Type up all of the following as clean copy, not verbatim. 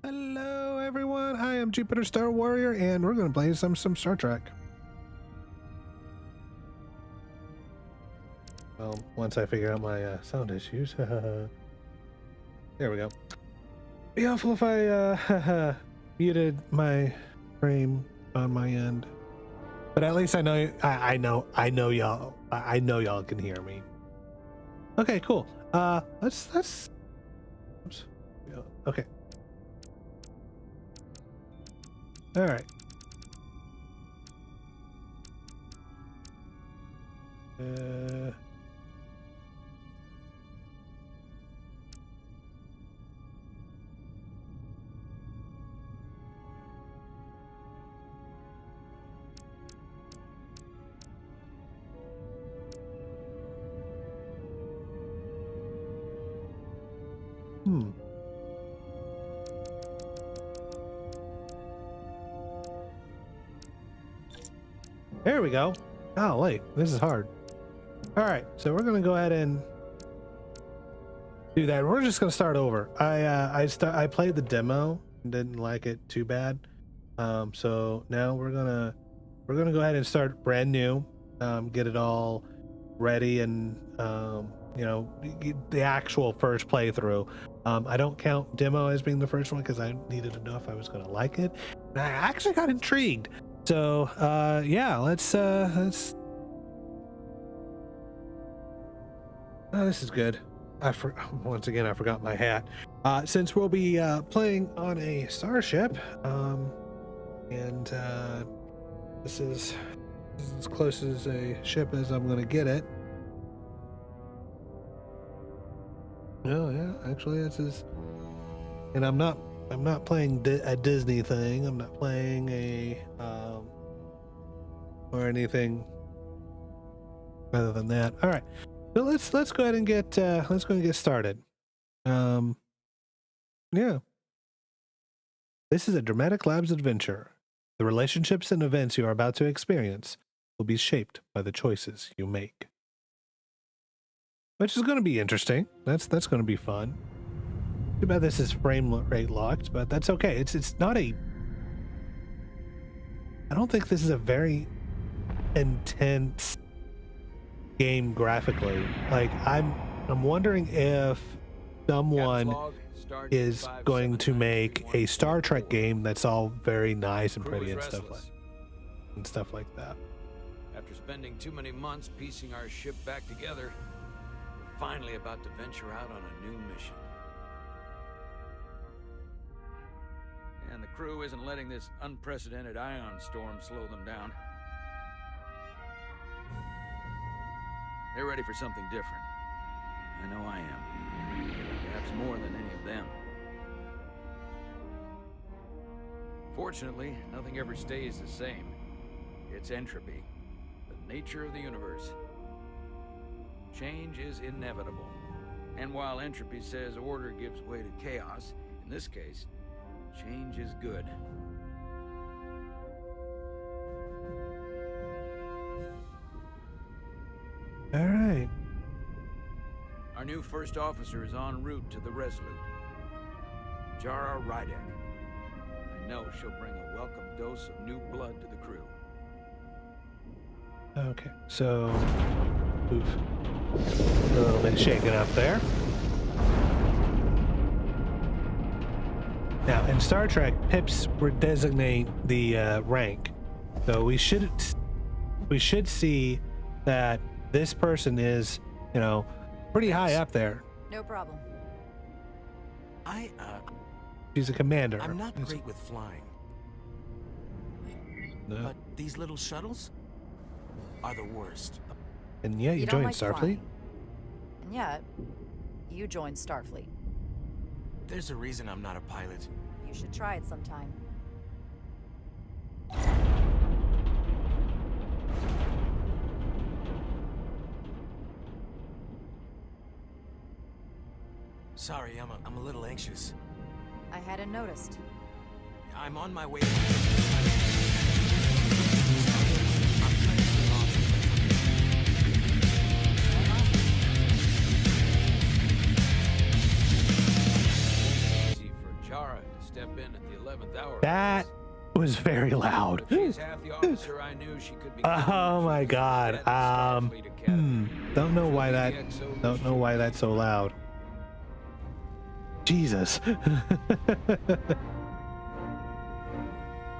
Hello, everyone. I am Jupiter Star Warrior, and we're going to play some Star Trek. Well, once I figure out my sound issues. There we go. Be helpful if I muted my frame on my end, but at least I know y'all. I know y'all can hear me. Okay, cool. Let's. Oops. Okay. All right. There we go. Oh, wait, this is hard. All right, so we're gonna go ahead and do that. We're just gonna start over. I played the demo and didn't like it too bad. So now we're gonna go ahead and start brand new. Get it all ready and you know, the actual first playthrough. I don't count demo as being the first one because I needed to know if I was gonna like it. And I actually got intrigued. So yeah, let's oh, this is good. Once again I forgot my hat. Since we'll be playing on a starship, and this is as close as a ship as I'm gonna get it. Oh yeah, actually this is, and I'm not playing a Disney thing. I'm not playing a or anything other than that. All right, so let's go ahead and get started. Yeah, this is a Dramatic Labs adventure. The relationships and events you are about to experience will be shaped by the choices you make, which is going to be interesting. That's going to be fun. Too bad this is frame rate locked, but that's okay. It's not a. I don't think this is a very intense game graphically. Like I'm wondering if someone is going to make a Star Trek game that's all very nice and pretty and stuff like that. After spending too many months piecing our ship back together, we're finally about to venture out on a new mission. And the crew isn't letting this unprecedented ion storm slow them down. They're ready for something different. I know I am. Perhaps more than any of them. Fortunately, nothing ever stays the same. It's entropy, the nature of the universe. Change is inevitable. And while entropy says order gives way to chaos, in this case, change is good. All right. Our new first officer is en route to the Resolute. Jara Rydek. I know she'll bring a welcome dose of new blood to the crew. Okay, so oof. A little bit shaken up there. Now, in Star Trek, pips would designate the rank, so we should see that this person is, you know, pretty high up there. No problem. She's a commander. I'm not great with flying. No. But these little shuttles are the worst. And yeah, you don't joined like Starfleet. flying. And yet, you joined Starfleet. There's a reason I'm not a pilot. You should try it sometime. Sorry, I'm a little anxious. I hadn't noticed. I'm on my way. Easy for Jara to step I've been at the 11th hour. That was very loud. If she's half the officer I knew she could be. Oh my God. Don't know why that's so loud. Jesus.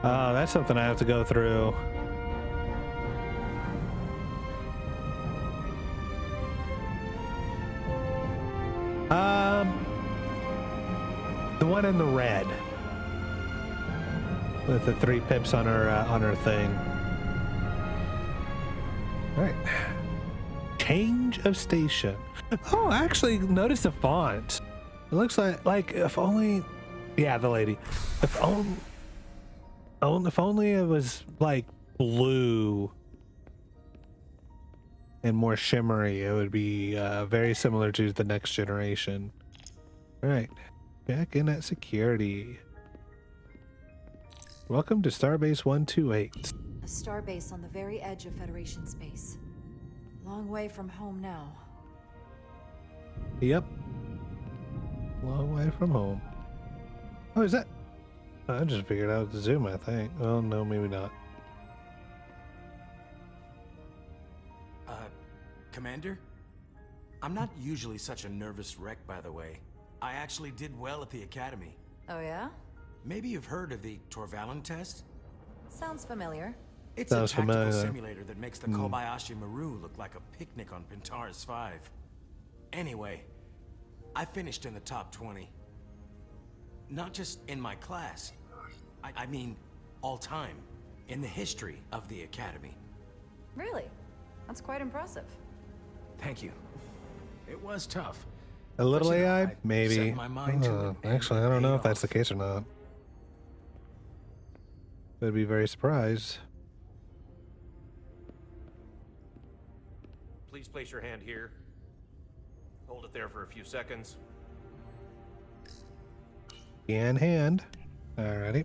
Oh, that's something I have to go through. The one in the red with the 3 pips on her thing. All right. Change of station. Oh, actually, notice the font. It looks like if only, yeah, the lady. If only it was like blue and more shimmery, it would be very similar to the Next Generation. All right, back in at security. Welcome to Starbase 128. A starbase on the very edge of Federation space. Long way from home now. Yep. Long way from home. Oh, is that? I just figured out the zoom, I think. Oh, no, maybe not. Commander? I'm not usually such a nervous wreck, by the way. I actually did well at the academy. Oh yeah? Maybe you've heard of the Torvalin test? Sounds familiar. It's Sounds a tactical familiar. simulator that makes the Kobayashi Maru look like a picnic on Pintaris 5. Anyway, I finished in the top 20. Not just in my class. I mean, all time. In the history of the academy. Really? That's quite impressive. Thank you. It was tough. A little But, you know, AI? I Maybe. set my mind to it, and Actually, it I don't know paid if that's the off. case or not. I'd be very surprised. Please place your hand here. Hold it there for a few seconds. In hand. Alrighty.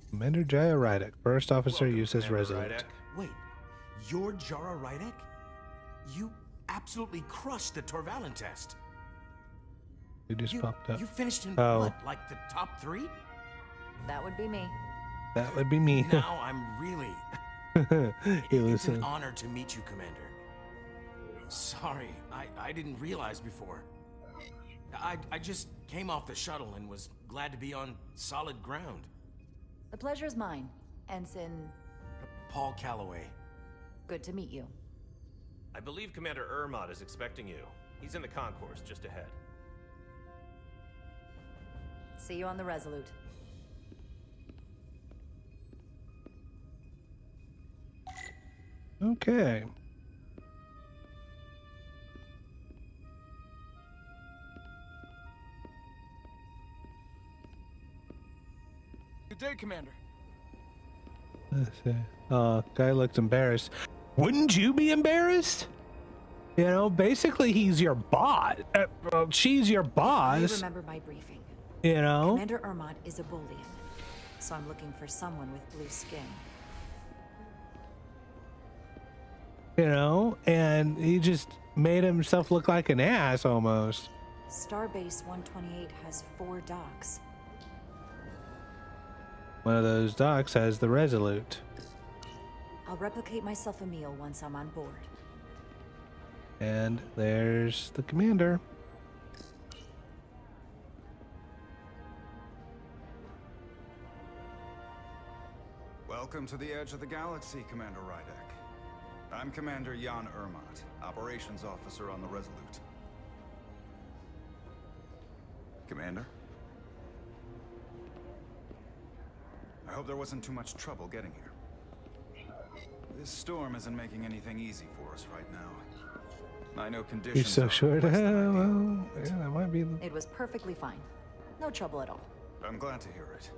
Commander Jaya Rydek, first officer, Welcome, uses Commander Resolute. Rydek. Wait, you're Jara Rydek? You absolutely crushed the Torvalin test. He just popped up. You finished in Oh. what, like the top 3? That would be me. That would be me. Now I'm really... He It's was an honor to meet you, Commander. Sorry, I didn't realize before. I just came off the shuttle and was glad to be on solid ground. The pleasure's mine, Ensign. Paul Calloway. Good to meet you. I believe Commander Ermot is expecting you. He's in the concourse just ahead. See you on the Resolute. Okay. Good day, Commander. Let's see. Guy looked embarrassed. Wouldn't you be embarrassed? You know, basically he's your boss. Well, she's your I boss. remember my briefing. You know? Commander Ermot is a Bolian, so I'm looking for someone with blue skin. You know, and he just made himself look like an ass almost. Starbase 128 has 4 docks. One of those docks has the Resolute. I'll replicate myself a meal once I'm on board. And there's the commander. Welcome to the edge of the galaxy, Commander Rydek. I'm Commander Jan Ermot, Operations Officer on the Resolute. Commander? I hope there wasn't too much trouble getting here. This storm isn't making anything easy for us right now. I know conditions He's so are short. less than ideal, Well, yeah, that might be. It was perfectly fine. No trouble at all. I'm glad to hear it.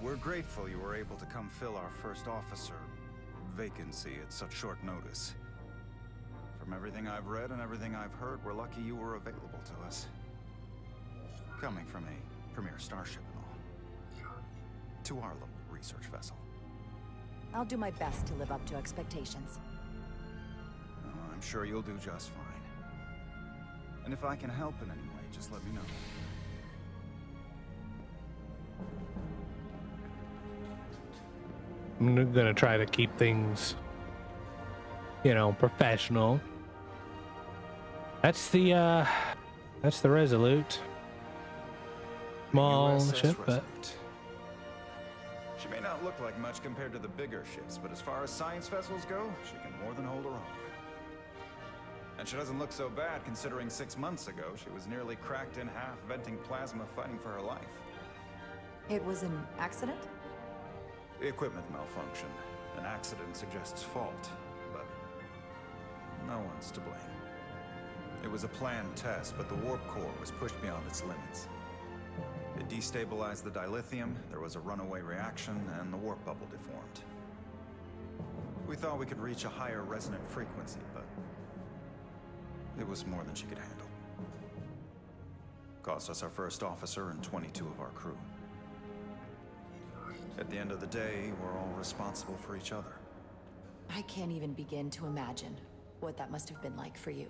We're grateful you were able to come fill our first officer vacancy at such short notice. From everything I've read and everything I've heard, we're lucky you were available to us. Coming from a premier starship and all. To our little research vessel. I'll do my best to live up to expectations. Oh, I'm I'm sure you'll do just fine. And if I can help in any way, just let me know. I'm gonna try to keep things, you know, professional. That's the Resolute. Small USS ship, but Resolute. She may not look like much compared to the bigger ships, but as far as science vessels go, she can more than hold her own. And she doesn't look so bad considering 6 months ago she was nearly cracked in half, venting plasma, fighting for her life. It was an accident? The equipment malfunction. An accident suggests fault, but no one's to blame. It was a planned test, but the warp core was pushed beyond its limits. It destabilized the dilithium, there was a runaway reaction, and the warp bubble deformed. We thought we could reach a higher resonant frequency, but it was more than she could handle. Cost us our first officer and 22 of our crew. At the end of the day, we're all responsible for each other. I can't even begin to imagine what that must have been like for you.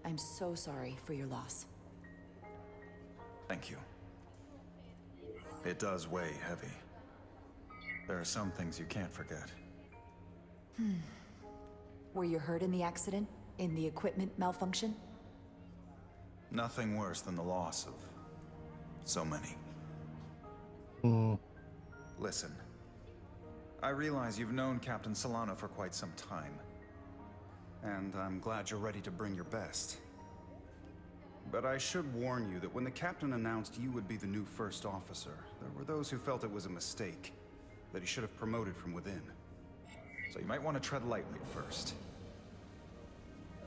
I'm so sorry for your loss. Thank you. It does weigh heavy. There are some things you can't forget. Were you hurt in the accident? In the equipment malfunction? Nothing worse than the loss of so many. Listen, I realize you've known Captain Solano for quite some time, and I'm glad you're ready to bring your best. But I should warn you that when the captain announced you would be the new first officer, there were those who felt it was a mistake, that he should have promoted from within. So you might want to tread lightly at first,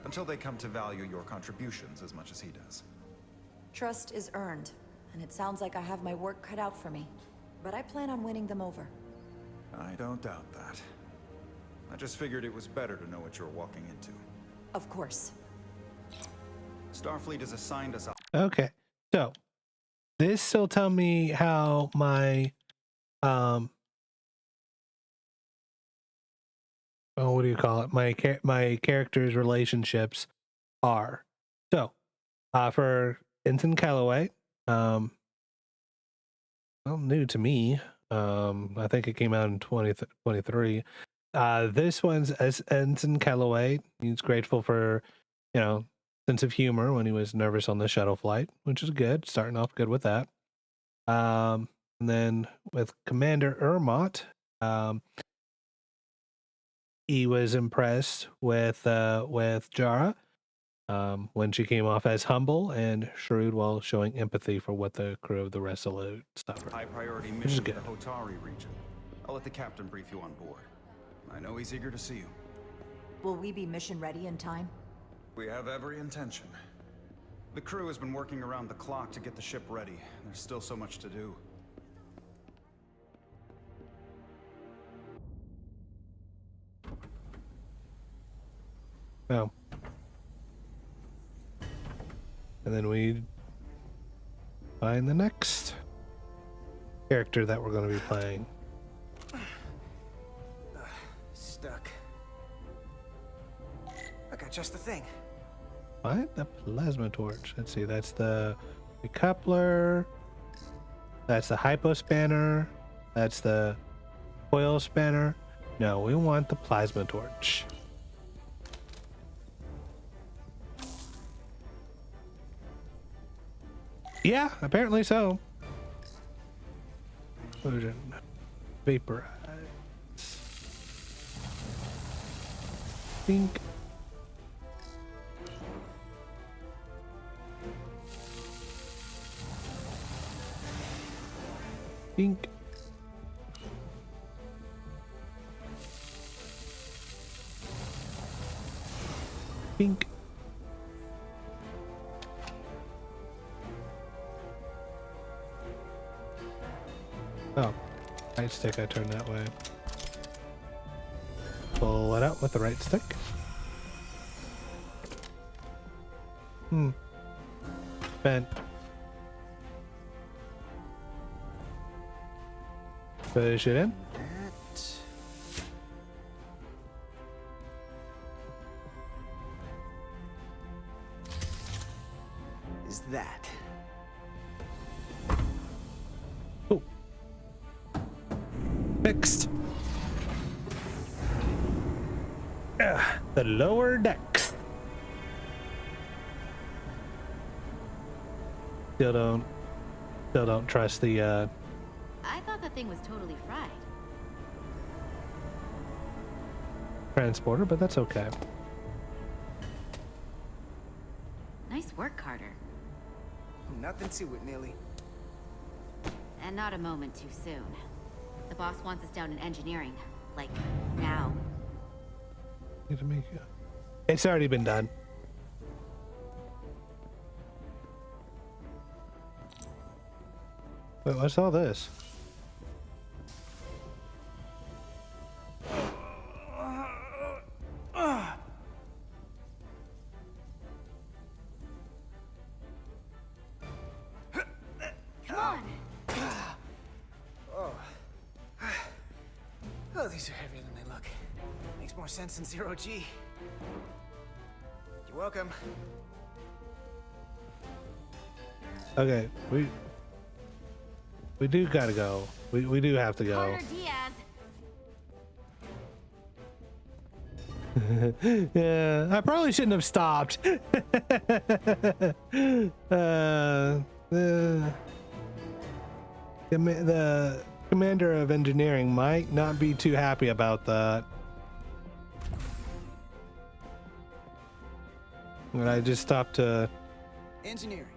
until they come to value your contributions as much as he does. Trust is earned, and it sounds like I have my work cut out for me. But I plan on winning them over. I don't doubt that. I just figured it was better to know what you're walking into. Of course. Starfleet has assigned us... okay. So this will tell me how my oh, what do you call it? My characters' relationships are. So, for Ensign Calloway, well, new to me. I think it came out in 2023. This one's as Ensign Calloway. He's grateful for, you know, sense of humor when he was nervous on the shuttle flight, which is good. Starting off good with that. And then with Commander Ermot, he was impressed with Jara when she came off as humble and shrewd while showing empathy for what the crew of the Resolute suffered. High priority Which is mission to good. the Hotari region. I'll let the captain brief you on board. I know he's eager to see you. Will we be mission ready in time? We have every intention. The crew has been working around the clock to get the ship ready. There's still so much to do. Oh. And then we find the next character that we're going to be playing. Stuck. I got just the thing. What? The plasma torch. Let's see. That's the coupler. That's the hypospanner. That's the coil spanner. No, we want the plasma torch. Yeah, apparently so. Explosion. Vaporize. Think. Think. Think. Oh, right stick, I turned that way. Pull it out with the right stick. Bent. Push it in. fixed. The lower decks. Still don't trust the I thought that thing was totally fried. transporter, but that's okay. Nice work, Carter. Nothing to it, Millie. And not a moment too soon. The boss wants us down in engineering. Like, now. It's already been done. Wait, what's all this? Come on! Oh, these are heavier than they look. Makes more sense than 0G. You're welcome. Okay, we do gotta go. We do have to go. Carter Diaz! Yeah, I probably shouldn't have stopped. The commander of engineering might not be too happy about that. And I just stopped to... Engineering.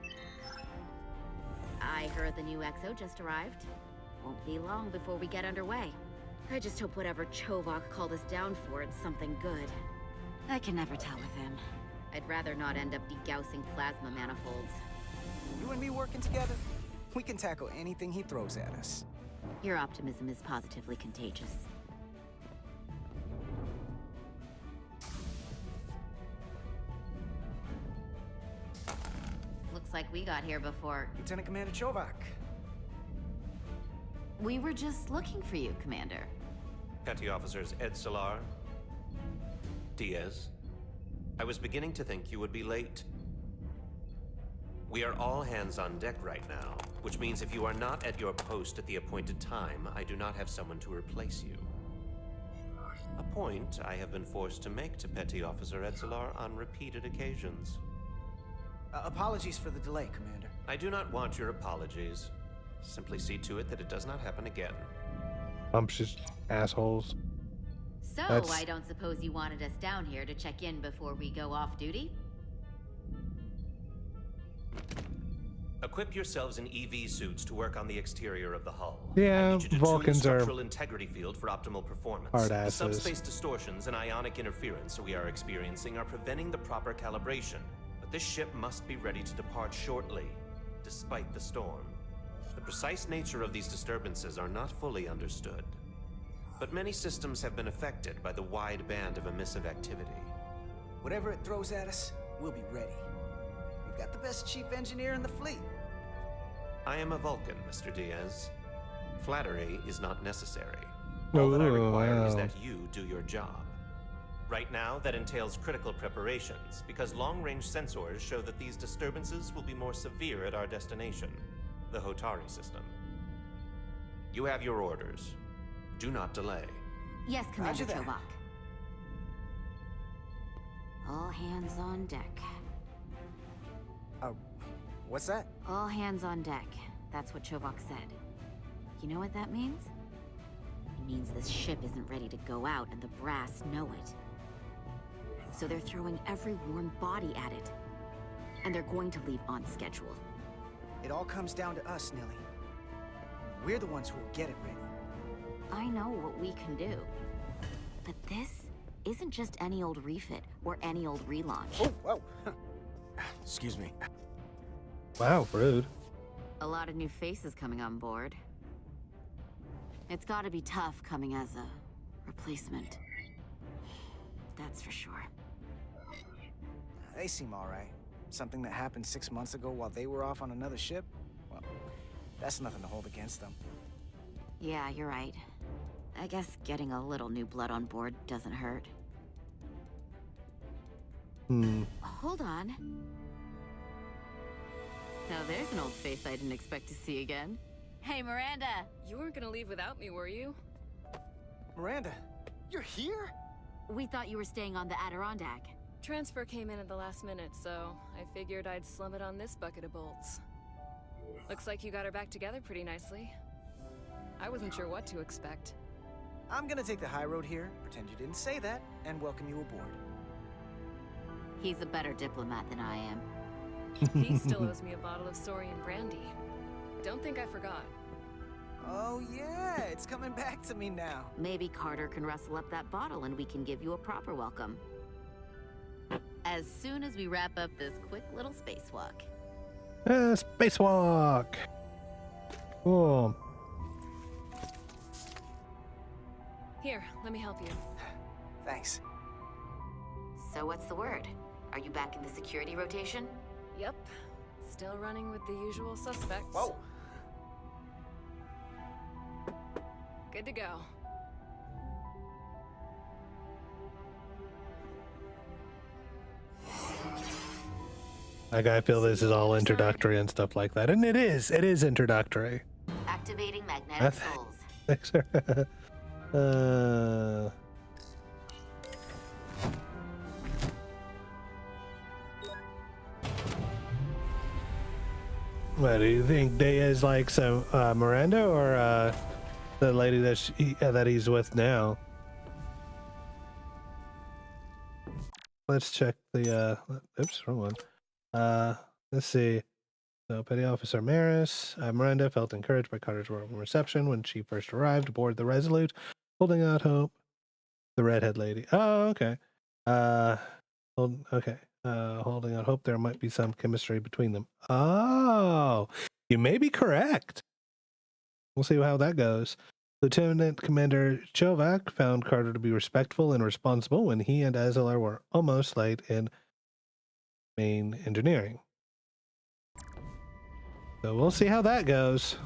I heard the new XO just arrived. Won't be long before we get underway. I just hope whatever Chovak called us down for is something good. I can never tell with him. I'd rather not end up degaussing plasma manifolds. You and me working together, we can tackle anything he throws at us. Your optimism is positively contagious. Looks like we got here before. Lieutenant Commander Chovak. We were just looking for you, Commander. Petty Officers Ed Solar, Diaz. I was beginning to think you would be late. We are all hands on deck right now, which means if you are not at your post at the appointed time, I do not have someone to replace you. A point I have been forced to make to Petty Officer Edsolar on repeated occasions. Apologies for the delay, Commander. I do not want your apologies. Simply see to it that it does not happen again. Bumptious assholes. So, That's- I don't suppose you wanted us down here to check in before we go off duty? Equip yourselves in EV suits to work on the exterior of the hull. Yeah, I need you to Vulcans tune the are structural integrity field for optimal performance. hard The asses. subspace distortions and ionic interference we are experiencing are preventing the proper calibration. But this ship must be ready to depart shortly, despite the storm. The precise nature of these disturbances are not fully understood. But many systems have been affected by the wide band of emissive activity. Whatever it throws at us, we'll be ready. We've got the best chief engineer in the fleet. I am a Vulcan, Mr. Diaz. Flattery is not necessary. All that I require is wow. that you do your job. Right now, that entails critical preparations, because long-range sensors show that these disturbances will be more severe at our destination, the Hotari system. You have your orders. Do not delay. Yes, Commander that. Chovak. All hands on deck. What's that? All hands on deck. That's what Chovak said. You know what that means? It means this ship isn't ready to go out and the brass know it. So they're throwing every warm body at it. And they're going to leave on schedule. It all comes down to us, Nelly. We're the ones who will get it ready. I know what we can do. But this isn't just any old refit or any old relaunch. Oh, whoa. Excuse me. Wow, rude. A lot of new faces coming on board. It's gotta be tough coming as a replacement. That's for sure. They seem all right. Something that happened 6 months ago while they were off on another ship? Well, that's nothing to hold against them. Yeah, you're right. I guess getting a little new blood on board doesn't hurt. Hold on. Now there's an old face I didn't expect to see again. Hey, Miranda! You weren't gonna leave without me, were you? Miranda, you're here? We thought you were staying on the Adirondack. Transfer came in at the last minute, so I figured I'd slum it on this bucket of bolts. Looks like you got her back together pretty nicely. I wasn't sure what to expect. I'm gonna take the high road here, pretend you didn't say that, and welcome you aboard. He's a better diplomat than I am. He still owes me a bottle of Saurian brandy. Don't think I forgot. Oh yeah, it's coming back to me now. Maybe Carter can rustle up that bottle and we can give you a proper welcome. As soon as we wrap up this quick little spacewalk. Spacewalk. Cool. Here, let me help you. Thanks. So what's the word? Are you back in the security rotation? Yep. Still running with the usual suspects. Whoa. Good to go. Like, I feel this is all introductory and stuff like that, and it is introductory. Activating magnetic souls. Thanks, sir. What do you think? Day is like some Miranda or the lady that he's with now? Let's check the oops, wrong one. Let's see. So Petty Officer Maris, Miranda felt encouraged by Carter's warm reception when she first arrived aboard the Resolute, holding out hope. The redhead lady. Oh, okay. Holding out hope there might be some chemistry between them. Oh, you may be correct. We'll see how that goes. Lieutenant Commander Chovak found Carter to be respectful and responsible when he and Azalar were almost late in main engineering. So we'll see how that goes.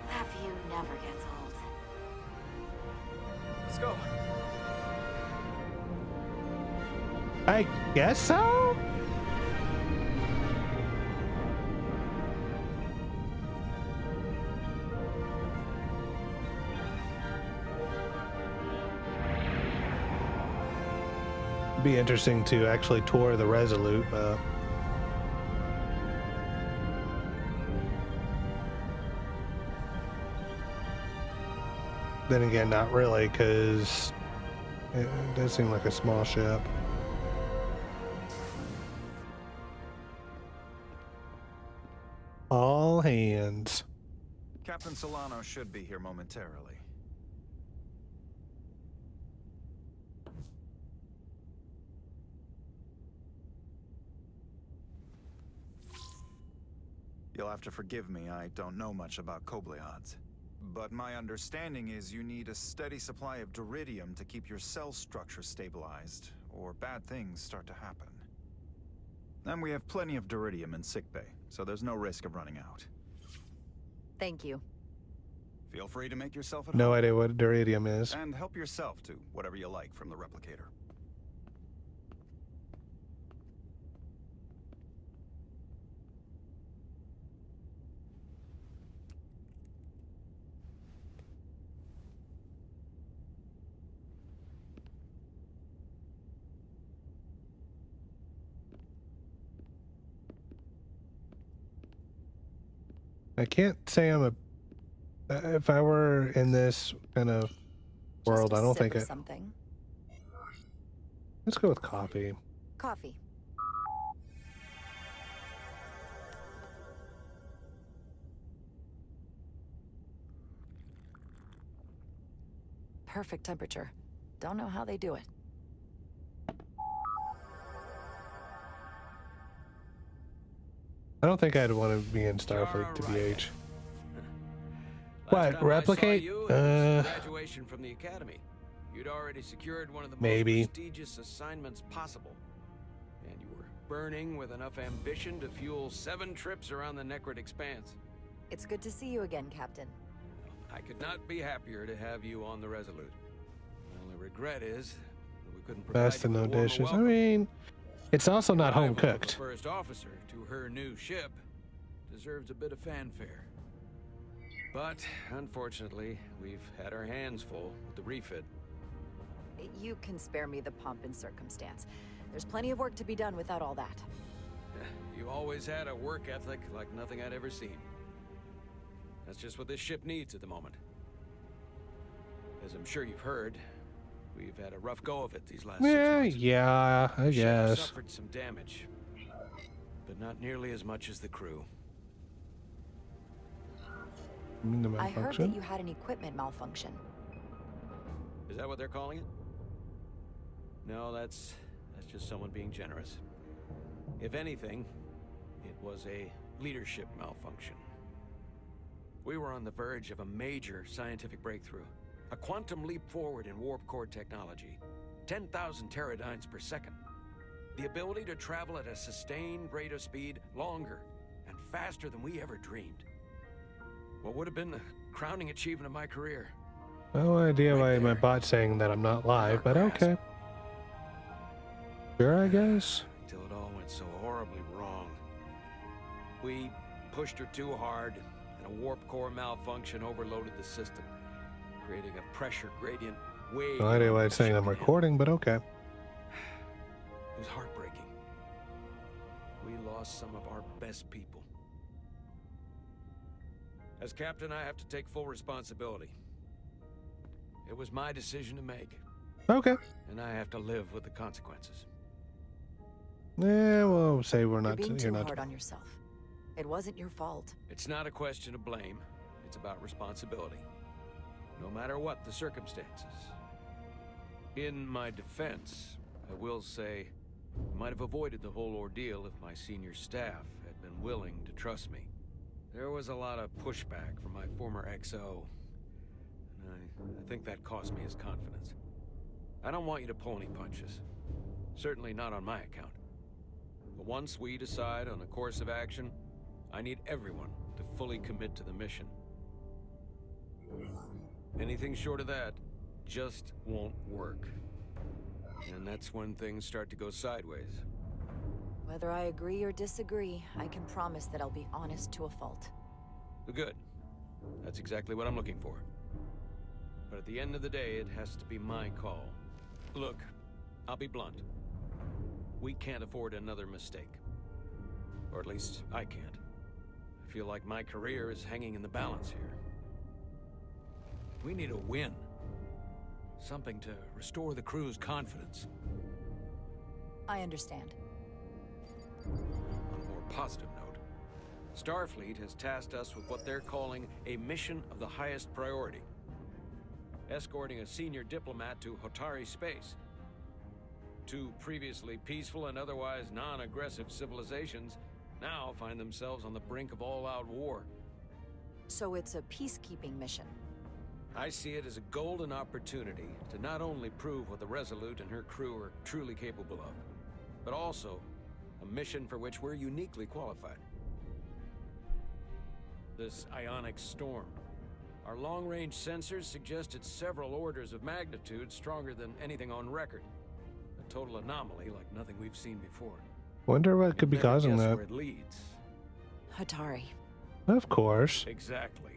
That view never gets old. Let's go. I guess so? Be interesting to actually tour the Resolute. Then again, not really, because it does seem like a small ship. All hands. Captain Solano should be here momentarily. You'll have to forgive me, I don't know much about Kobleods. But my understanding is you need a steady supply of duridium to keep your cell structure stabilized, or bad things start to happen. And we have plenty of duridium in sickbay, so there's no risk of running out. Thank you. Feel free to make yourself at No home. idea what duridium is. And help yourself to whatever you like from the replicator. I can't say I'm a. If I were in this kind of world, Just a I don't sip think of it. something. Let's go with coffee. Coffee. Perfect temperature. Don't know how they do it. I don't think I'd want to be in Starfleet, TBH. Last What, time I replicate? saw you, it was graduation from the academy. You'd already secured one of the Maybe. most prestigious assignments possible. And you were burning with enough ambition to fuel 7 trips around the Necrid Expanse. It's good to see you again, Captain. I could not be happier to have you on the Resolute. My only regret is that we who couldn't provide Best and you no with a warmer dishes. I welcome. mean, it's also not home Arrival of a cooked. first officer to her new ship deserves a bit of fanfare. But unfortunately, we've had our hands full with the refit. You can spare me the pomp and circumstance. There's plenty of work to be done without all that. You always had a work ethic like nothing I'd ever seen. That's just what this ship needs at the moment. As I'm sure you've heard, we've had a rough go of it these last 6 months. Yeah, I The ship guess. suffered some damage, but not nearly as much as the crew. I heard that you had an equipment malfunction. Is that what they're calling it? No, that's just someone being generous. If anything, it was a leadership malfunction. We were on the verge of a major scientific breakthrough. A quantum leap forward in warp core technology. 10,000 teradynes per second. The ability to travel at a sustained rate of speed longer and faster than we ever dreamed. What would have been the crowning achievement of my career. No idea why Right my there. bot's saying that I'm not live, but grasp. okay. Sure, I guess. Until it all went so horribly wrong. We pushed her too hard, and a warp core malfunction overloaded the system, creating a pressure gradient way No idea why beyond it's saying I'm what she could recording, but okay. handle. It was heartbreaking. We lost some of our best people. As captain, I have to take full responsibility. It was my decision to make, Okay. and I have to live with the consequences. Yeah, we'll say we're You're not. being You're too not. hard on yourself. It wasn't your fault. It's not a question of blame. It's about responsibility. No matter what the circumstances. In my defense, I will say I might have avoided the whole ordeal if my senior staff had been willing to trust me. There was a lot of pushback from my former XO, and I think that cost me his confidence. I don't want you to pull any punches. Certainly not on my account. But once we decide on a course of action, I need everyone to fully commit to the mission. Anything short of that just won't work. And that's when things start to go sideways. Whether I agree or disagree, I can promise that I'll be honest to a fault. Good. That's exactly what I'm looking for. But at the end of the day, it has to be my call. Look, I'll be blunt. We can't afford another mistake. Or at least, I can't. I feel like my career is hanging in the balance here. We need a win. Something to restore the crew's confidence. I understand. On a more positive note, Starfleet has tasked us with what they're calling a mission of the highest priority. Escorting a senior diplomat to Hotari space. Two previously peaceful and otherwise non-aggressive civilizations now find themselves on the brink of all-out war. So it's a peacekeeping mission. I see it as a golden opportunity to not only prove what the Resolute and her crew are truly capable of, but also a mission for which we're uniquely qualified. This ionic storm. Our long-range sensors suggest it's several orders of magnitude stronger than anything on record. A total anomaly like nothing we've seen before. Wonder what could be Never causing guess that. where it leads. Hatari. Of course. Exactly.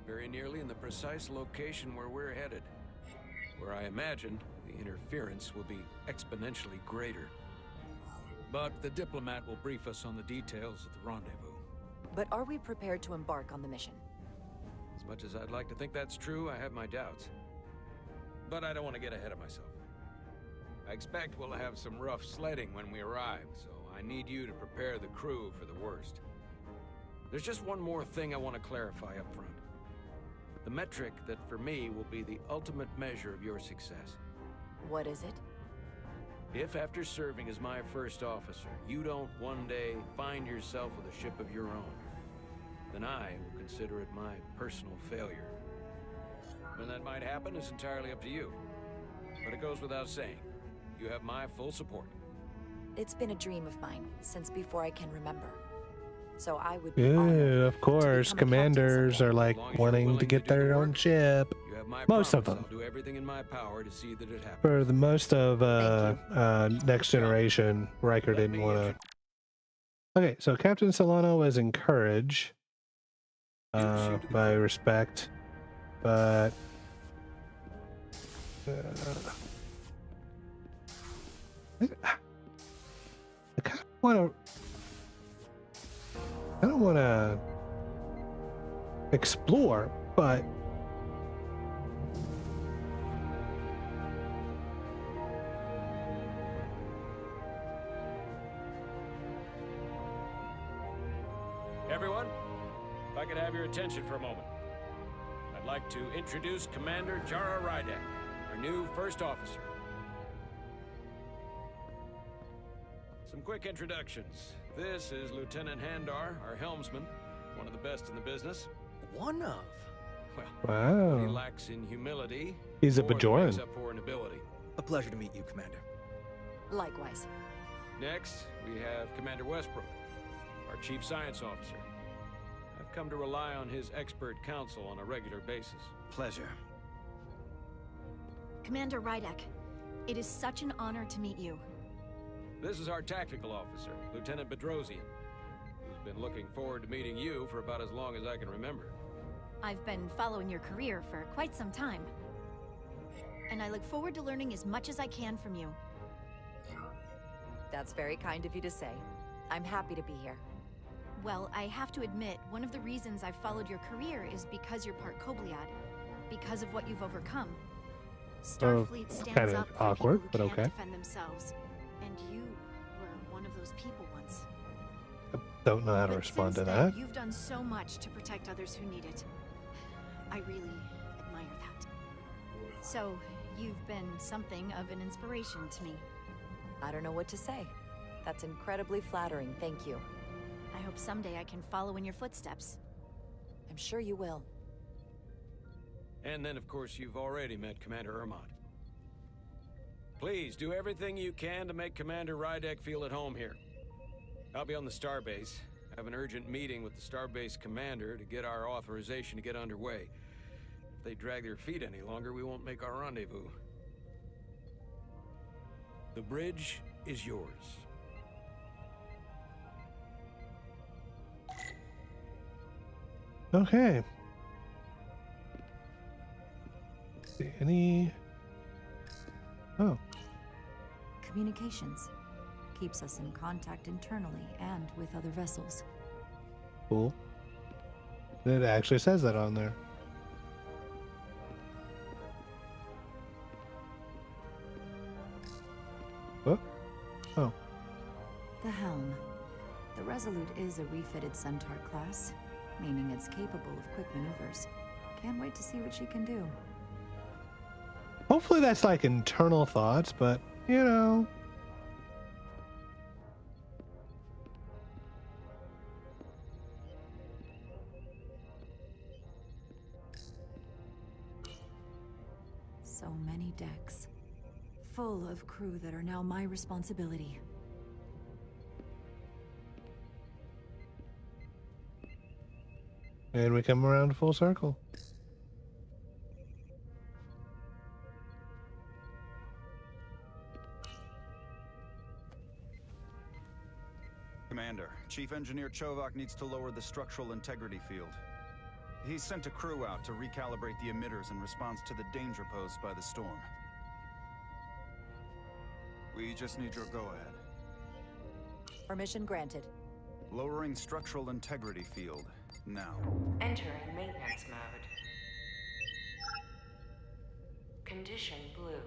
Very nearly in the precise location where we're headed. Where I imagine the interference will be exponentially greater. But the diplomat will brief us on the details at the rendezvous. But are we prepared to embark on the mission? As much as I'd like to think that's true, I have my doubts. But I don't want to get ahead of myself. I expect we'll have some rough sledding when we arrive, so I need you to prepare the crew for the worst. There's just one more thing I want to clarify up front. The metric that for me will be the ultimate measure of your success. What is it? If after serving as my first officer, you don't one day find yourself with a ship of your own, then I will consider it my personal failure. When that might happen is entirely up to you. But it goes without saying, you have my full support. It's been a dream of mine since before I can remember. So I would be Yeah, honored of course. become a captain Commanders someday. are like As long as you're wanting to willing get to do the their own work. ship. You have have my Most of promise. them. I'll do everything in my power to see that it happens. For the most of Next Generation, Riker Let didn't me want to. Okay, so Captain Solano was encouraged by respect, but I kind of want to. I don't want to explore, but Everyone, if I could have your attention for a moment. I'd like to introduce Commander Jara Rydek, our new first officer. Some quick introductions. This is Lieutenant Handar, our helmsman, one of the best in the business. One of? Well, what he wow, lacks in humility, he's a more than Bajoran. makes up for in ability. A pleasure to meet you, Commander. Likewise. Next, we have Commander Westbrook, our chief science officer. I've come to rely on his expert counsel on a regular basis. Pleasure. Commander Rydek, it is such an honor to meet you. This is our tactical officer, Lieutenant Bedrosian, who's been looking forward to meeting you for about as long as I can remember. I've been following your career for quite some time. And I look forward to learning as much as I can from you. That's very kind of you to say. I'm happy to be here. Well, I have to admit, one of the reasons I've followed your career is because you're part Kobliad. Because of what you've overcome. Starfleet stands kinda up for awkward, people but who can't okay. defend themselves. And you were one of those people once. Don't know how to But respond to since then, that. you've done so much to protect others who need it. I really admire that. So, you've been something of an inspiration to me. I don't know what to say. That's incredibly flattering, thank you. I hope someday I can follow in your footsteps. I'm sure you will. And then, of course, you've already met Commander Ermont. Please, do everything you can to make Commander Rydek feel at home here. I'll be on the starbase. I have an urgent meeting with the starbase commander to get our authorization to get underway. If they drag their feet any longer, we won't make our rendezvous. The bridge is yours. Okay. Let's see, any? Oh, Communications. Keeps us in contact internally and with other vessels. cool. It actually says that on there. What? Oh, The helm. The Resolute is a refitted Centaur class, meaning it's capable of quick maneuvers. Can't wait to see what she can do. hopefully that's like internal thoughts, but you know. So many decks. Full of crew that are now my responsibility. And we come around full circle. Commander, Chief Engineer Chovak needs to lower the structural integrity field. He's sent a crew out to recalibrate the emitters in response to the danger posed by the storm. We just need your go-ahead. Permission granted. Lowering structural integrity field, now. Enter in maintenance mode. Condition blue.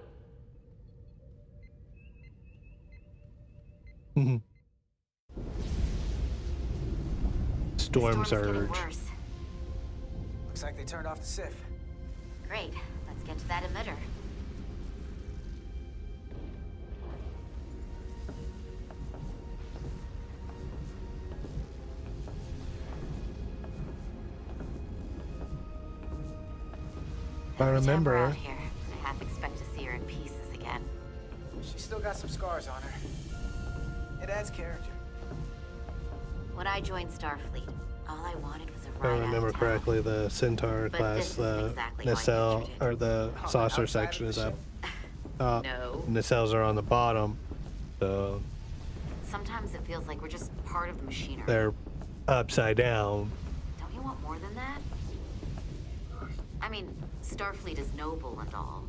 Storm Storm's getting surge. worse. Looks like they turned off the SIF. Great. Let's get to that emitter. I remember. Out here. I half expect to see her in pieces again. She's still got some scars on her. It adds character. When I joined Starfleet, All I wanted was a If I ride out remember of town. correctly, the Centaur But class, this isn't the exactly how I nacelle, pictured it. or the On the saucer outside section of the is up. ship? No. Nacelles are on the bottom, so Sometimes it feels like we're just part of the machinery. they're upside down. Don't you want more than that? I mean, Starfleet is noble and all,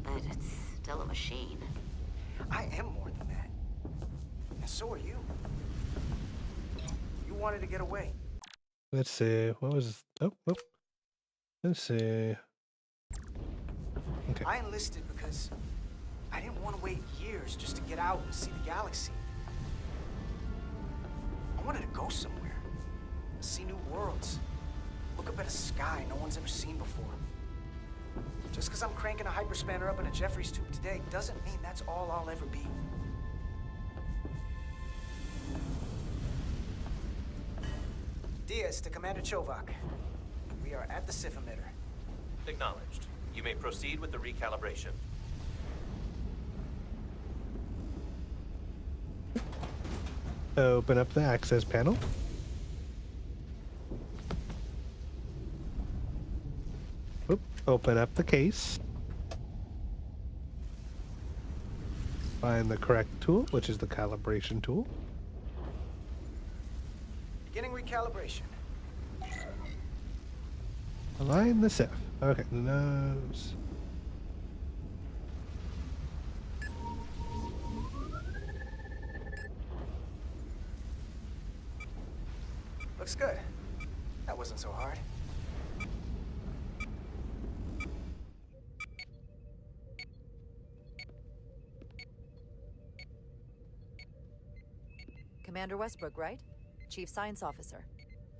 but it's still a machine. I am more than that. And so are you. You wanted to get away. Let's see. What was? Oh. Let's see. Okay. I enlisted because I didn't want to wait years just to get out and see the galaxy. I wanted to go somewhere, see new worlds, look up at a sky no one's ever seen before. Just because I'm cranking a hyperspanner up in a Jeffries tube today doesn't mean that's all I'll ever be. Diaz to Commander Chovak. We are at the SIF emitter. Acknowledged. You may proceed with the recalibration. Open up the access panel. Oop. Open up the case. Find the correct tool, which is the calibration tool. Beginning recalibration. Align the SIF. Okay, the nose. Looks good. That wasn't so hard. Commander Westbrook, right? Chief Science Officer.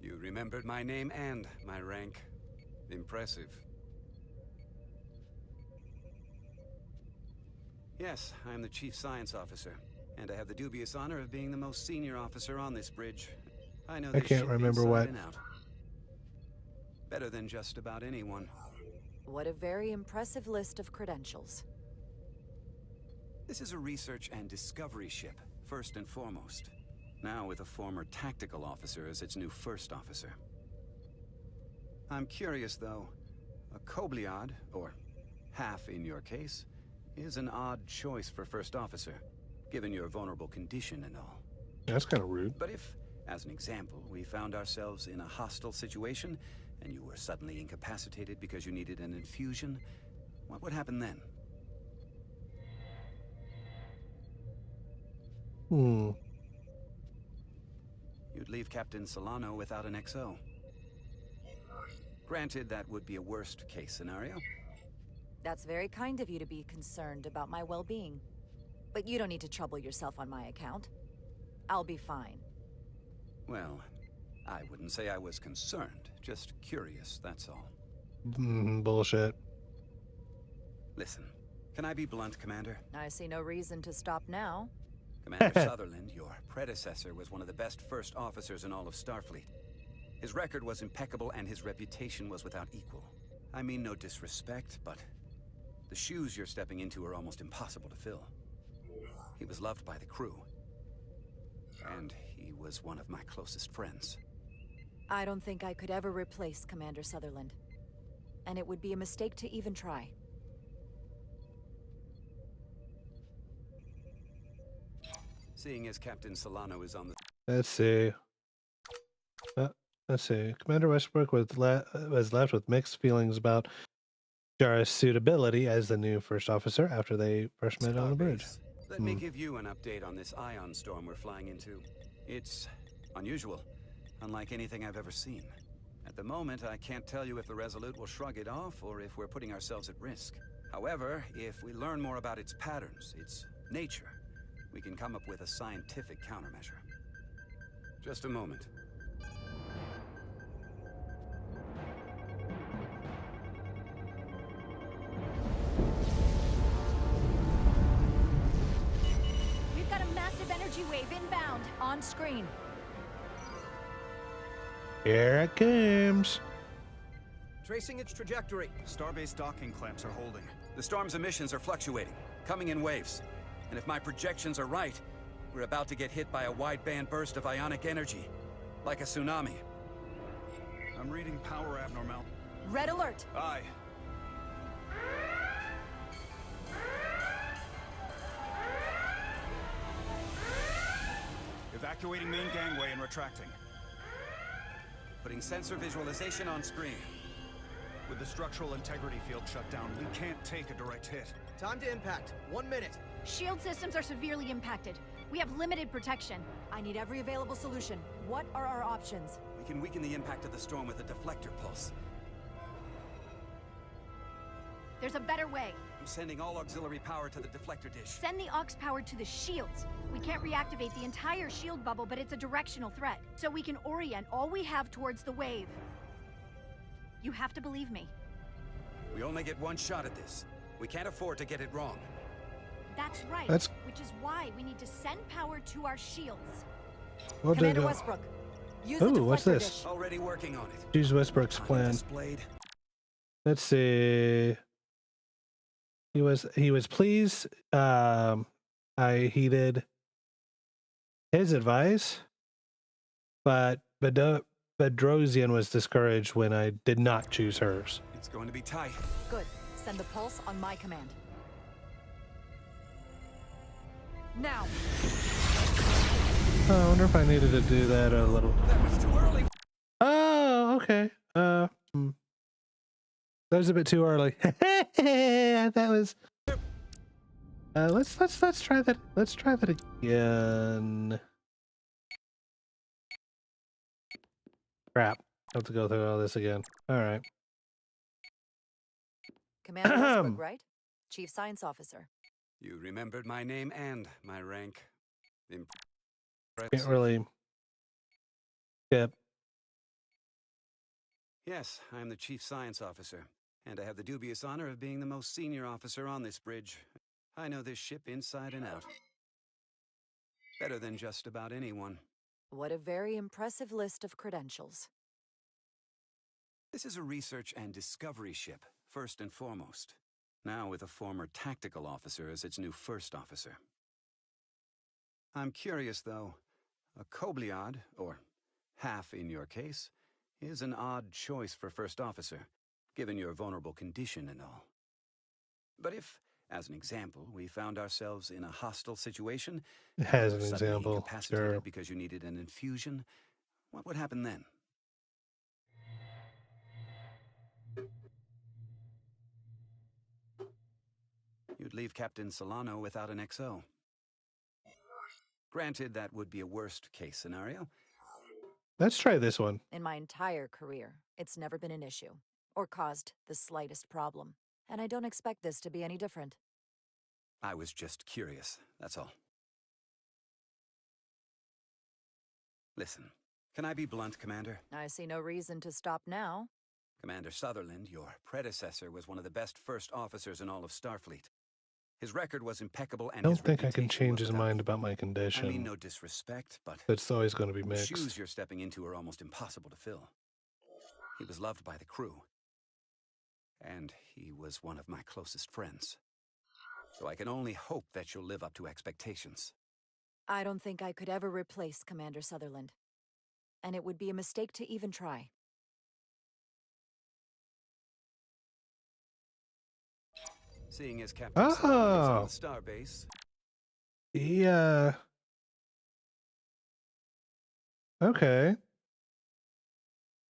You remembered my name and my rank. Impressive. Yes, I'm the Chief Science Officer, and I have the dubious honor of being the most senior officer on this bridge. I know I this can't ship remember inside what. and out. Better than just about anyone. What a very impressive list of credentials. This is a research and discovery ship, first and foremost. Now with a former tactical officer as its new first officer. I'm curious, though. A Kobliad, or half in your case, is an odd choice for first officer, given your vulnerable condition and all. That's kind of rude. But if, as an example, we found ourselves in a hostile situation, and you were suddenly incapacitated because you needed an infusion, what would happen then? You'd leave Captain Solano without an XO. Granted, that would be a worst-case scenario. That's very kind of you to be concerned about my well-being. But you don't need to trouble yourself on my account. I'll be fine. Well, I wouldn't say I was concerned, just curious, that's all. Bullshit. Listen, can I be blunt, Commander? I see no reason to stop now. Commander Sutherland, your predecessor, was one of the best first officers in all of Starfleet. His record was impeccable and his reputation was without equal. I mean no disrespect, but the shoes you're stepping into are almost impossible to fill. He was loved by the crew. And he was one of my closest friends. I don't think I could ever replace Commander Sutherland. And it would be a mistake to even try. Seeing as Captain Solano is on the... Let's see. Let's see. Commander Westbrook was left with mixed feelings about Jara's suitability as the new first officer after they first met on the bridge. Let me give you an update on this ion storm we're flying into. It's unusual, unlike anything I've ever seen. At the moment, I can't tell you if the Resolute will shrug it off or if we're putting ourselves at risk. However, if we learn more about its patterns, its nature, we can come up with a scientific countermeasure. Just a moment. We've got a massive energy wave inbound. On screen. Here it comes. Tracing its trajectory. Starbase docking clamps are holding. The storm's emissions are fluctuating, coming in waves. And if my projections are right, we're about to get hit by a wide-band burst of ionic energy, like a tsunami. I'm reading power abnormal. Red alert! Aye. Evacuating main gangway and retracting. Putting sensor visualization on screen. With the structural integrity field shut down, we can't take a direct hit. Time to impact. 1 minute. Shield systems are severely impacted. We have limited protection. I need every available solution. What are our options? We can weaken the impact of the storm with a deflector pulse. There's a better way. I'm sending all auxiliary power to the deflector dish. Send the aux power to the shields. We can't reactivate the entire shield bubble, but it's a directional threat. So we can orient all we have towards the wave. You have to believe me. We only get one shot at this. We can't afford to get it wrong. That's right. That's- Which is why we need to send power to our shields. What did Commander Westbrook, use the Ooh, what's deflector this? dish. Already working on it. Use Westbrook's Time plan. displayed. Let's see. He was pleased. I heeded his advice, but Bedrosian was discouraged when I did not choose hers. It's going to be tight. Good. Send the pulse on my command. Now. Oh, I wonder if I needed to do that a little. That was too early. Oh, okay. That was a bit too early. That was. Let's try that. Let's try that again. Crap. I have to go through all this again. All right. Commander Westbrook, right? Chief Science Officer. You remembered my name and my rank. Can't really. Yep. Yes, I'm the Chief Science Officer, and I have the dubious honor of being the most senior officer on this bridge. I know this ship inside and out. Better than just about anyone. What a very impressive list of credentials. This is a research and discovery ship, first and foremost. Now with a former tactical officer as its new first officer. I'm curious, though. A Kobliad, or half in your case, is an odd choice for first officer, given your vulnerable condition and all. But if, as an example, we found ourselves in a hostile situation, As an suddenly example, incapacitated sure. because you needed an infusion, what would happen then? You'd leave Captain Solano without an XO. Granted, that would be a worst-case scenario. Let's try this one. In my entire career, it's never been an issue, or caused the slightest problem. And I don't expect this to be any different. I was just curious, that's all. Listen, can I be blunt, Commander? I see no reason to stop now. Commander Sutherland, your predecessor, was one of the best first officers in all of Starfleet. His record was impeccable, and I his don't think I can reputation change was his without mind equal. about my condition. I mean no disrespect, but It's always going to be the mixed. shoes you're stepping into are almost impossible to fill. He was loved by the crew, and he was one of my closest friends. So I can only hope that you'll live up to expectations. I don't think I could ever replace Commander Sutherland. And it would be a mistake to even try. Seeing as Captain Sutherland is on Oh. the starbase, Yeah. Okay.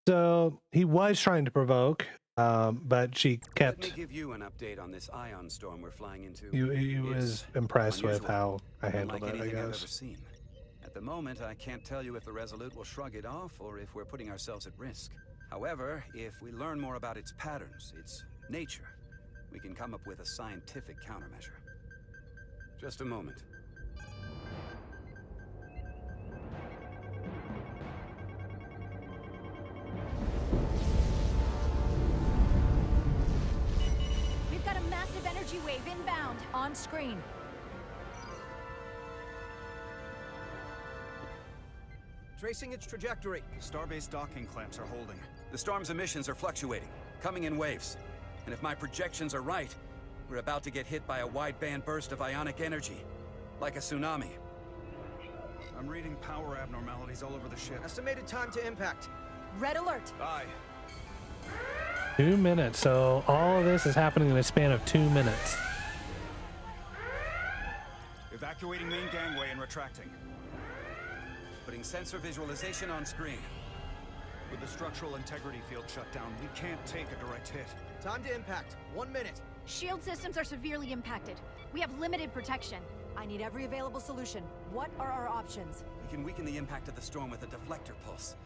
So he was trying to provoke, but she let me kept. give you an update on this ion storm we're flying into. He was It's impressed with unusual, how I handled unlike it, I anything I've guess. ever seen. At the moment, I can't tell you if the Resolute will shrug it off or if we're putting ourselves at risk. However, if we learn more about its patterns, its nature, we can come up with a scientific countermeasure. Just a moment. We've got a massive energy wave inbound. On screen. Tracing its trajectory. Starbase docking clamps are holding. The storm's emissions are fluctuating, coming in waves. And if my projections are right, we're about to get hit by a wideband burst of ionic energy, like a tsunami. I'm reading power abnormalities all over the ship. Estimated time to impact. Red alert. Aye. 2 minutes. So all of this is happening in a span of 2 minutes. Evacuating main gangway and retracting. Putting sensor visualization on screen. With the structural integrity field shut down, we can't take a direct hit. Time to impact. 1 minute. Shield systems are severely impacted. We have limited protection. I need every available solution. What are our options? We can weaken the impact of the storm with a deflector pulse.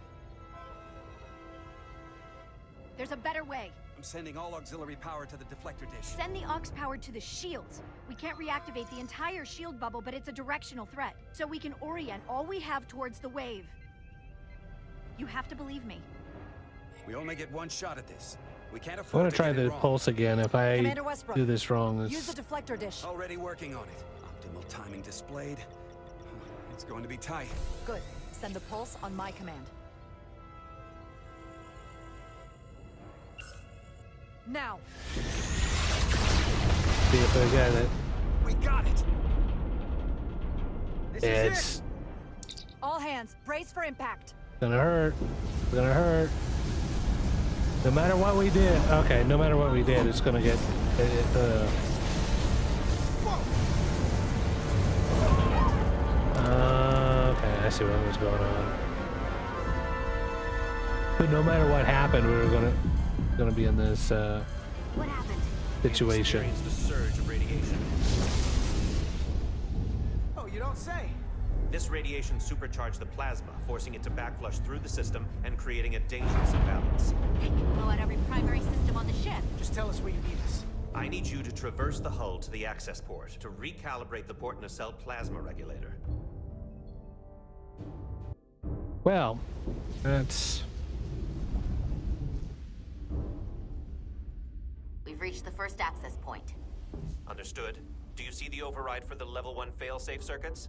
There's a better way. I'm sending all auxiliary power to the deflector dish. Send the aux power to the shields. We can't reactivate the entire shield bubble, but it's a directional threat. So we can orient all we have towards the wave. You have to believe me. We only get one shot at this. We can't I'm afford gonna to try get it the wrong. pulse again. If I Commander Westbrook, do this wrong, use the it's... deflector dish. Already working on it. Optimal timing displayed. It's going to be tight. Good. Send the pulse on my command. Now. See if I got it. We got it. This It's is it. All hands, brace for impact. gonna hurt. It's gonna hurt. No matter what we did. Okay, no matter what we did, it's gonna get... okay, I see what was going on. But no matter what happened, we were gonna be in this What happened? situation. Experienced a surge of radiation. Oh, you don't say. This radiation supercharged the plasma, forcing it to backflush through the system and creating a dangerous imbalance. It can blow out every primary system on the ship. Just tell us where you need us. I need you to traverse the hull to the access port to recalibrate the port nacelle plasma regulator. Well, that's... We've reached the first access point. Understood. Do you see the override for the level 1 failsafe circuits?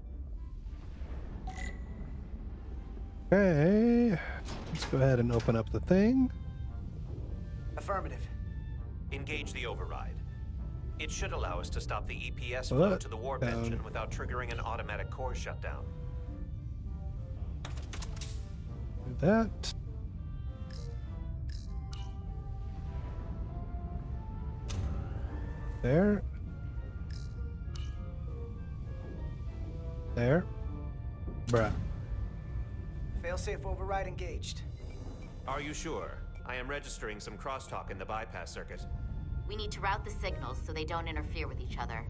Okay, let's go ahead and open up the thing. Affirmative. Engage the override. It should allow us to stop the EPS flow What? to the warp engine without triggering an automatic core shutdown. Do that. There. There. Bruh. Failsafe override engaged. Are you sure? I am registering some crosstalk in the bypass circuit. We need to route the signals so they don't interfere with each other.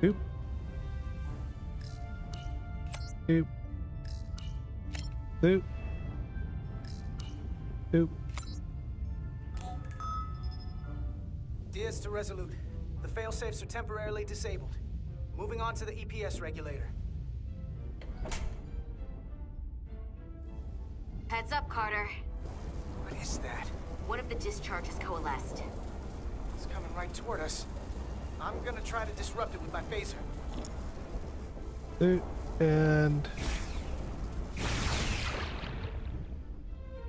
Oop. Oop. Oop. Oop. Diaz to Resolute. The failsafes are temporarily disabled. Moving on to the EPS regulator. Heads up, Carter. What is that? One of the discharges coalesced. It's coming right toward us. I'm gonna try to disrupt it with my phaser. Oop. And...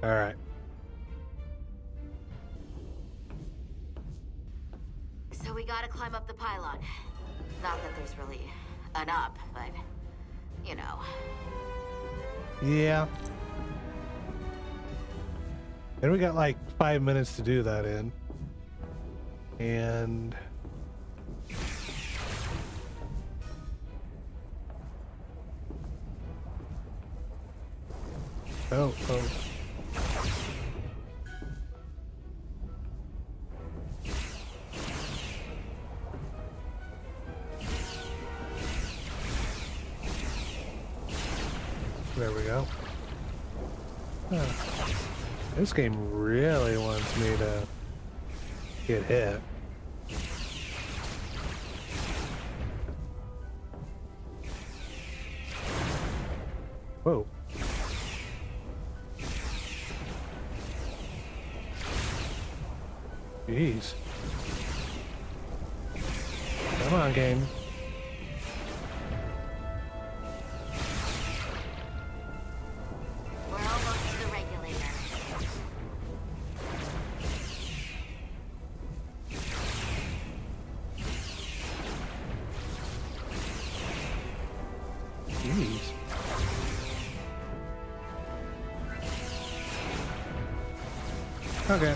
Alright. So we gotta climb up the pylon. Not that there's really an up, but, you know. Yeah. And we got like 5 minutes to do that in. And... Oh. There we go. Huh. This game really wants me to get hit. Whoa. Jeez. Come on, game. We're almost to the regulator. Okay.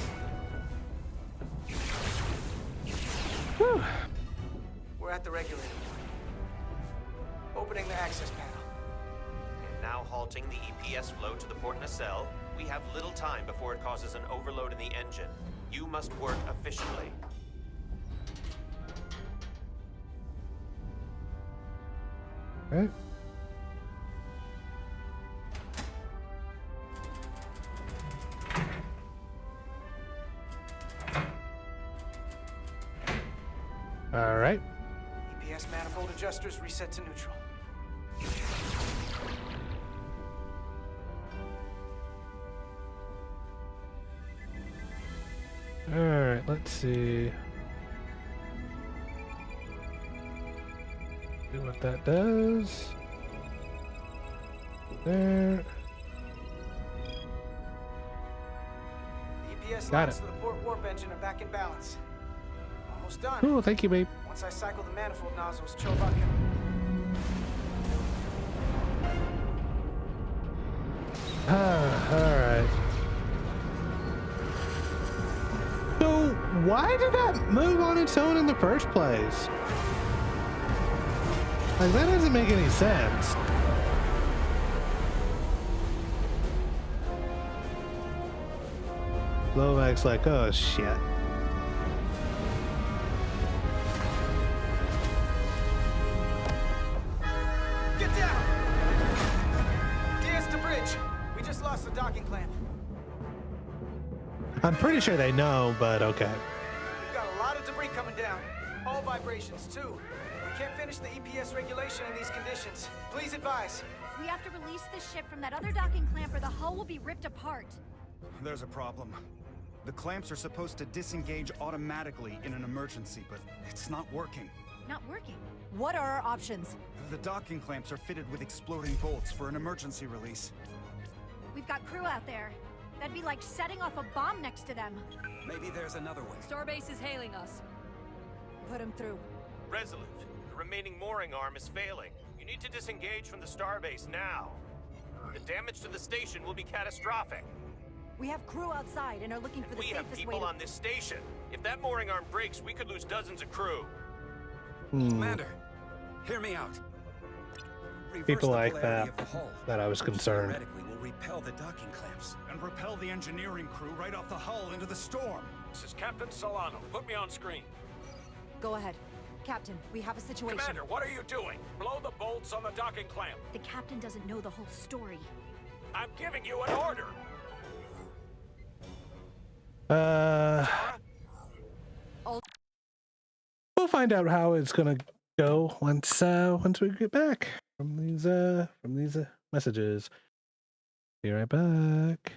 Whew. We're at the regulator point. Opening the access panel. And now halting the EPS flow to the port nacelle. We have little time before it causes an overload in the engine. You must work efficiently. Right. All right. EPS manifold adjusters reset to neutral. All right. Let's see. See what that does. There. The EPS Got lines it. to the port warp engine are back in balance. Almost done. Cool. Thank you, babe. Once I cycle the manifold nozzles, Chovok can... All right. So why did that move on its own in the first place? Like, that doesn't make any sense. Lovac's like, oh shit. Get down! DS to bridge. We just lost the docking clamp. I'm pretty sure they know, but okay. We've got a lot of debris coming down. All vibrations, too. We can't finish the EPS regulation in these conditions. Please advise. We have to release this ship from that other docking clamp or the hull will be ripped apart. There's a problem. The clamps are supposed to disengage automatically in an emergency, but it's not working. Not working. What are our options? The docking clamps are fitted with exploding bolts for an emergency release. We've got crew out there. That'd be like setting off a bomb next to them. Maybe there's another way. Starbase is hailing us. Put him through. Resolute, the remaining mooring arm is failing. You need to disengage from the starbase now. The damage to the station will be catastrophic. We have crew outside and are looking for the We have safest people way to... on this station. If that mooring arm breaks, we could lose dozens of crew. Commander, hear me out. Reverse People the like polarity that, of the hull, that I was which concerned. theoretically will repel the docking clamps. And repel the engineering crew right off the hull into the storm. This is Captain Solano. Put me on screen. Go ahead. Captain, we have a situation. Commander, what are you doing? Blow the bolts on the docking clamp. The captain doesn't know the whole story. I'm giving you an order. We'll find out how it's gonna go once we get back from these messages. Be right back.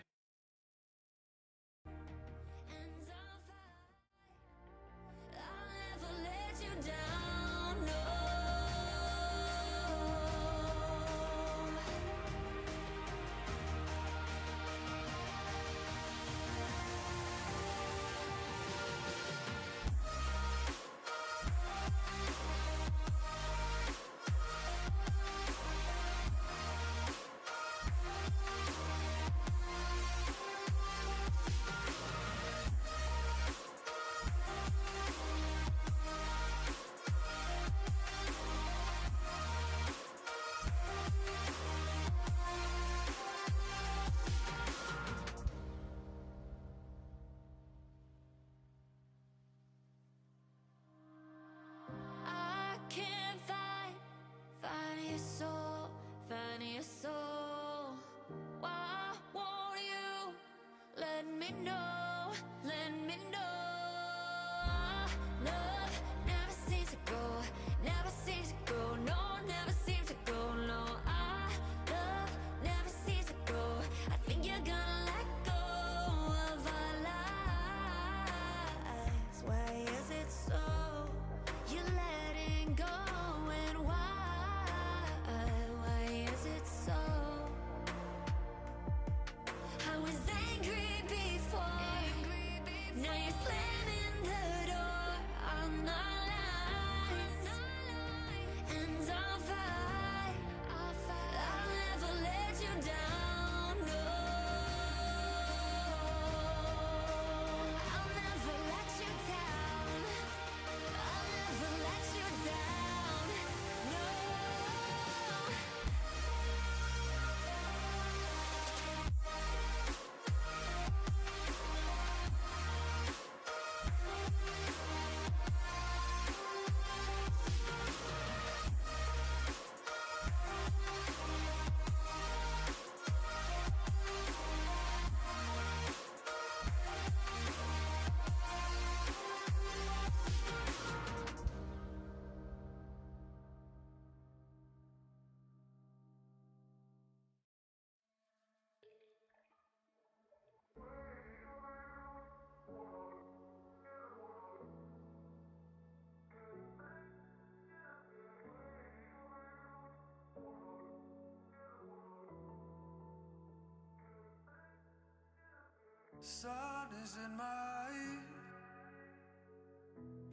sun is in my eyes.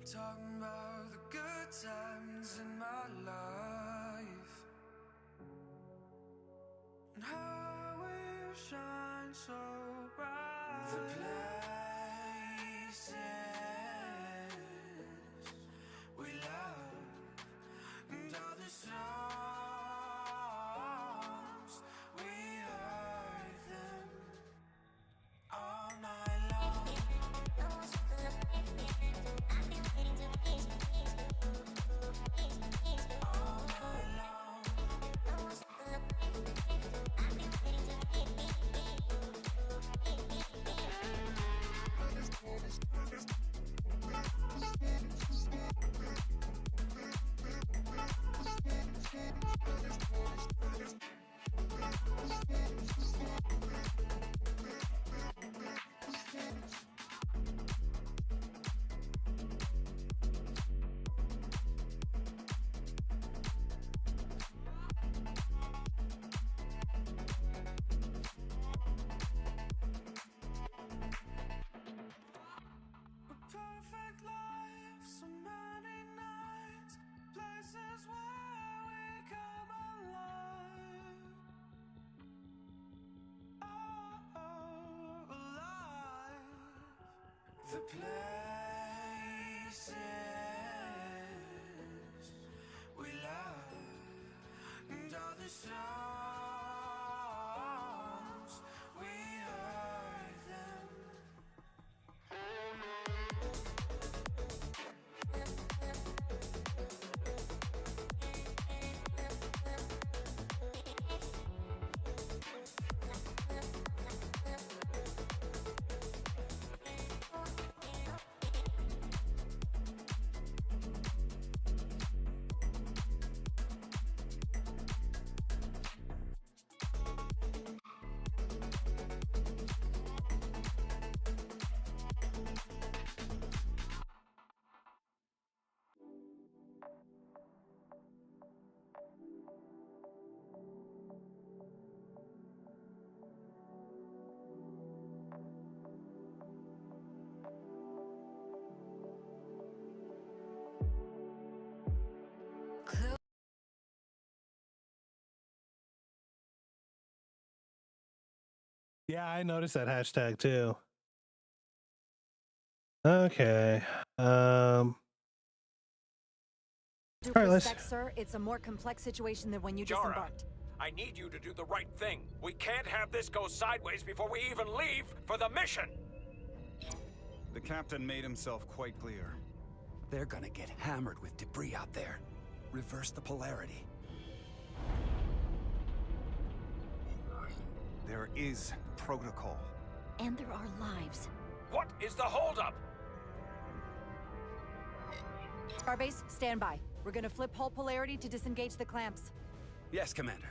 Talking about the good times in my life and how we shine so bright. The places we love and all the songs we heard them all night long. Perfect life, so many nights, places where we come alive. Oh, alive. The places we love and all the songs we heard them. Yeah, I noticed that hashtag too. Okay. All right, let's. Respect, sir, it's a more complex situation than when you Jara, disembarked. I need you to do the right thing. We can't have this go sideways before we even leave for the mission. The captain made himself quite clear. They're gonna get hammered with debris out there. Reverse the polarity. There is protocol. And there are lives. What is the holdup? Starbase, stand by. We're gonna flip hull polarity to disengage the clamps. Yes, Commander.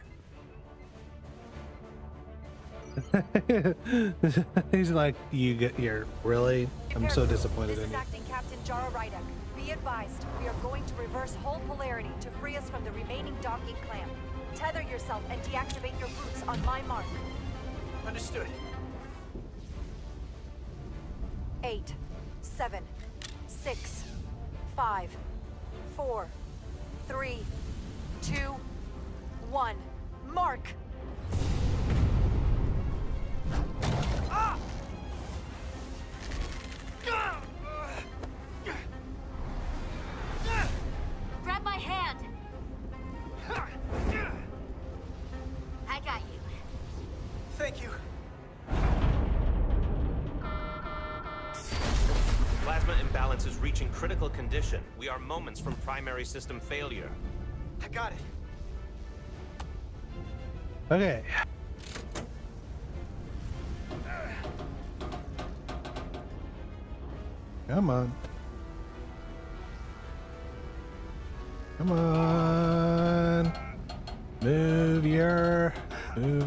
He's like, you get here, really? I'm so disappointed This in is you. Acting Captain Jara Rydek. Be advised, we are going to reverse hull polarity to free us from the remaining docking clamp. Tether yourself and deactivate your boots on my mark. Understood. 8, 7, 6, 5, 4, 3, 2, 1. Mark! Ah! Grab my hand! I got you. Thank you. Plasma imbalance is reaching critical condition. We are moments from primary system failure. I got it. Okay. Come on. Come on. Move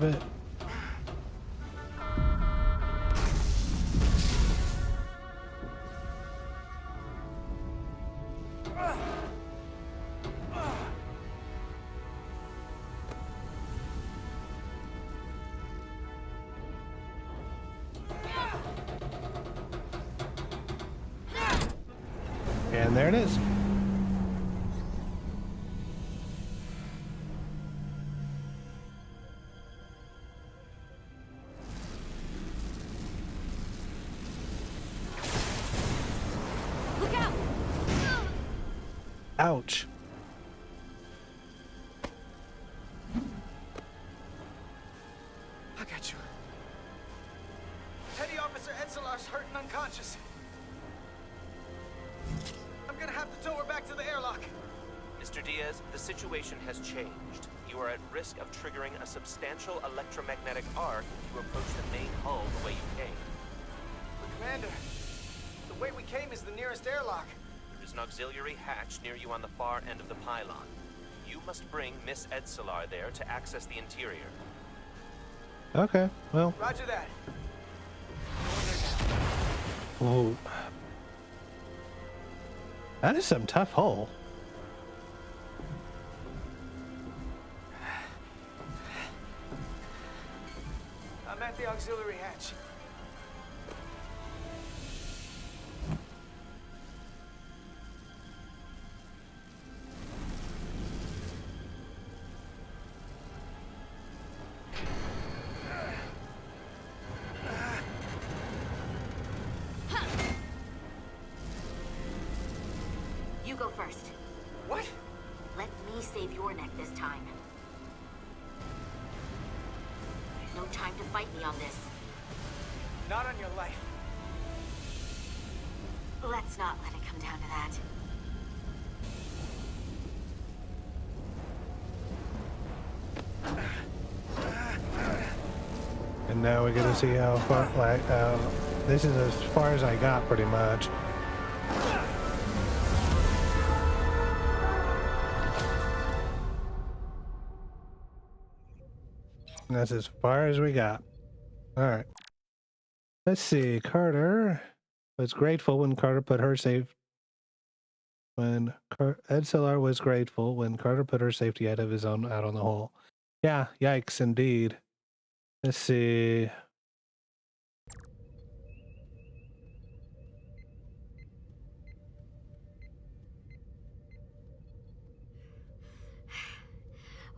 it. And there it is. Look out! Ouch. I got you. Petty Officer Edselar's hurt and unconscious. I'm gonna have to tow her back to the airlock. Mr. Diaz, the situation has changed. You are at risk of triggering a substantial electromagnetic arc if you approach the main hull the way you came. But Commander, the way we came is the nearest airlock. There is an auxiliary hatch near you on the far end of the pylon. You must bring Miss Edselar there to access the interior. Okay, well. Roger that. Whoa. That is some tough hull. I'm at the auxiliary hatch. You go first. What? Let me save your neck this time. No time to fight me on this. Not on your life. Let's not let it come down to that. And now we're gonna see how far, like, this is as far as I got pretty much. And that's as far as we got. All right. Let's see. Carter was grateful when Carter put her safe. Edselar was grateful when Carter put her safety out of his own out on the hole. Yeah. Yikes, indeed. Let's see.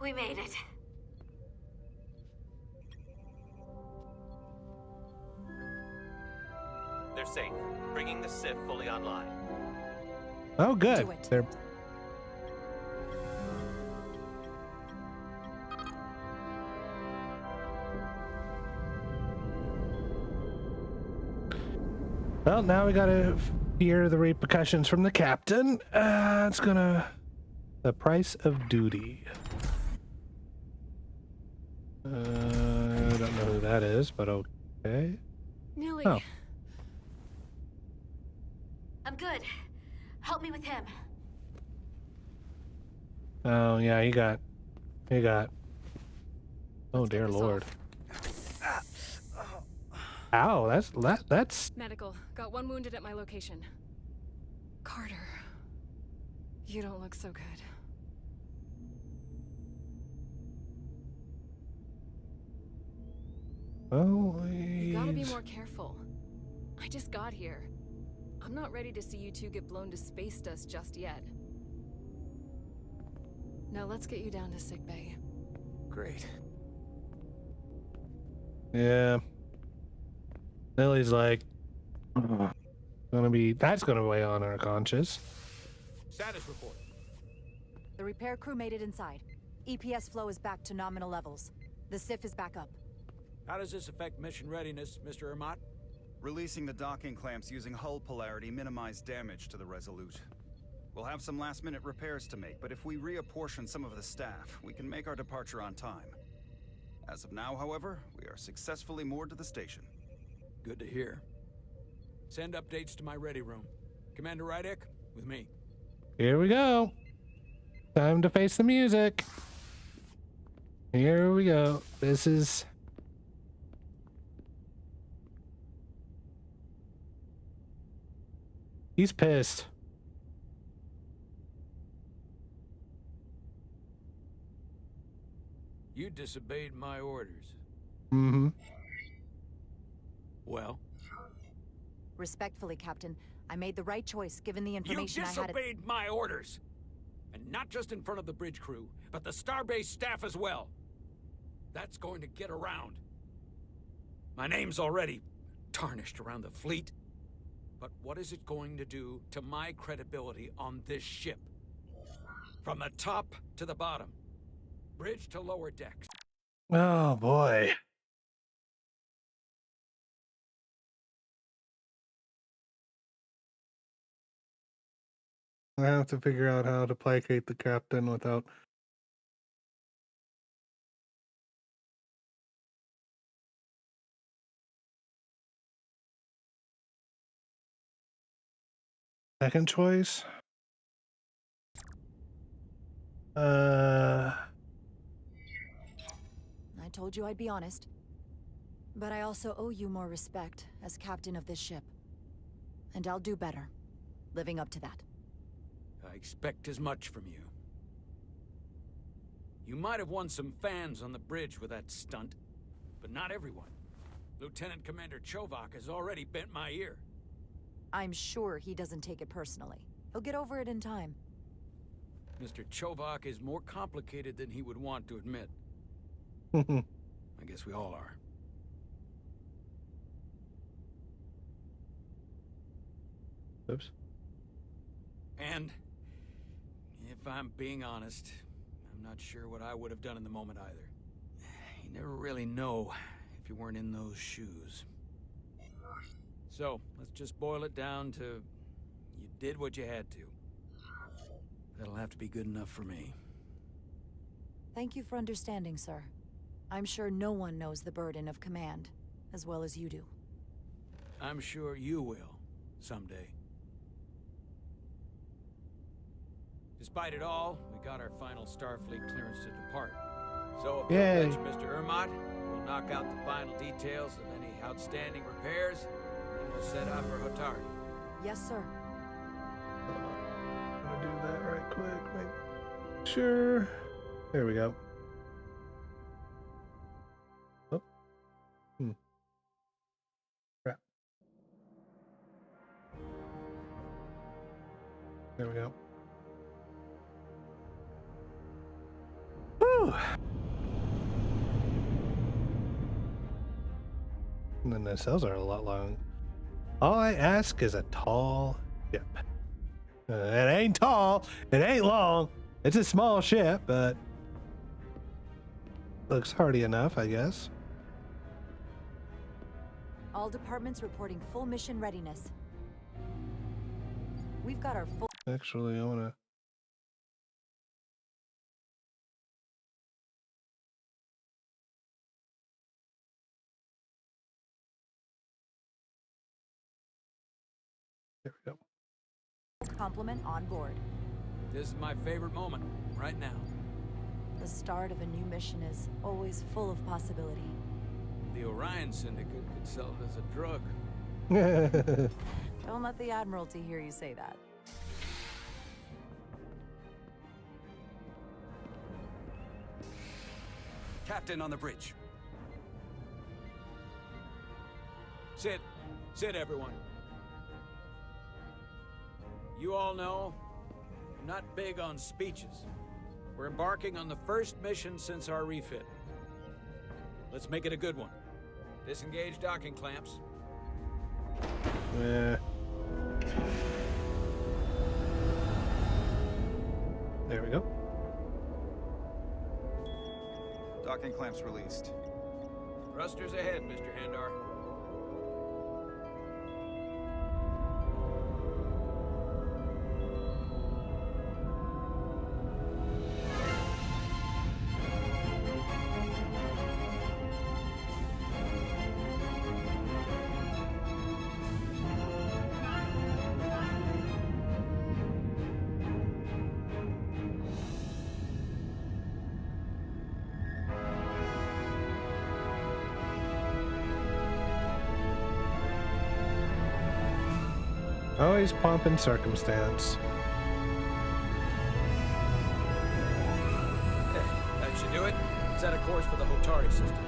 We made it. They're safe, bringing the SIF fully online. Oh, good. Do it. They're well, now we gotta hear the repercussions from the captain. It's gonna the price of duty. I don't know who that is, but okay. Nilly. Oh. I'm good. Help me with him. Oh yeah, he got. Oh dear this Lord. Ow, that's Medical. Got one wounded at my location. Carter. You don't look so good. oh. You gotta be he's- more careful. I just got here. I'm not ready to see you two get blown to space dust just yet. Now let's get you down to sickbay. Great. Yeah. Lily's like, that's gonna weigh on our conscience. Status report. The repair crew made it inside. EPS flow is back to nominal levels. The SIF is back up. How does this affect mission readiness, Mr. Ermot? Releasing the docking clamps using hull polarity minimized damage to the Resolute. We'll have some last-minute repairs to make, but if we reapportion some of the staff, we can make our departure on time. As of now, however, we are successfully moored to the station. Good to hear. Send updates to my ready room. Commander Rydek, with me. Here we go. Time to face the music. Here we go. This is. He's pissed. You disobeyed my orders. Mm-hmm. Well? Respectfully, Captain, I made the right choice given the You information I had. disobeyed my orders! And not just in front of the bridge crew, but the Starbase staff as well. That's going to get around. My name's already tarnished around the fleet. But what is it going to do to my credibility on this ship? From the top to the bottom. Bridge to lower decks. Oh boy. I have to figure out how to placate the captain without second choice. I told you I'd be honest. But I also owe you more respect as captain of this ship. And I'll do better, living up to that. I expect as much from you. You might have won some fans on the bridge with that stunt, but not everyone. Lieutenant Commander Chovak has already bent my ear. I'm sure he doesn't take it personally. He'll get over it in time. Mr. Chovak is more complicated than he would want to admit. I guess we all are. Oops. And, if I'm being honest, I'm not sure what I would have done in the moment either. You never really know if you weren't in those shoes. So, let's just boil it down to, you did what you had to. That'll have to be good enough for me. Thank you for understanding, sir. I'm sure no one knows the burden of command as well as you do. I'm sure you will, someday. Despite it all, we got our final Starfleet clearance to depart. So if Yay. you'll fetch Mr. Ermot, we'll knock out the final details of any outstanding repairs, and then we'll set out for Hotari. Yes, sir. I'm gonna do that right quick. Make sure. There we go. Oh. Crap. There we go. Whew. And then the cells are a lot long. All I ask is a tall ship. It ain't tall, it ain't long. It's a small ship, but looks hardy enough, I guess. All departments reporting full mission readiness. We've got our full... Actually, I wanna... There we go. complement on board. This is my favorite moment, right now. The start of a new mission is always full of possibility. The Orion Syndicate could sell it as a drug. Don't let the Admiralty hear you say that. Captain on the bridge. Sit. Sit, everyone. You all know, I'm not big on speeches. We're embarking on the first mission since our refit. Let's make it a good one. Disengage docking clamps. Yeah. There we go. Docking clamps released. Thrusters ahead, Mr. Handar. Always pomp and circumstance. That should do it. Set a course for the Hotari system.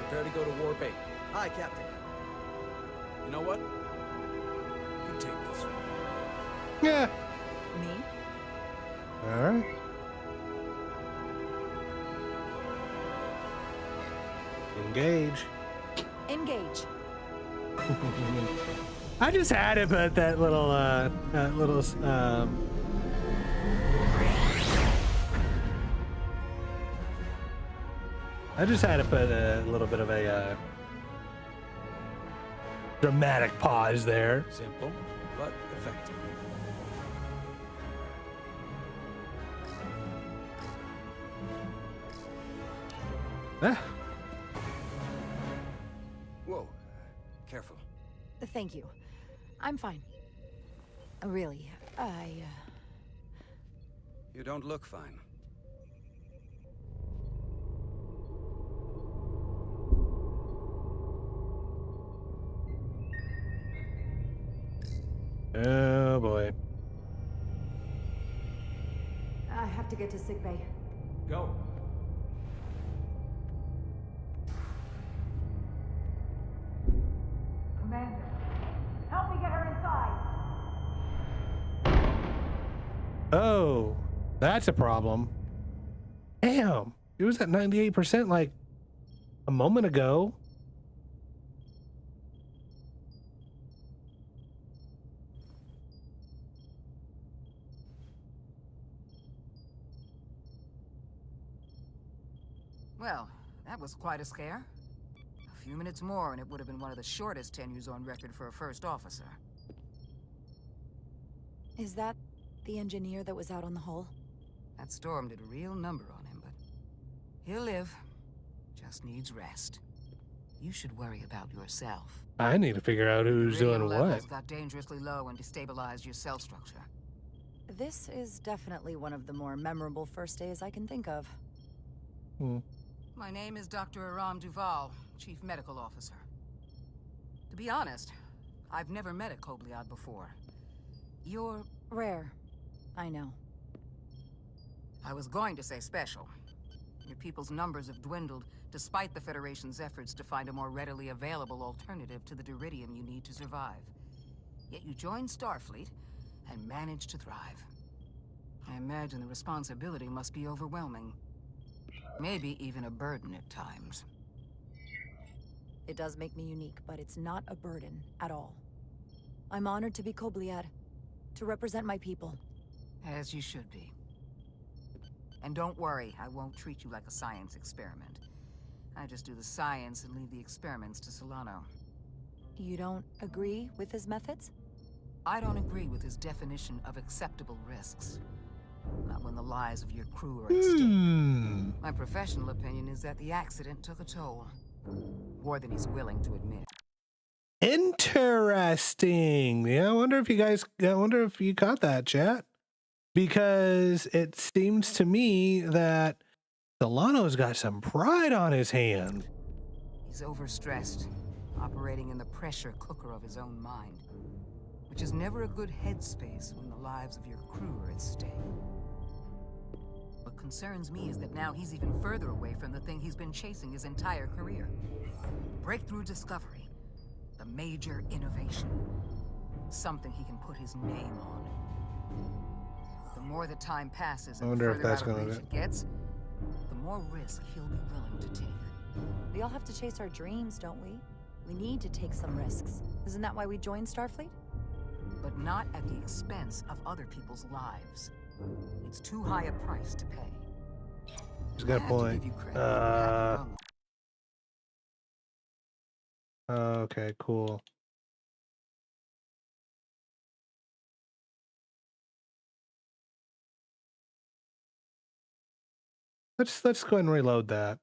Prepare to go to Warp 8. Hi, Captain. You know what? You take this one. Yeah. Me? All right. Engage. Engage. I just had to put that little, I just had to put a little bit of a dramatic pause there. Simple, but effective. Ah. Whoa, careful. Thank you. I'm fine. Really, You don't look fine. Oh boy. I have to get to sickbay. Go. Commander, help me get her inside. Oh, that's a problem. Damn, it was at 98% like a moment ago. Well, that was quite a scare. A few minutes more and it would have been one of the shortest tenures on record for a first officer. Is that the engineer that was out on the hull? That storm did a real number on him, but he'll live. Just needs rest. You should worry about yourself. I need to figure out who's Iridium doing levels what. got dangerously low and destabilized your cell structure. This is definitely one of the more memorable first days I can think of. My name is Dr. Aram Duval, Chief Medical Officer. To be honest, I've never met a Kobliad before. You're rare. I know. I was going to say special. Your people's numbers have dwindled, despite the Federation's efforts to find a more readily available alternative to the Duridium you need to survive. Yet you joined Starfleet and managed to thrive. I imagine the responsibility must be overwhelming. Maybe even a burden at times. It does make me unique, but it's not a burden at all. I'm honored to be Kobliad, to represent my people. As you should be. And don't worry, I won't treat you like a science experiment. I just do the science and leave the experiments to Solano. You don't agree with his methods? I don't agree with his definition of acceptable risks. Not when the lives of your crew are at stake. My professional opinion is that the accident took a toll. More than he's willing to admit. Interesting. Yeah, I wonder if you caught that, chat. Because it seems to me that Solano's got some pride on his hand. He's overstressed, operating in the pressure cooker of his own mind. Which is never a good headspace when the lives of your crew are at stake. What concerns me is that now he's even further away from the thing he's been chasing his entire career. Breakthrough discovery. The major innovation. Something he can put his name on. The more the time passes and the further out of reach it gets, the more risk he'll be willing to take. We all have to chase our dreams, don't we? We need to take some risks. Isn't that why we joined Starfleet? But not at the expense of other people's lives. It's too high a price to pay. He's got a point. Okay, cool. Let's go ahead and reload that.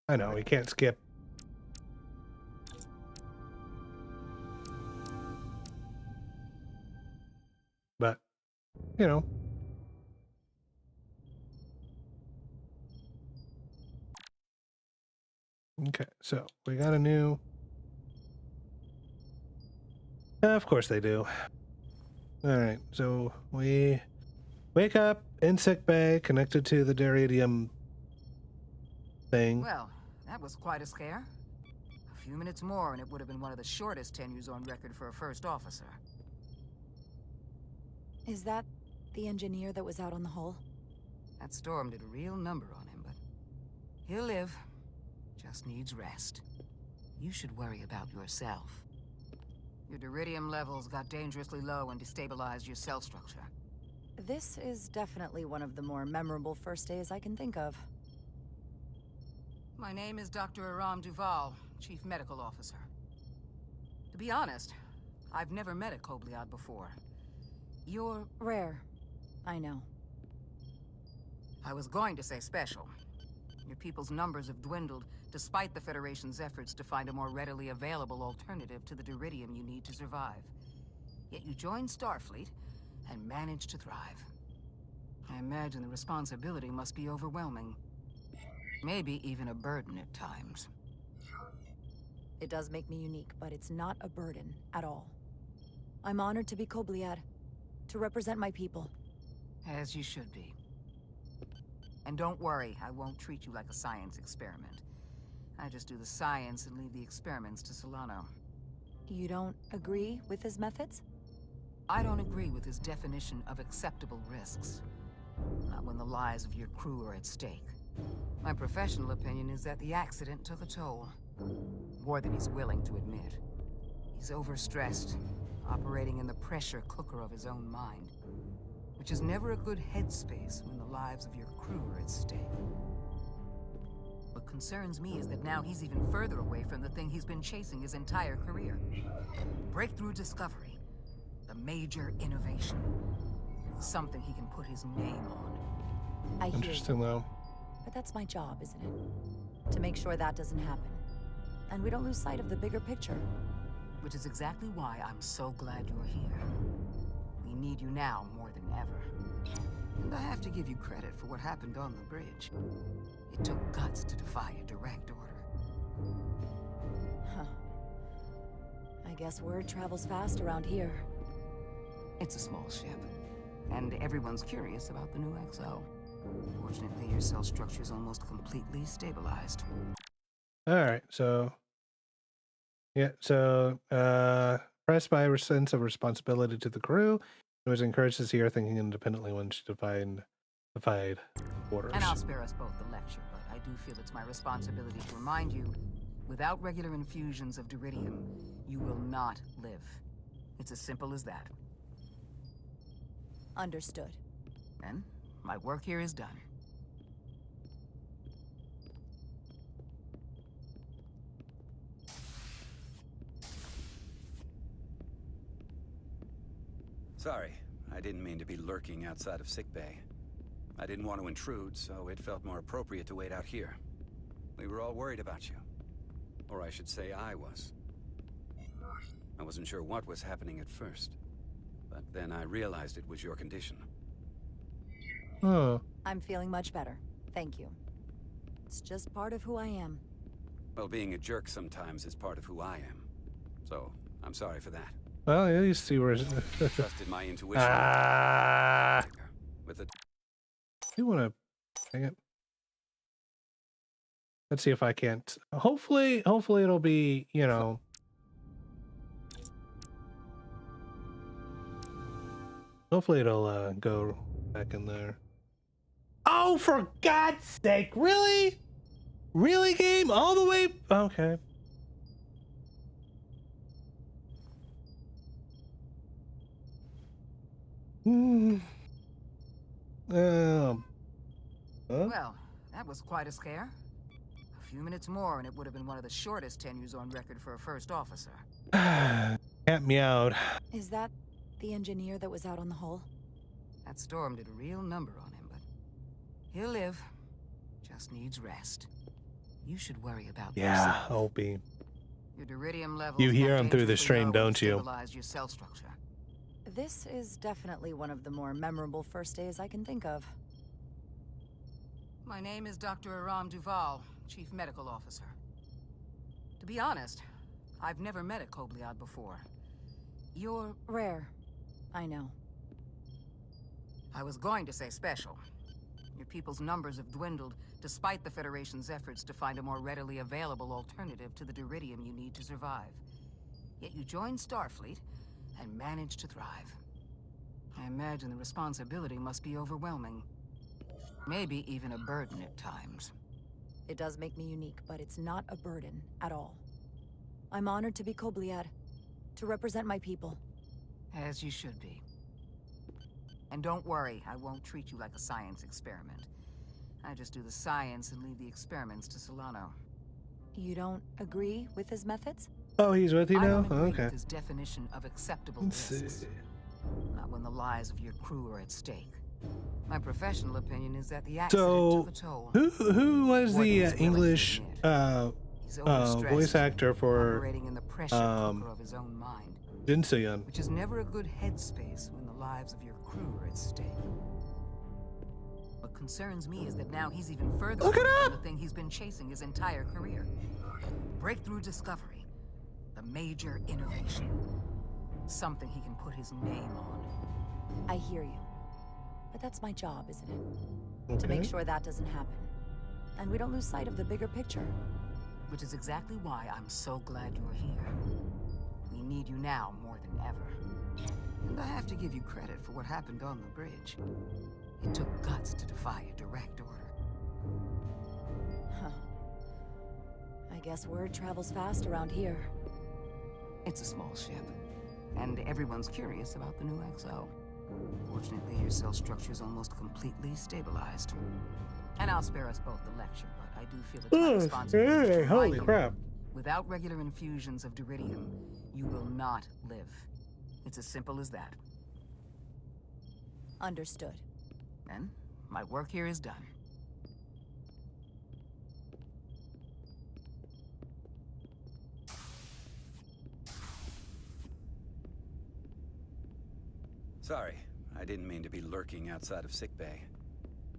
I know we can't skip. But, you know. Okay, so we got a new... of course they do. Alright, so we wake up in sickbay, connected to the Duridium thing. Well, that was quite a scare. A few minutes more and it would have been one of the shortest tenures on record for a first officer. Is that the engineer that was out on the hull? That storm did a real number on him, but he'll live. Just needs rest. You should worry about yourself. Your deridium levels got dangerously low and destabilized your cell structure. This is definitely one of the more memorable first days I can think of. My name is Dr. Aram Duval, Chief Medical Officer. To be honest, I've never met a Kobliad before. You're rare. I know. I was going to say special. Your people's numbers have dwindled, despite the Federation's efforts to find a more readily available alternative to the deridium you need to survive. Yet you joined Starfleet, and managed to thrive. I imagine the responsibility must be overwhelming. Maybe even a burden at times. It does make me unique, but it's not a burden at all. I'm honored to be Kobliad, to represent my people. As you should be. And don't worry, I won't treat you like a science experiment. I just do the science and leave the experiments to Solano. You don't agree with his methods? I don't agree with his definition of acceptable risks. Not when the lives of your crew are at stake. My professional opinion is that the accident took a toll. More than he's willing to admit. He's overstressed, operating in the pressure cooker of his own mind. Which is never a good headspace when the lives of your crew are at stake. What concerns me is that now he's even further away from the thing he's been chasing his entire career. Breakthrough discovery. The major innovation. Something he can put his name on. I hear Interesting, you. though. But that's my job, isn't it? To make sure that doesn't happen. And we don't lose sight of the bigger picture. Which is exactly why I'm so glad you're here. We need you now more than ever. And I have to give you credit for what happened on the bridge. It took guts to defy a direct order. Huh. I guess word travels fast around here. It's a small ship, and everyone's curious about the new XO. Fortunately, your cell structure is almost completely stabilized. All right, so yeah, so pressed by a sense of responsibility to the crew, it was encouraged to see her thinking independently when she defied orders. And I'll spare us both the lecture, but I do feel it's my responsibility to remind you, without regular infusions of deridium, you will not live. It's as simple as that. Understood. Then, my work here is done. Sorry, I didn't mean to be lurking outside of sickbay. I didn't want to intrude, so it felt more appropriate to wait out here. We were all worried about you. Or I should say I was. I wasn't sure what was happening at first. But then I realized it was your condition. Oh. I'm feeling much better. Thank you. It's just part of who I am. Well, being a jerk sometimes is part of who I am. So, I'm sorry for that. Well, at least you were. Trusted my intuition. With a. You want to? Hang it. Let's see if I can't. Hopefully it'll be, you know. Hopefully it'll go back in there. Oh, for God's sake! Really? Really, game? All the way? Okay. Well, that was quite a scare. A few minutes more and it would have been one of the shortest tenures on record for a first officer. Cat meowed. Is that the engineer that was out on the hull? That storm did a real number on him, but he'll live. Just needs rest. You should worry about yourself. Opie. Your deridium levels. You hear him through the stream, don't you? Stabilize your cell structure. This is definitely one of the more memorable first days I can think of. My name is Dr. Aram Duval, Chief Medical Officer. To be honest, I've never met a Kobliad before. You're rare. I know. I was going to say special. Your people's numbers have dwindled, despite the Federation's efforts to find a more readily available alternative to the Duridium you need to survive. Yet you joined Starfleet and managed to thrive. I imagine the responsibility must be overwhelming. Maybe even a burden at times. It does make me unique, but it's not a burden at all. I'm honored to be Kobliad, to represent my people. As you should be. And don't worry, I won't treat you like a science experiment. I just do the science and leave the experiments to Solano. You don't agree with his methods? Oh, he's with you I now? don't agree Okay. with his definition of acceptable Let's risks. see. Not when the lives of your crew are at stake. My professional opinion is that the accident So, took a toll. who was More than the he's willing to English admit. He's overstressed, voice actor for operating in the pressure cooker of his own mind, Jin So-yeon? which is never a good headspace when the lives of your crew are at stake. What concerns me is that now he's even further away from the thing he's been chasing his entire career. Breakthrough discovery. The major innovation. Something he can put his name on. I hear you. But that's my job, isn't it? To make sure that doesn't happen. And we don't lose sight of the bigger picture. Which is exactly why I'm so glad you're here. We need you now more than ever. And I have to give you credit for what happened on the bridge. It took guts to defy a direct order. Huh. I guess word travels fast around here. It's a small ship. And everyone's curious about the new XO. Fortunately, your cell structure is almost completely stabilized. And I'll spare us both the lecture, but I do feel it's my responsibility to holy remind you, crap. without regular infusions of Duridium, you will not live. It's as simple as that. Understood. Then, my work here is done. Sorry, I didn't mean to be lurking outside of sickbay.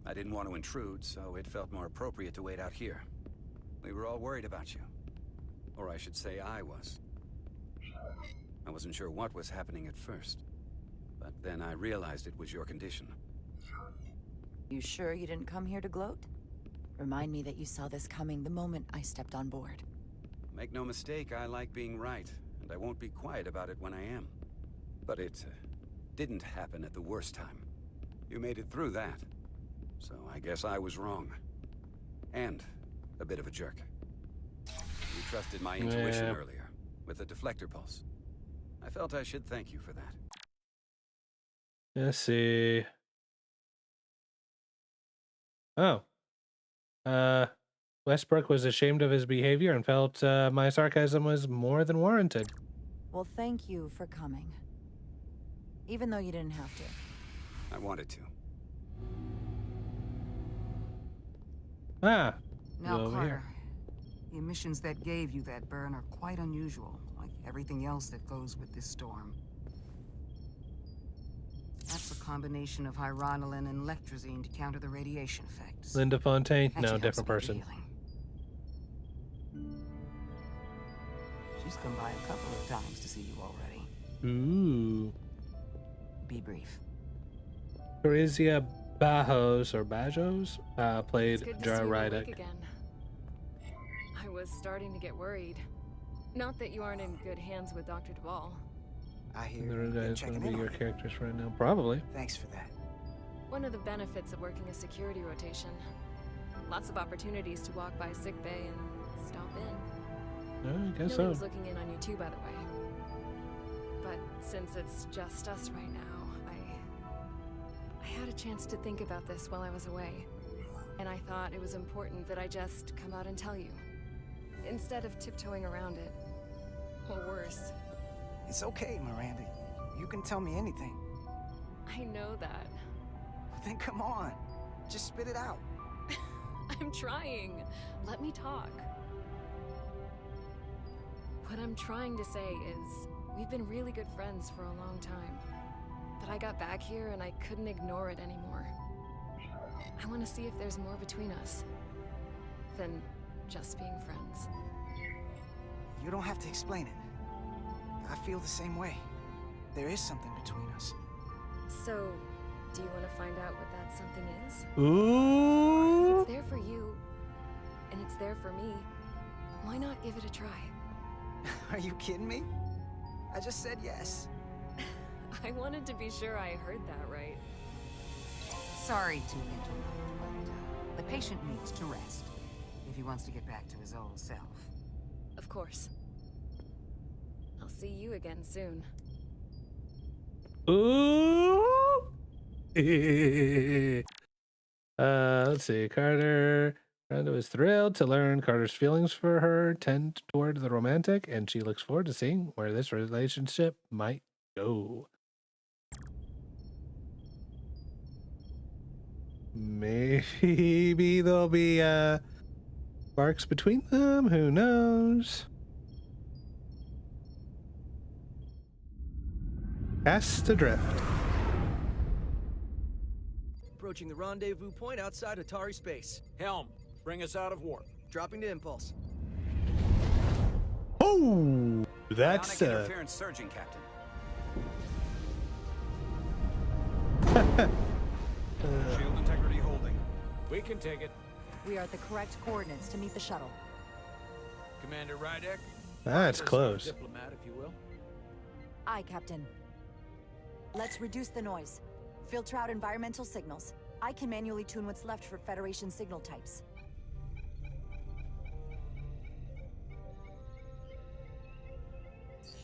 I didn't want to intrude, so it felt more appropriate to wait out here. We were all worried about you. Or I should say I was. I wasn't sure what was happening at first. But then I realized it was your condition. You sure you didn't come here to gloat? Remind me that you saw this coming the moment I stepped on board. Make no mistake, I like being right, and I won't be quiet about it when I am. But it didn't happen at the worst time. You made it through that. So I guess I was wrong. And a bit of a jerk. You trusted my intuition earlier, with the deflector pulse. I felt I should thank you for that. Let's see. Oh. Westbrook was ashamed of his behavior and felt my sarcasm was more than warranted. Well, thank you for coming. Even though you didn't have to. I wanted to. Ah. Now, over Carter, here. the emissions that gave you that burn are quite unusual, like everything else that goes with this storm. That's a combination of hyronolin and lectrazine to counter the radiation effects. Linda Fontaine? That No, should help different speed person. healing. She's come by a couple of times to see you already. Ooh. Be brief. Parizia Bajos or Bajos played It's good to Jar see you awake Rydek. again. I was starting to get worried. Not that you aren't in good hands with Dr. Duvall. I hear There are you've been guys going checking to be in your on me. characters right now. Probably. Thanks for that. One of the benefits of working a security rotation. Lots of opportunities to walk by sickbay and stop in. I guess Nobody so. was looking in on you too, by the way. But since it's just us right now, I had a chance to think about this while I was away. And I thought it was important that I just come out and tell you. Instead of tiptoeing around it. Or worse. It's okay, Miranda. You can tell me anything. I know that. Then come on. Just spit it out. I'm trying. Let me talk. What I'm trying to say is, we've been really good friends for a long time. But I got back here and I couldn't ignore it anymore. I want to see if there's more between us than just being friends. You don't have to explain it. I feel the same way. There is something between us. So, Do you want to find out what that something is? Ooh. If it's there for you, and it's there for me, why not give it a try? Are you kidding me? I just said yes. I wanted to be sure I heard that right. Sorry to interrupt, but the patient needs to rest if he wants to get back to his old self. Of course. I'll see you again soon. Ooh. Let's see. Carter was thrilled to learn Carter's feelings for her tend toward the romantic, and she looks forward to seeing where this relationship might go. Maybe there'll be sparks between them. Who knows? Cast adrift. Approaching the rendezvous point outside Atari space. Helm, bring us out of warp. Dropping to impulse. Oh, that's Ionic interference surging, Captain. Shield integrity holding. We can take it. We are at the correct coordinates to meet the shuttle. Commander Rydek. That's close. Diplomat, if you will. Aye, Captain. Let's reduce the noise. Filter out environmental signals. I can manually tune what's left for Federation signal types.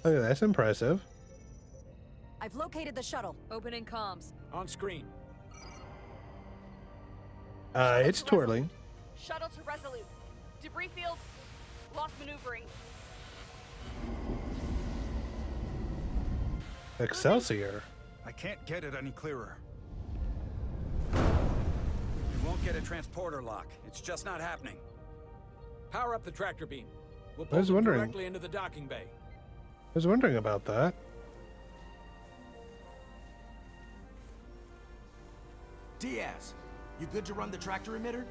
Okay, that's impressive. I've located the shuttle. Opening comms. On screen. It's twirling. Shuttle to Resolute. Debris field. Lost maneuvering. Excelsior. I can't get it any clearer. You won't get a transporter lock. It's just not happening. Power up the tractor beam. We'll I pull was them wondering. directly into the docking bay. I was wondering about that. Diaz, you good to run the tractor emitter?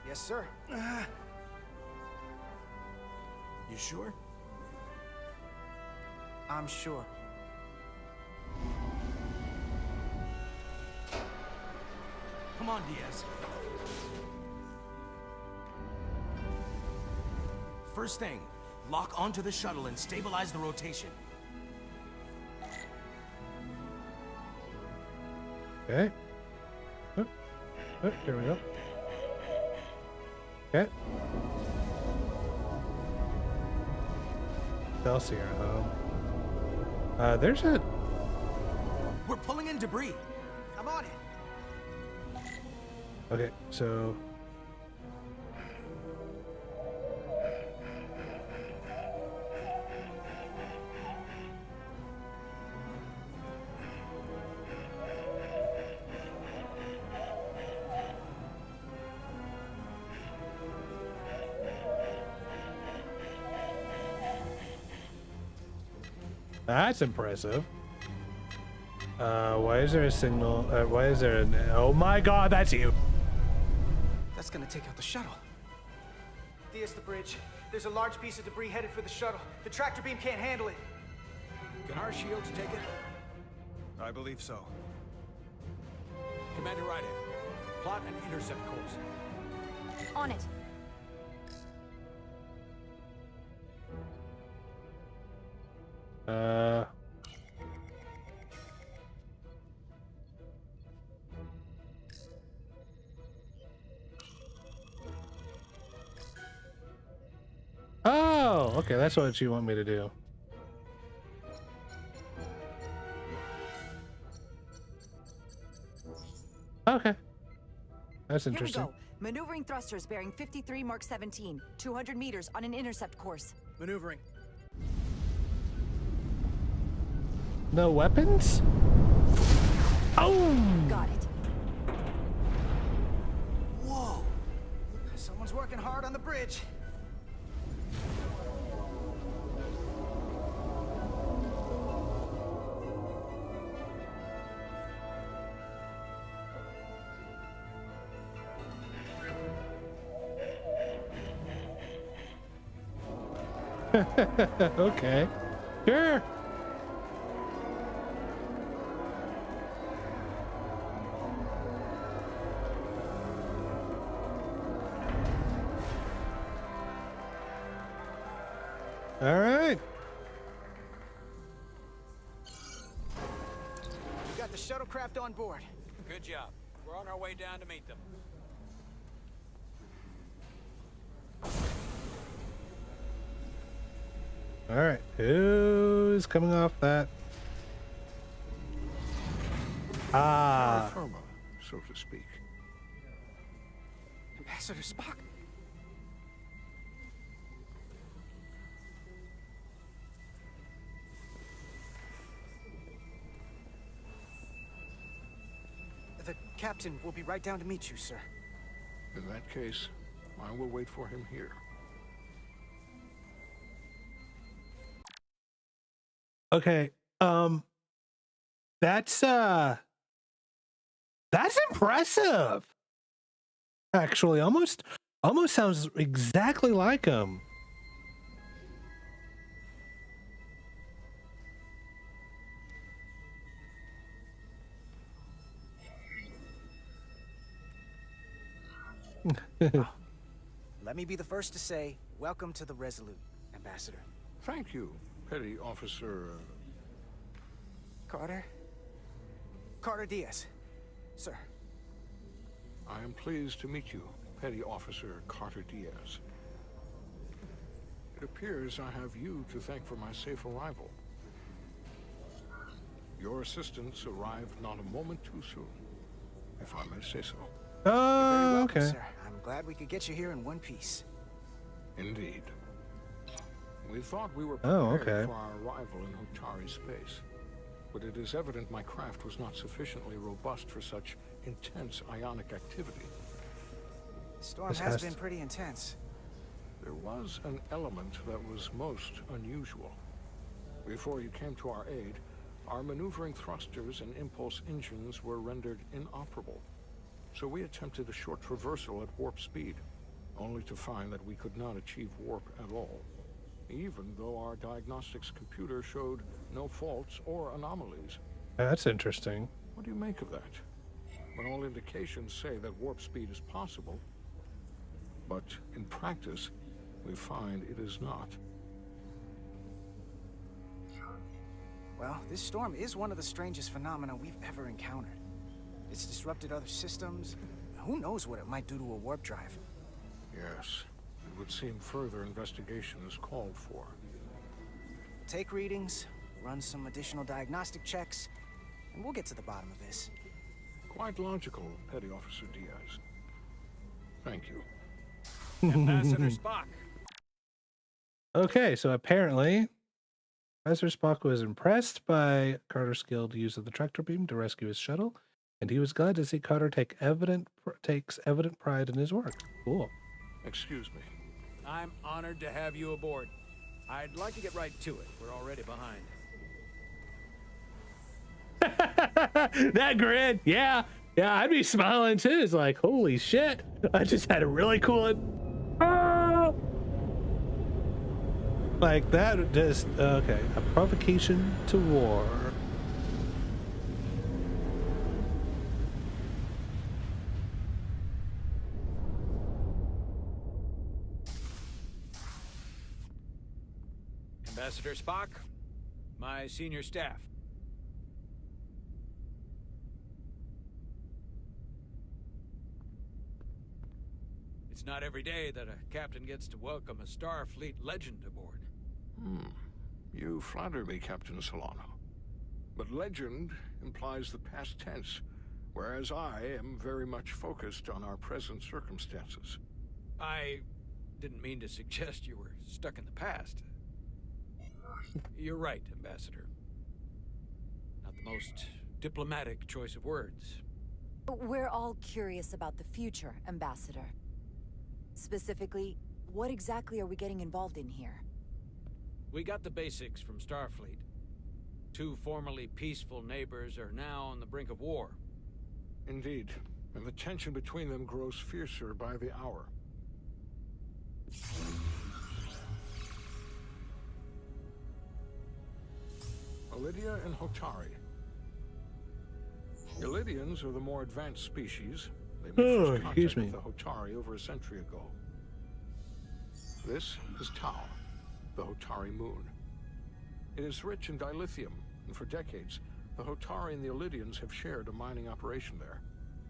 Yes, sir. You sure? I'm sure. Come on, Diaz. First thing, lock onto the shuttle and stabilize the rotation. Okay. Oh, here we go. Okay. Excelsior, there's a... We're pulling in debris. I'm on it. Okay, so... That's impressive. Why is there a signal? Why is there an... Oh my god, that's you! That's gonna take out the shuttle. Diaz, the bridge. There's a large piece of debris headed for the shuttle. The tractor beam can't handle it. Can our shields take it? I believe so. Commander Rydek, plot an intercept course. On it. Oh, okay, that's what you want me to do. Okay. That's interesting. Here we go. Maneuvering thrusters bearing 53 Mark 17. 200 meters on an intercept course. Maneuvering. No weapons? Oh! Got it. Whoa! Someone's working hard on the bridge. Okay. Sure. All right. We got the shuttlecraft on board. Good job. We're on our way down to meet them. All right. Who's coming off that? Ah. Terra firma, so to speak. Ambassador Spock. The captain will be right down to meet you, sir. In that case, I will wait for him here. Okay. That's impressive. Actually, almost sounds exactly like him. Let me be the first to say, welcome to the Resolute, Ambassador. Thank you, Petty Officer... Carter? Carter Diaz, sir. I am pleased to meet you, Petty Officer Carter Diaz. It appears I have you to thank for my safe arrival. Your assistance arrived not a moment too soon, if I may say so. Oh, okay. Sir. I'm glad we could get you here in one piece. Indeed. We thought we were prepared okay. for our arrival in Hotari space, but it is evident my craft was not sufficiently robust for such intense ionic activity. The storm has been pretty intense. There was an element that was most unusual. Before you came to our aid, our maneuvering thrusters and impulse engines were rendered inoperable. So we attempted a short traversal at warp speed, only to find that we could not achieve warp at all, even though our diagnostics computer showed no faults or anomalies. That's interesting. What do you make of that? When all indications say that warp speed is possible, but in practice, we find it is not. Well, this storm is one of the strangest phenomena we've ever encountered. It's disrupted other systems. Who knows what it might do to a warp drive? Yes, it would seem further investigation is called for. Take readings, run some additional diagnostic checks, and we'll get to the bottom of this. Quite logical, Petty Officer Diaz. Thank you. Ambassador Spock. Okay, so apparently, Professor Spock was impressed by Carter's skilled use of the tractor beam to rescue his shuttle, and he was glad to see Carter takes evident pride in his work. Cool. Excuse me. I'm honored to have you aboard. I'd like to get right to it. We're already behind. That grin, yeah, I'd be smiling too. It's like, holy shit, I just had a really cool. Like that, just okay. A provocation to war. Ambassador Spock, my senior staff. It's not every day that a captain gets to welcome a Starfleet legend aboard. You flatter me, Captain Solano. But legend implies the past tense, whereas I am very much focused on our present circumstances. I didn't mean to suggest you were stuck in the past. You're right, Ambassador. Not the most diplomatic choice of words. We're all curious about the future, Ambassador. Specifically, what exactly are we getting involved in here? We got the basics from Starfleet. Two formerly peaceful neighbors are now on the brink of war. Indeed, and the tension between them grows fiercer by the hour. Elydia and Hotari. Elydians are the more advanced species. They made first contact with the Hotari over a century ago. This is Tau, the Hotari moon. It is rich in dilithium, and for decades, the Hotari and the Illidians have shared a mining operation there.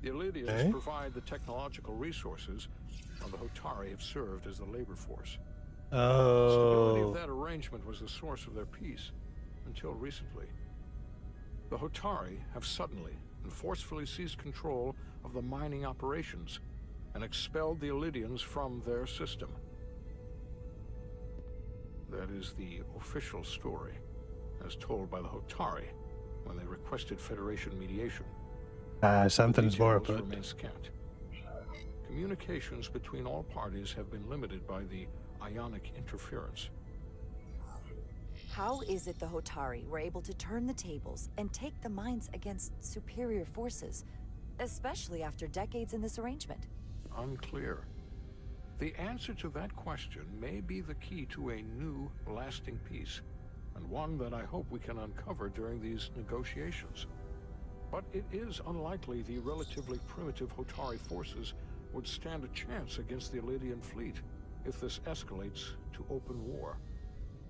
The Illidians provide the technological resources, while the Hotari have served as the labor force. The stability of that arrangement was the source of their peace, until recently. The Hotari have suddenly and forcefully seized control of the mining operations and expelled the Illidians from their system. That is the official story, as told by the Hotari when they requested Federation mediation. Something's more Details afoot. remain scant. Communications between all parties have been limited by the ionic interference. How is it the Hotari were able to turn the tables and take the mines against superior forces, especially after decades in this arrangement? Unclear. The answer to that question may be the key to a new, lasting peace, and one that I hope we can uncover during these negotiations. But it is unlikely the relatively primitive Hotari forces would stand a chance against the Illidian fleet if this escalates to open war.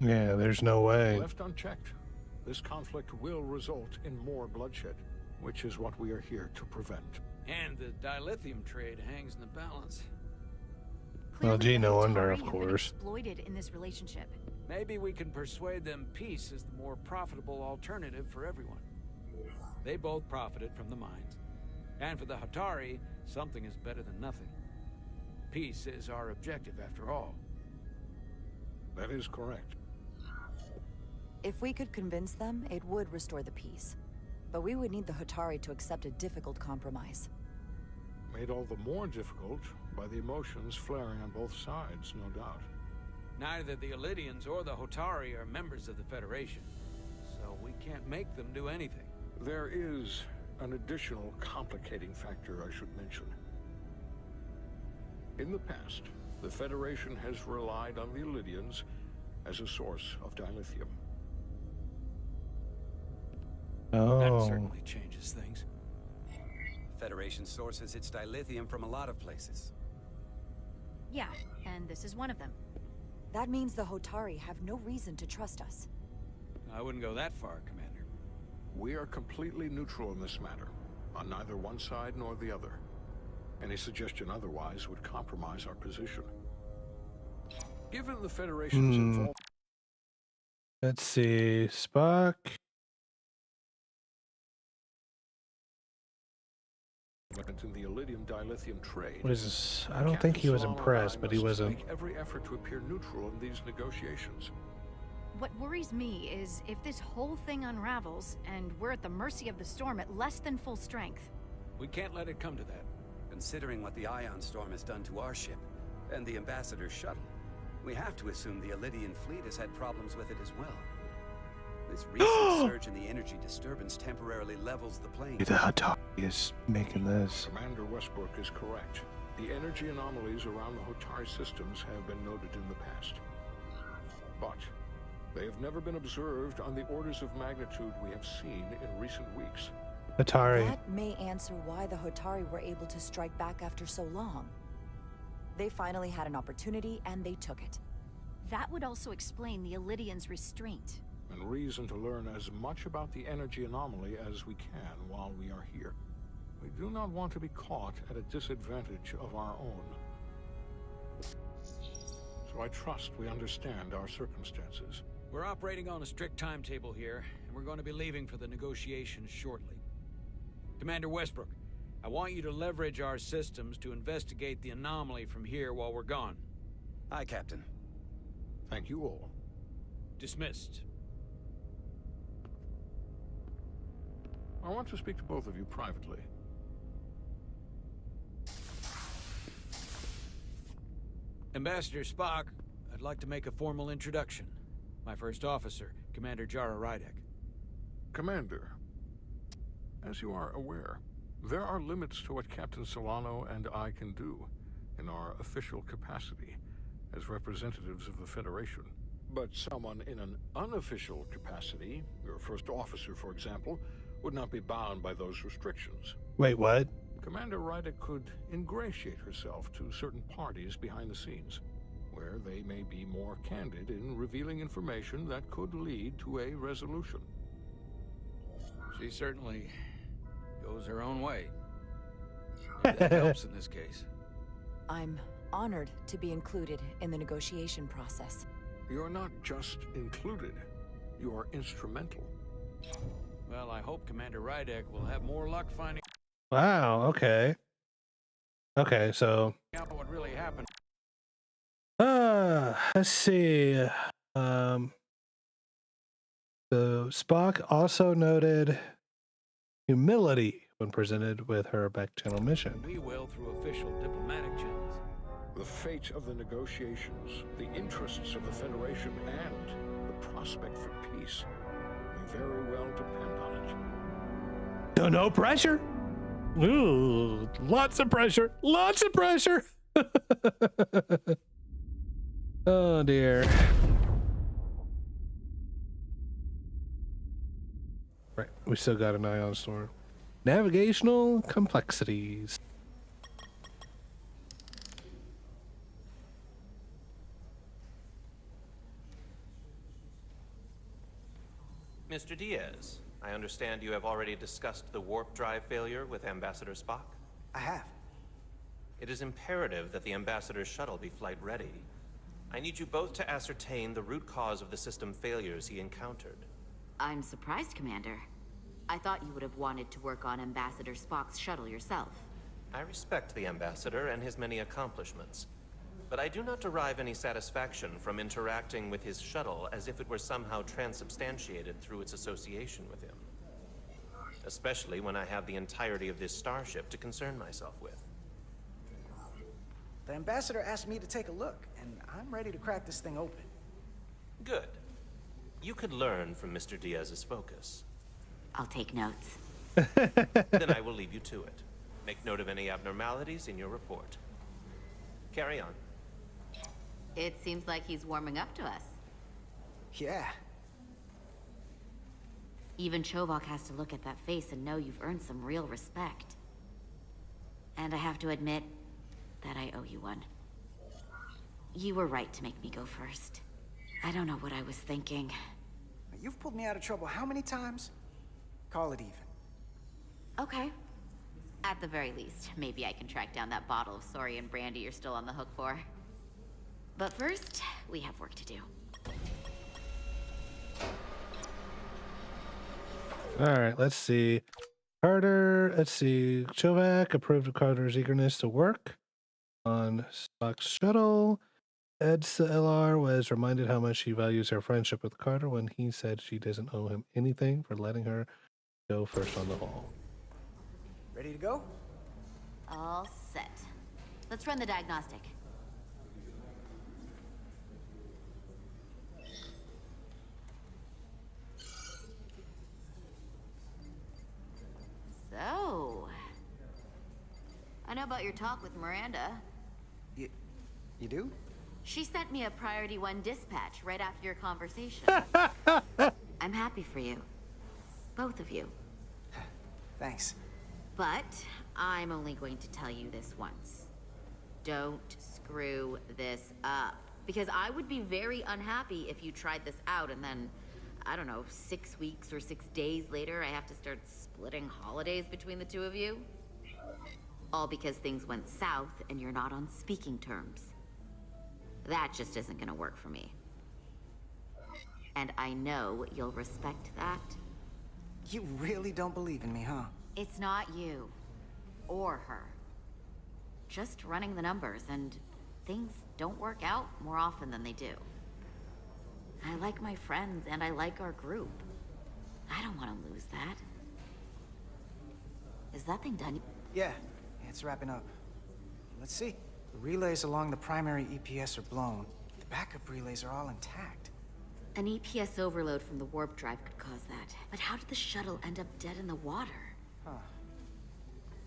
Yeah, there's no way. Left unchecked, this conflict will result in more bloodshed, which is what we are here to prevent. And the dilithium trade hangs in the balance. Well, gee, no wonder, Hotari of have been course. exploited in this relationship. Maybe we can persuade them peace is the more profitable alternative for everyone. They both profited from the mines. And for the Hotari, something is better than nothing. Peace is our objective, after all. That is correct. If we could convince them, it would restore the peace. But we would need the Hotari to accept a difficult compromise. Made all the more difficult by the emotions flaring on both sides, no doubt. Neither the Illidians or the Hotari are members of the Federation, so we can't make them do anything. There is an additional complicating factor I should mention. In the past, the Federation has relied on the Illidians as a source of dilithium. That certainly changes things. Federation sources its dilithium from a lot of places. Yeah, and this is one of them. That means the Hotari have no reason to trust us. I wouldn't go that far, Commander. We are completely neutral in this matter, on neither one side nor the other. Any suggestion otherwise would compromise our position. Given the Federation's involvement... Let's see, Spock. in the Illidium dilithium trade. What is this? I don't think he was impressed, but he wasn't. Make every effort to appear neutral in these negotiations. What worries me is if this whole thing unravels and we're at the mercy of the storm at less than full strength. We can't let it come to that. Considering what the ion storm has done to our ship and the Ambassador's shuttle, we have to assume the Illidian fleet has had problems with it as well. This recent surge in the energy disturbance temporarily levels the playing The Hotari is making this. Commander Westbrook is correct. The energy anomalies around the Hotari systems have been noted in the past. But they have never been observed on the orders of magnitude we have seen in recent weeks. Hotari. That may answer why the Hotari were able to strike back after so long. They finally had an opportunity and they took it. That would also explain the Illidians' restraint. And reason to learn as much about the energy anomaly as we can while we are here. We do not want to be caught at a disadvantage of our own. So I trust we understand our circumstances. We're operating on a strict timetable here, and we're going to be leaving for the negotiations shortly. Commander Westbrook, I want you to leverage our systems to investigate the anomaly from here while we're gone. Aye, Captain. Thank you all. Dismissed. I want to speak to both of you privately. Ambassador Spock, I'd like to make a formal introduction. My first officer, Commander Jara Rydek. Commander, as you are aware, there are limits to what Captain Solano and I can do in our official capacity as representatives of the Federation. But someone in an unofficial capacity, your first officer, for example, would not be bound by those restrictions. Wait, what? Commander Rydek could ingratiate herself to certain parties behind the scenes. where they may be more candid in revealing information that could lead to a resolution. She certainly goes her own way. Maybe that helps in this case. I'm honored to be included in the negotiation process. You're not just included, you are instrumental. Well, I hope Commander Rydek will have more luck finding Wow, okay. Okay, so out what really happened. let's see. So Spock also noted humility when presented with her back-channel mission. We will through official diplomatic channels. The fate of the negotiations, the interests of the Federation, and the prospect for peace may very well depend on it. So no pressure? Ooh, lots of pressure. Lots of pressure. Oh dear. Right, we still got an ion storm. Navigational complexities. Mr. Diaz, I understand you have already discussed the warp drive failure with Ambassador Spock? I have. It is imperative that the Ambassador's shuttle be flight ready. I need you both to ascertain the root cause of the system failures he encountered. I'm surprised, Commander. I thought you would have wanted to work on Ambassador Spock's shuttle yourself. I respect the Ambassador and his many accomplishments, but I do not derive any satisfaction from interacting with his shuttle as if it were somehow transubstantiated through its association with him. Especially when I have the entirety of this starship to concern myself with. The Ambassador asked me to take a look, and I'm ready to crack this thing open. Good. You could learn from Mr. Diaz's focus. I'll take notes. Then I will leave you to it. Make note of any abnormalities in your report. Carry on. It seems like he's warming up to us. Yeah. Even Chovok has to look at that face and know you've earned some real respect. And I have to admit that I owe you one. You were right to make me go first. I don't know what I was thinking. You've pulled me out of trouble how many times? Call it even. Okay. At the very least, maybe I can track down that bottle of Saurian brandy you're still on the hook for. But first, we have work to do. All right, let's see. Carter, let's see. Chovak approved of Carter's eagerness to work on Spock's shuttle. Edsa LR was reminded how much she values her friendship with Carter when he said she doesn't owe him anything for letting her go first on the haul. Ready to go? All set. Let's run the diagnostic. So, I know about your talk with Miranda. You do? She sent me a Priority 1 dispatch right after your conversation. I'm happy for you. Both of you. Thanks. But I'm only going to tell you this once. Don't screw this up. Because I would be very unhappy if you tried this out and then, I don't know, 6 weeks or 6 days later, I have to start splitting holidays between the two of you. All because things went south and you're not on speaking terms. That just isn't gonna work for me. And I know you'll respect that. You really don't believe in me, huh? It's not you. Or her. Just running the numbers, and things don't work out more often than they do. I like my friends, and I like our group. I don't want to lose that. Is that thing done? Yeah, it's wrapping up. Let's see. The relays along the primary EPS are blown. The backup relays are all intact. An EPS overload from the warp drive could cause that. But how did the shuttle end up dead in the water? Huh.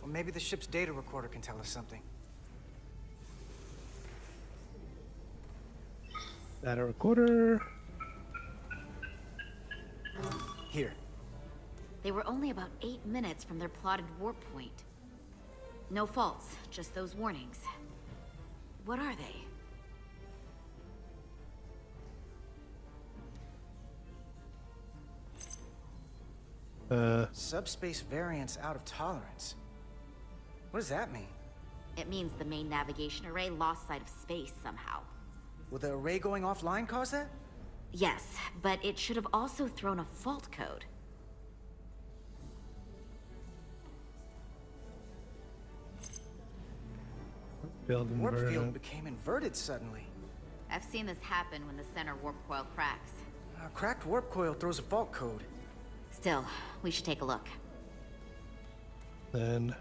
Well, maybe the ship's data recorder can tell us something. Data recorder. Here. They were only about 8 minutes from their plotted warp point. No faults, just those warnings. What are they? Subspace variance out of tolerance. What does that mean? It means the main navigation array lost sight of space somehow. Will the array going offline cause that? Yes, but it should have also thrown a fault code. Warp field became inverted suddenly. I've seen this happen when the center warp coil cracks. A cracked warp coil throws a fault code. Still, we should take a look. Then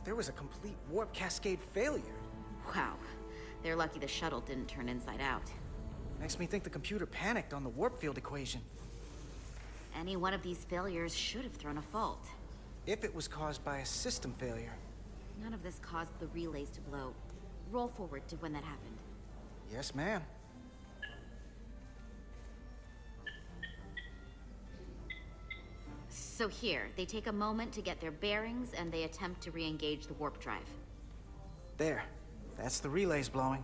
There was a complete warp cascade failure. Wow. They're lucky the shuttle didn't turn inside out. Makes me think the computer panicked on the warp field equation. Any one of these failures should have thrown a fault. If it was caused by a system failure. None of this caused the relays to blow. Roll forward to when that happened. Yes, ma'am. So here, they take a moment to get their bearings and they attempt to re-engage the warp drive. There. That's the relays blowing.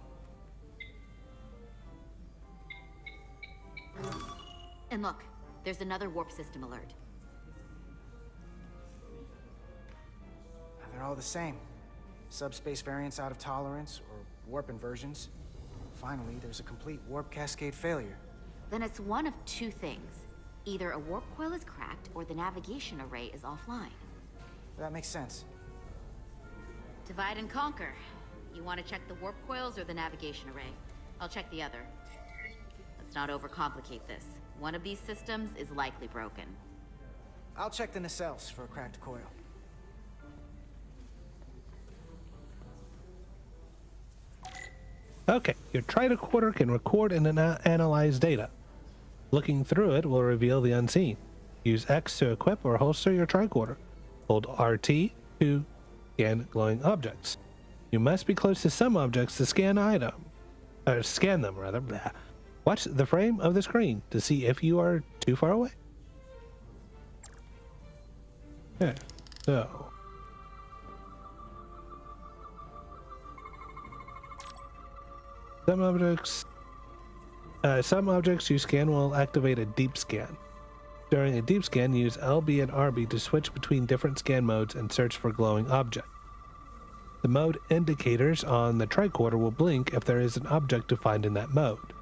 And look, there's another warp system alert. They're all the same. Subspace variance out of tolerance, or warp inversions. Finally, there's a complete warp cascade failure. Then it's one of two things. Either a warp coil is cracked, or the navigation array is offline. That makes sense. Divide and conquer. You want to check the warp coils or the navigation array? I'll check the other. Let's not overcomplicate this. One of these systems is likely broken. I'll check the nacelles for a cracked coil. Okay, your tricorder can record and analyze data. Looking through it will reveal the unseen. Use X to equip or holster your tricorder. Hold RT to scan glowing objects. You must be close to some objects to scan scan them rather. Blah. Watch the frame of the screen to see if you are too far away. Okay, so some objects you scan will activate a deep scan. During a deep scan, use LB and RB to switch between different scan modes and search for glowing objects. The mode indicators on the tricorder will blink if there is an object to find in that mode.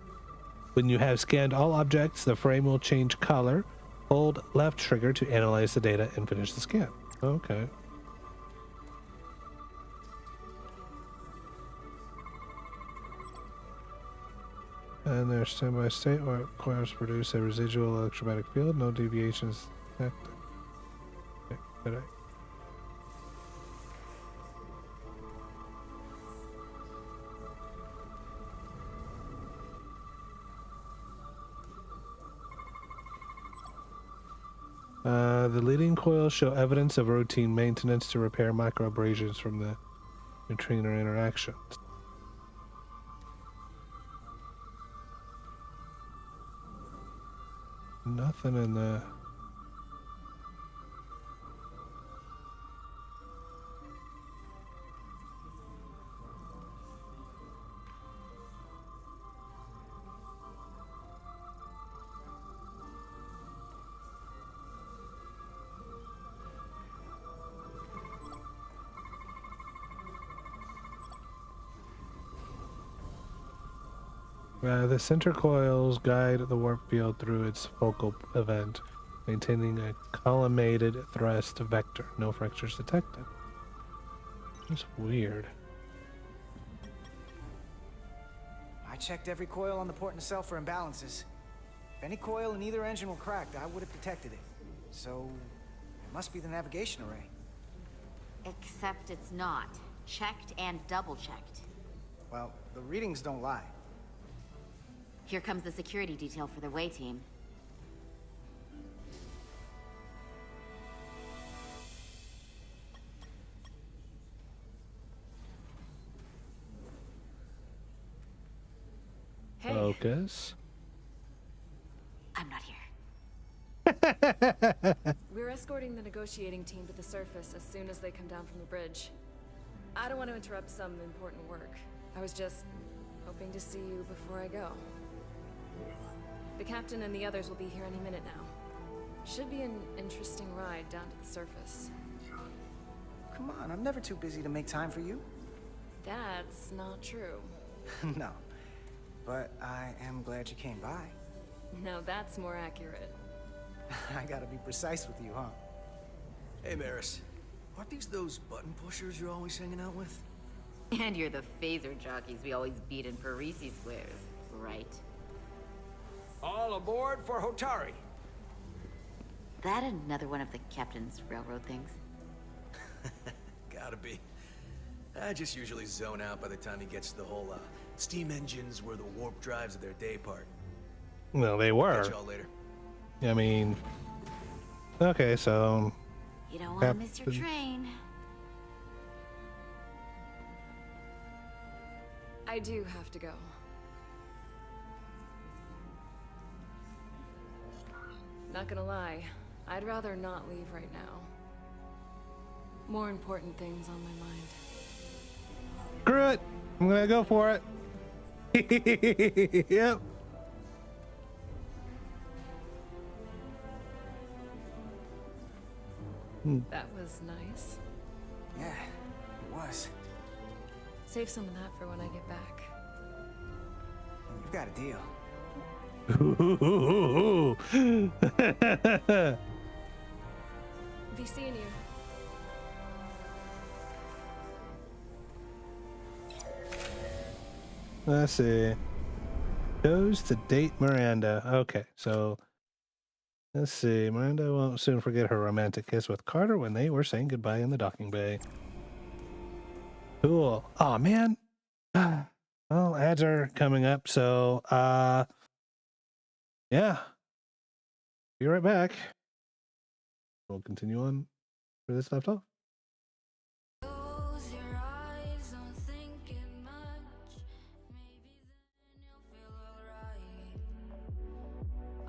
When you have scanned all objects, the frame will change color. Hold left trigger to analyze the data and finish the scan. Okay. And their standby state or coils produce a residual electromagnetic field, no deviations detected. Okay, good. The leading coils show evidence of routine maintenance to repair microabrasions from the neutrino interactions. Nothing in the... the center coils guide the warp field through its focal event, maintaining a collimated thrust vector. No fractures detected. That's weird. I checked every coil on the port nacelle for imbalances. If any coil in either engine were cracked, I would have detected it. So, it must be the navigation array. Except it's not. Checked and double-checked. Well, the readings don't lie. Here comes the security detail for the way team. Hey. Focus. I'm not here. We're escorting the negotiating team to the surface as soon as they come down from the bridge. I don't want to interrupt some important work. I was just hoping to see you before I go. The captain and the others will be here any minute now. Should be an interesting ride down to the surface. Come on, I'm never too busy to make time for you. That's not true. No. But I am glad you came by. No, that's more accurate. I gotta be precise with you, huh? Hey, Maris. Aren't these those button pushers you're always hanging out with? And you're the phaser jockeys we always beat in Parisi squares, right? All aboard for Hotari. That another one of the captain's railroad things? Gotta be. I just usually zone out by the time he gets to the whole, steam engines were the warp drives of their day part. Well, they were. Catch y'all later. I mean, okay, so You don't want to miss your train. I do have to go. Not gonna lie, I'd rather not leave right now. More important things on my mind. Screw it. I'm gonna go for it. Yep. That was nice. Yeah, it was. Save some of that for when I get back. You've got a deal. Be seeing you. Let's see. Chose to date Miranda. Okay, so let's see. Miranda won't soon forget her romantic kiss with Carter when they were saying goodbye in the docking bay. Cool. Oh man. Well, ads are coming up, so yeah. Be right back. We'll continue on where this left off.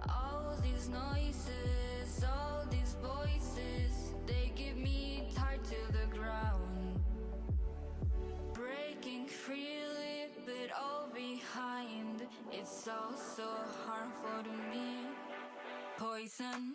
All these noises, all these voices, they give me tied to the ground. Breaking freely, but all behind, it's all so harmful to me. Poison.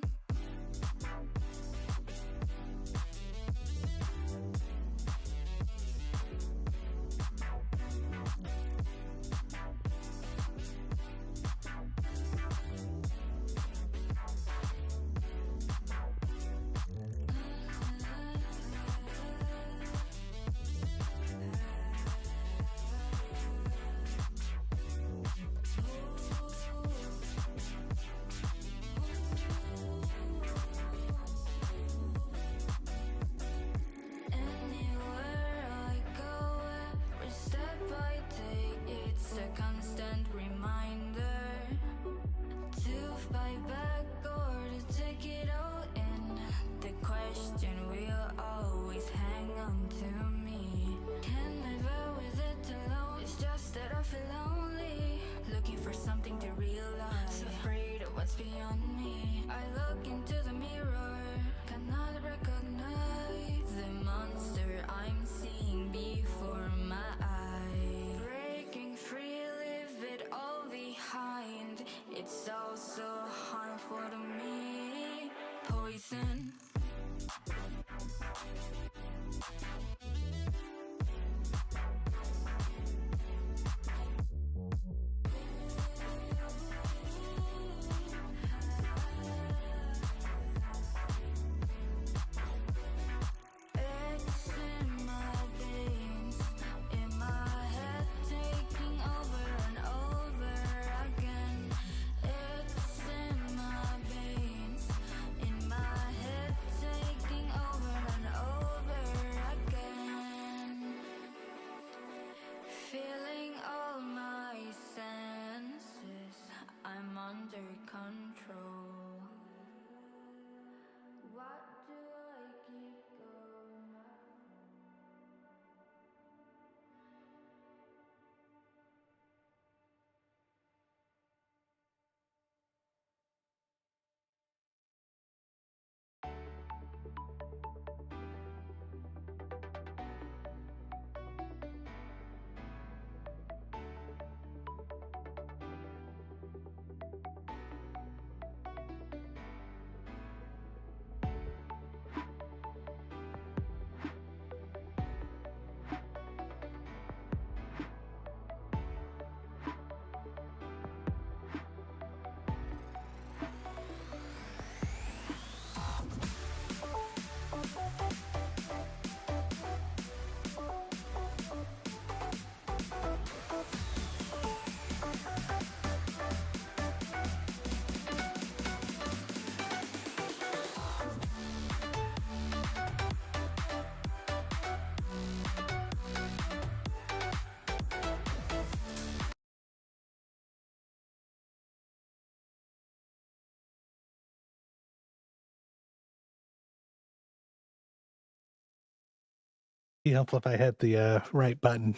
It's all so harmful to me. Poison. It's in my veins, in my head, taking over and over again. It's in my veins, in my head, taking over and over again. be helpful if I hit the right button.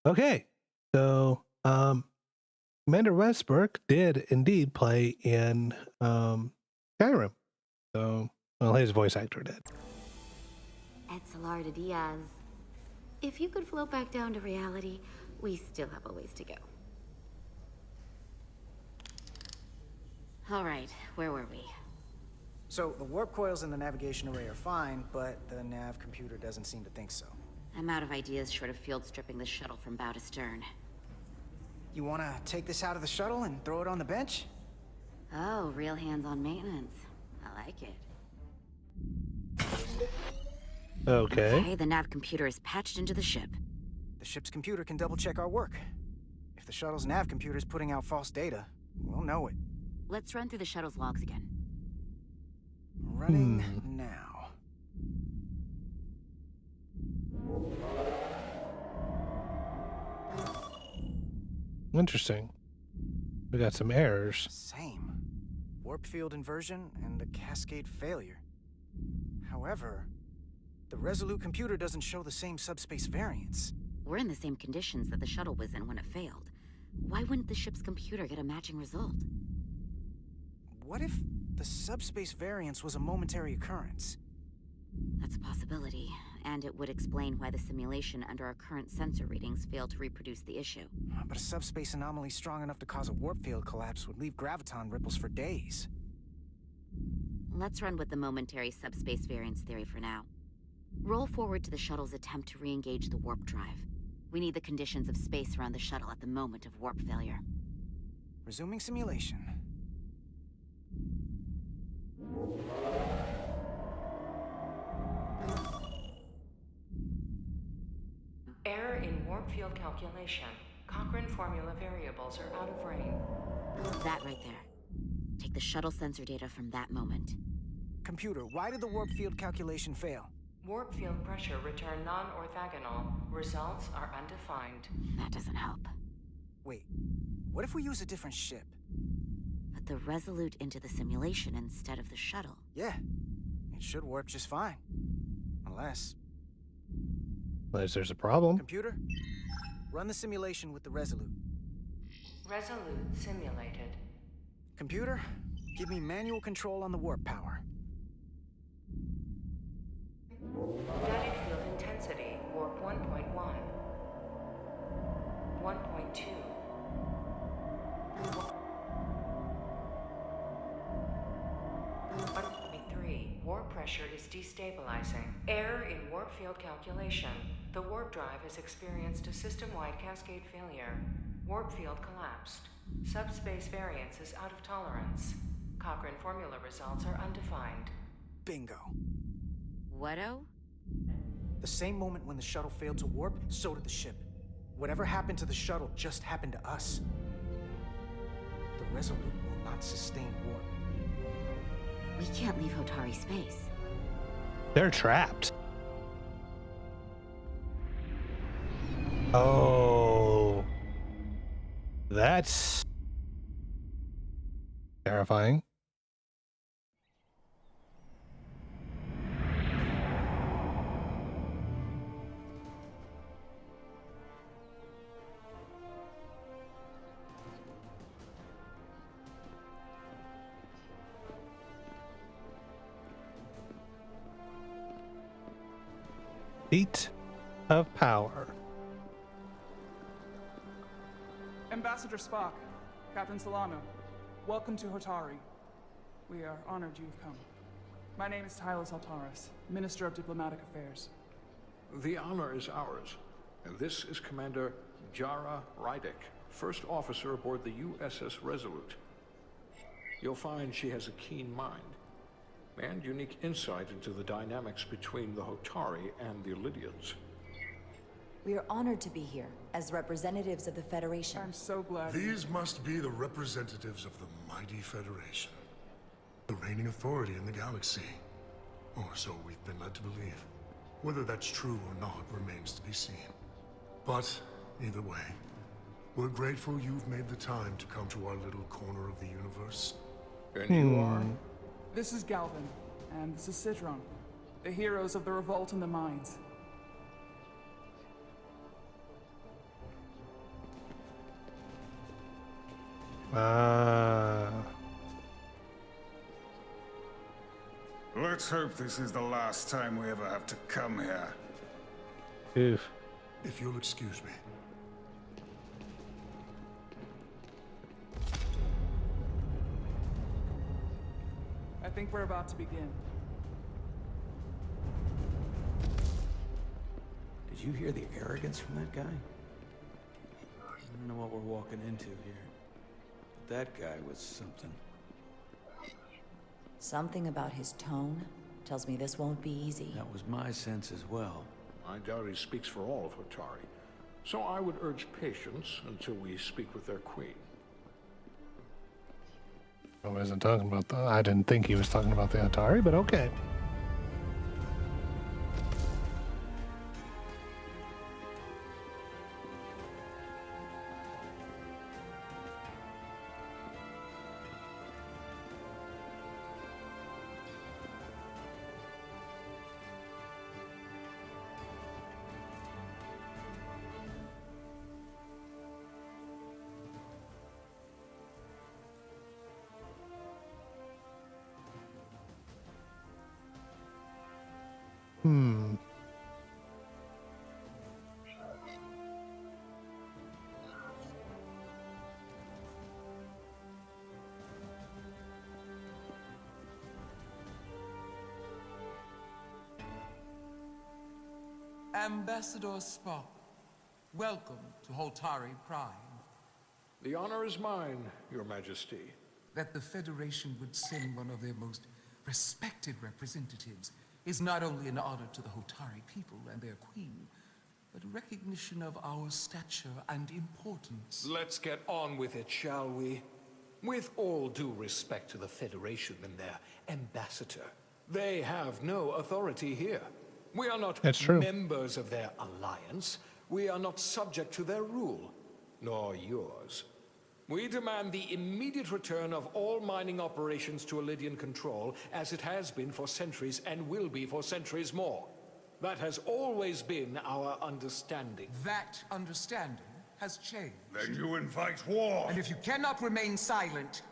Okay, so Commander Westbrook did indeed play in Skyrim. So, well, his voice actor did. Etzelar de Diaz. If you could float back down to reality, we still have a ways to go. All right, where were we? So, the warp coils in the navigation array are fine, but the nav computer doesn't seem to think so. I'm out of ideas short of field stripping the shuttle from bow to stern. You wanna take this out of the shuttle and throw it on the bench? Oh, real hands-on maintenance. I like it. Okay, the nav computer is patched into the ship. The ship's computer can double-check our work. If the shuttle's nav computer is putting out false data, we'll know it. Let's run through the shuttle's logs again. Running now. Interesting. We got some errors. Same. Warp field inversion and a cascade failure. However, the Resolute computer doesn't show the same subspace variance. We're in the same conditions that the shuttle was in when it failed. Why wouldn't the ship's computer get a matching result? What if the subspace variance was a momentary occurrence? That's a possibility, and it would explain why the simulation under our current sensor readings failed to reproduce the issue. But a subspace anomaly strong enough to cause a warp field collapse would leave graviton ripples for days. Let's run with the momentary subspace variance theory for now. Roll forward to the shuttle's attempt to re-engage the warp drive. We need the conditions of space around the shuttle at the moment of warp failure. Resuming simulation. Error in warp field calculation. Cochrane formula variables are out of range. That right there. Take the shuttle sensor data from that moment. Computer, why did the warp field calculation fail? Warp field pressure returned non-orthogonal. Results are undefined. That doesn't help. Wait, what if we use a different ship? Put the Resolute into the simulation instead of the shuttle. Yeah, it should warp just fine. Unless there's a problem. Computer, run the simulation with the Resolute. Resolute simulated. Computer, give me manual control on the warp power. Static field intensity, warp 1.1. 1.2. 1.3. Warp pressure is destabilizing. Error in warp field calculation. The warp drive has experienced a system-wide cascade failure. Warp field collapsed. Subspace variance is out of tolerance. Cochrane formula results are undefined. Bingo. What-o? The same moment when the shuttle failed to warp, so did the ship. Whatever happened to the shuttle just happened to us. The Resolute will not sustain warp. We can't leave Hotari space. They're trapped. Oh. That's terrifying. Seat of power. Ambassador Spock, Captain Solano, welcome to Hotari. We are honored you've come. My name is Tyler Saltaris, Minister of Diplomatic Affairs. The honor is ours, and this is Commander Jara Rydek, first officer aboard the USS Resolute. You'll find she has a keen mind and unique insight into the dynamics between the Hotari and the Illydians. We are honored to be here as representatives of the Federation. I'm so glad. These must be the representatives of the mighty Federation, the reigning authority in the galaxy. Or so we've been led to believe. Whether that's true or not remains to be seen. But either way, we're grateful you've made the time to come to our little corner of the universe. And you are? This is Galvin, and this is Citron, the heroes of the revolt in the mines. Let's hope this is the last time we ever have to come here. Oof. If you'll excuse me. I think we're about to begin. Did you hear the arrogance from that guy? I don't know what we're walking into here. But that guy was something. Something about his tone tells me this won't be easy. That was my sense as well. I doubt he speaks for all of Hotari, so I would urge patience until we speak with their queen. I wasn't talking about that. I didn't think he was talking about the Atari, but okay. Ambassador Spock, welcome to Holtari Prime. The honor is mine, Your Majesty. That the Federation would send one of their most respected representatives is not only an honor to the Hotari people and their queen, but a recognition of our stature and importance. Let's get on with it, shall we? With all due respect to the Federation and their ambassador, they have no authority here. We are not members of their alliance. We are not subject to their rule, nor yours. We demand the immediate return of all mining operations to Elydian control, as it has been for centuries and will be for centuries more. That has always been our understanding. That understanding has changed. Then you invite war. And if you cannot remain silent,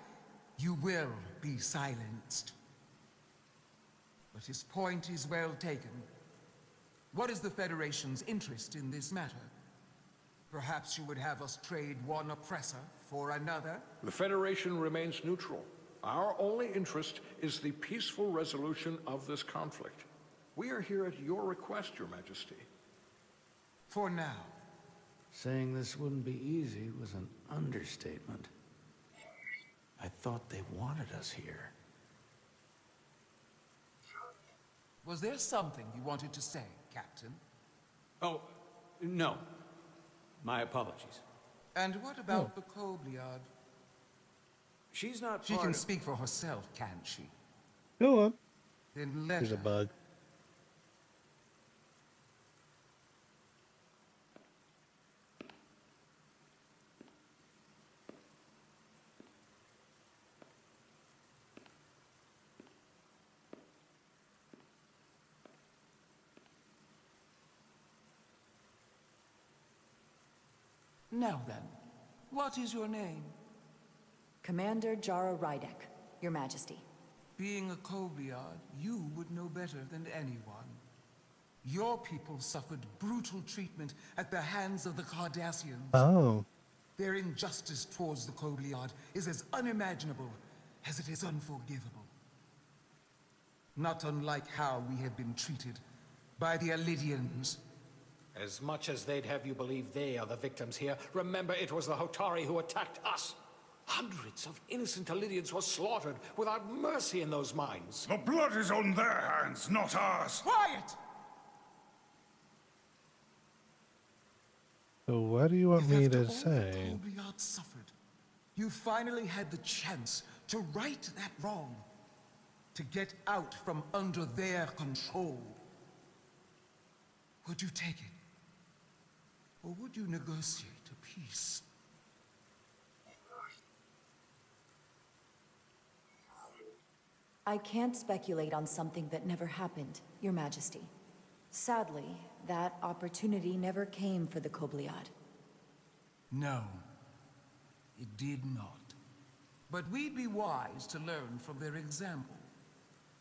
you will be silenced. But his point is well taken. What is the Federation's interest in this matter? Perhaps you would have us trade one oppressor for another? The Federation remains neutral. Our only interest is the peaceful resolution of this conflict. We are here at your request, Your Majesty. For now. Saying this wouldn't be easy was an understatement. I thought they wanted us here. Was there something you wanted to say, Captain? Oh, no. My apologies. And what about the Kobliad? She's not She can speak for herself, can't she? Go on. Then let There's a her. bug. Now then, what is your name? Commander Jara Rydek, Your Majesty. Being a Kobliad, you would know better than anyone. Your people suffered brutal treatment at the hands of the Cardassians. Oh. Their injustice towards the Kobliad is as unimaginable as it is unforgivable. Not unlike how we have been treated by the Elydians. As much as they'd have you believe they are the victims here, remember it was the Hotari who attacked us. Hundreds of innocent Elydians were slaughtered without mercy in those mines. The blood is on their hands, not ours. Quiet! So what do you want me to After all say? the Kobliad suffered, you finally had the chance to right that wrong. To get out from under their control. Would you take it? Or would you negotiate a peace? I can't speculate on something that never happened, Your Majesty. Sadly, that opportunity never came for the Kobliad. No, it did not. But we'd be wise to learn from their example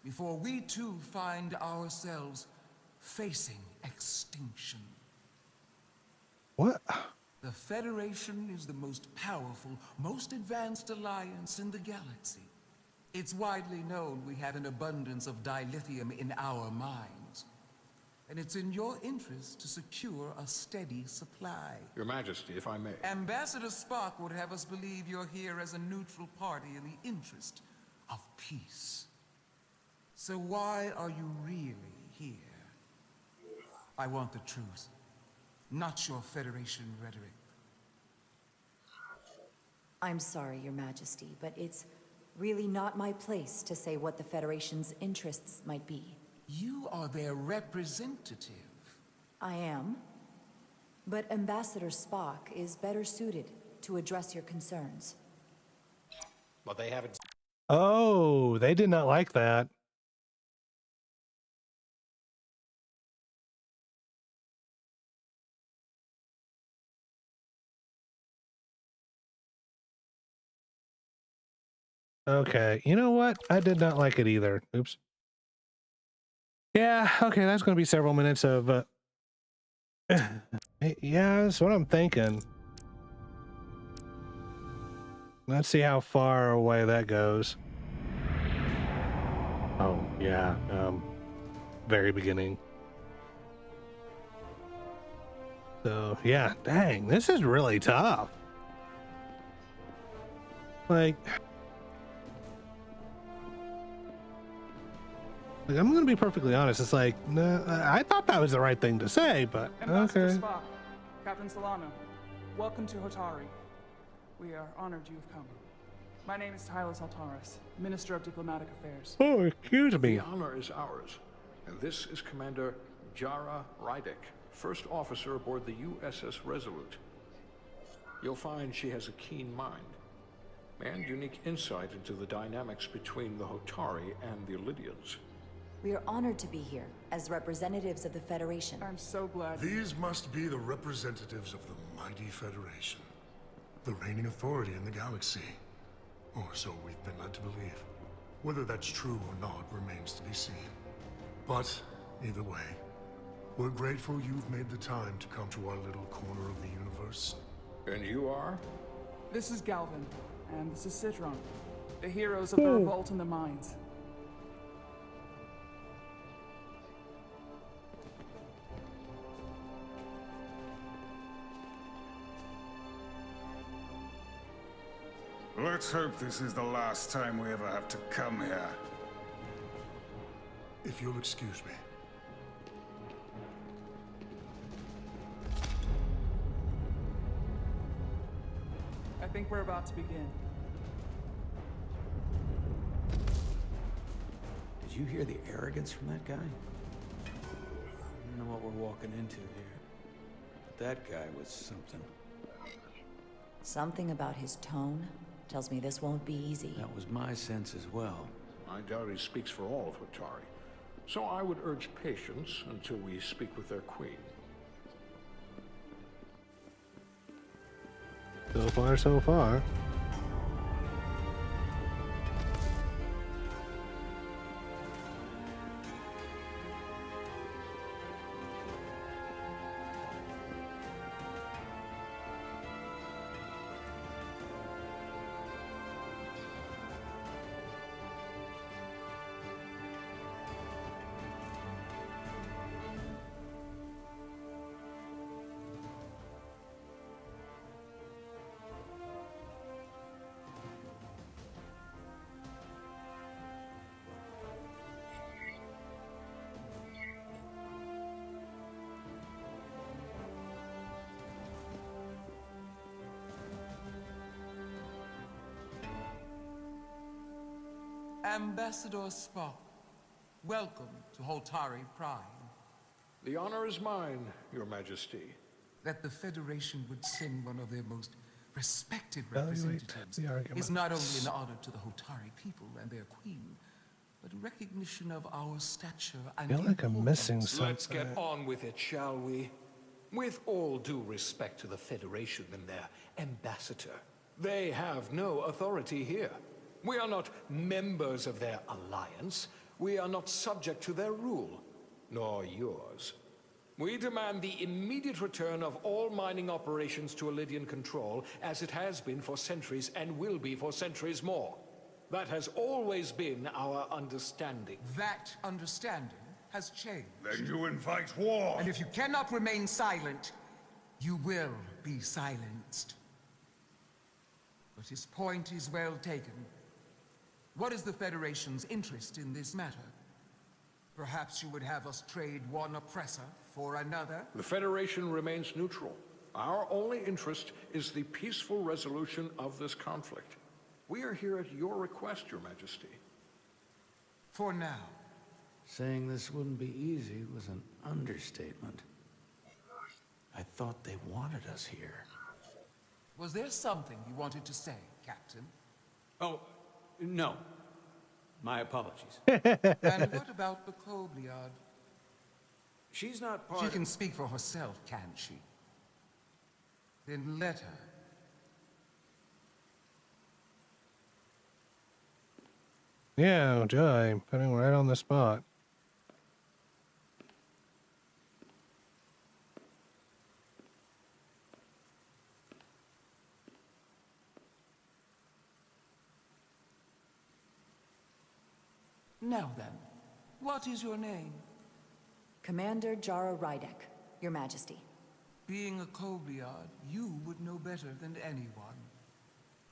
before we too find ourselves facing extinction. What? The Federation is the most powerful, most advanced alliance in the galaxy. It's widely known we have an abundance of dilithium in our mines. And it's in your interest to secure a steady supply. Your Majesty, if I may. Ambassador Spock would have us believe you're here as a neutral party in the interest of peace. So why are you really here? I want the truth, not your Federation rhetoric. I'm sorry, Your Majesty, but it's really not my place to say what the Federation's interests might be. You are their representative. I am. But Ambassador Spock is better suited to address your concerns. Well, they haven't. Oh, they did not like that. Okay, you know what? I did not like it either. Oops. Yeah, okay, that's going to be several minutes of... yeah, that's what I'm thinking. Let's see how far away that goes. Oh, yeah, very beginning. So, yeah, dang, this is really tough. Like... I'm going to be perfectly honest. It's like, nah, I thought that was the right thing to say, but Ambassador okay. Spock, Captain Solano, welcome to Hotari. We are honored you've come. My name is Tyler Saltaris, Minister of Diplomatic Affairs. Oh, excuse me. The honor is ours, and this is Commander Jara Rydek, first officer aboard the USS Resolute. You'll find she has a keen mind and unique insight into the dynamics between the Hotari and the Illydians. We are honored to be here as representatives of the Federation. I'm so glad. These must be the representatives of the mighty Federation, the reigning authority in the galaxy. Or so we've been led to believe. Whether that's true or not remains to be seen. But either way, we're grateful you've made the time to come to our little corner of the universe. And you are? This is Galvin, and this is Citron, the heroes of the revolt in the mines. Let's hope this is the last time we ever have to come here. If you'll excuse me. I think we're about to begin. Did you hear the arrogance from that guy? I don't know what we're walking into here. But that guy was something. Something about his tone tells me this won't be easy. That was my sense as well. I doubt he speaks for all of Hotari, so I would urge patience until we speak with their queen. So far, so far. Ambassador Spock, welcome to Hotari Prime. The honor is mine, Your Majesty. That the Federation would send one of their most respected Evaluate representatives the arguments. is not only an honor to the Hotari people and their queen, but a recognition of our stature and I feel like I'm missing importance. something. Let's get on with it, shall we? With all due respect to the Federation and their ambassador, They have no authority here. We are not members of their alliance. We are not subject to their rule, nor yours. We demand the immediate return of all mining operations to Elydian control, as it has been for centuries and will be for centuries more. That has always been our understanding. That understanding has changed. Then you invite war. And if you cannot remain silent, you will be silenced. But his point is well taken. What is the Federation's interest in this matter? Perhaps you would have us trade one oppressor for another? The Federation remains neutral. Our only interest is the peaceful resolution of this conflict. We are here at your request, Your Majesty. For now. Saying this wouldn't be easy was an understatement. I thought they wanted us here. Was there something you wanted to say, Captain? Oh, no. My apologies. And what about the Kobliad? She's not part She of... can speak for herself, can't she? Then let her. Yeah, Joy, putting right on the spot. Now then, what is your name? Commander Jara Rydek, Your Majesty. Being a Kobliad, you would know better than anyone.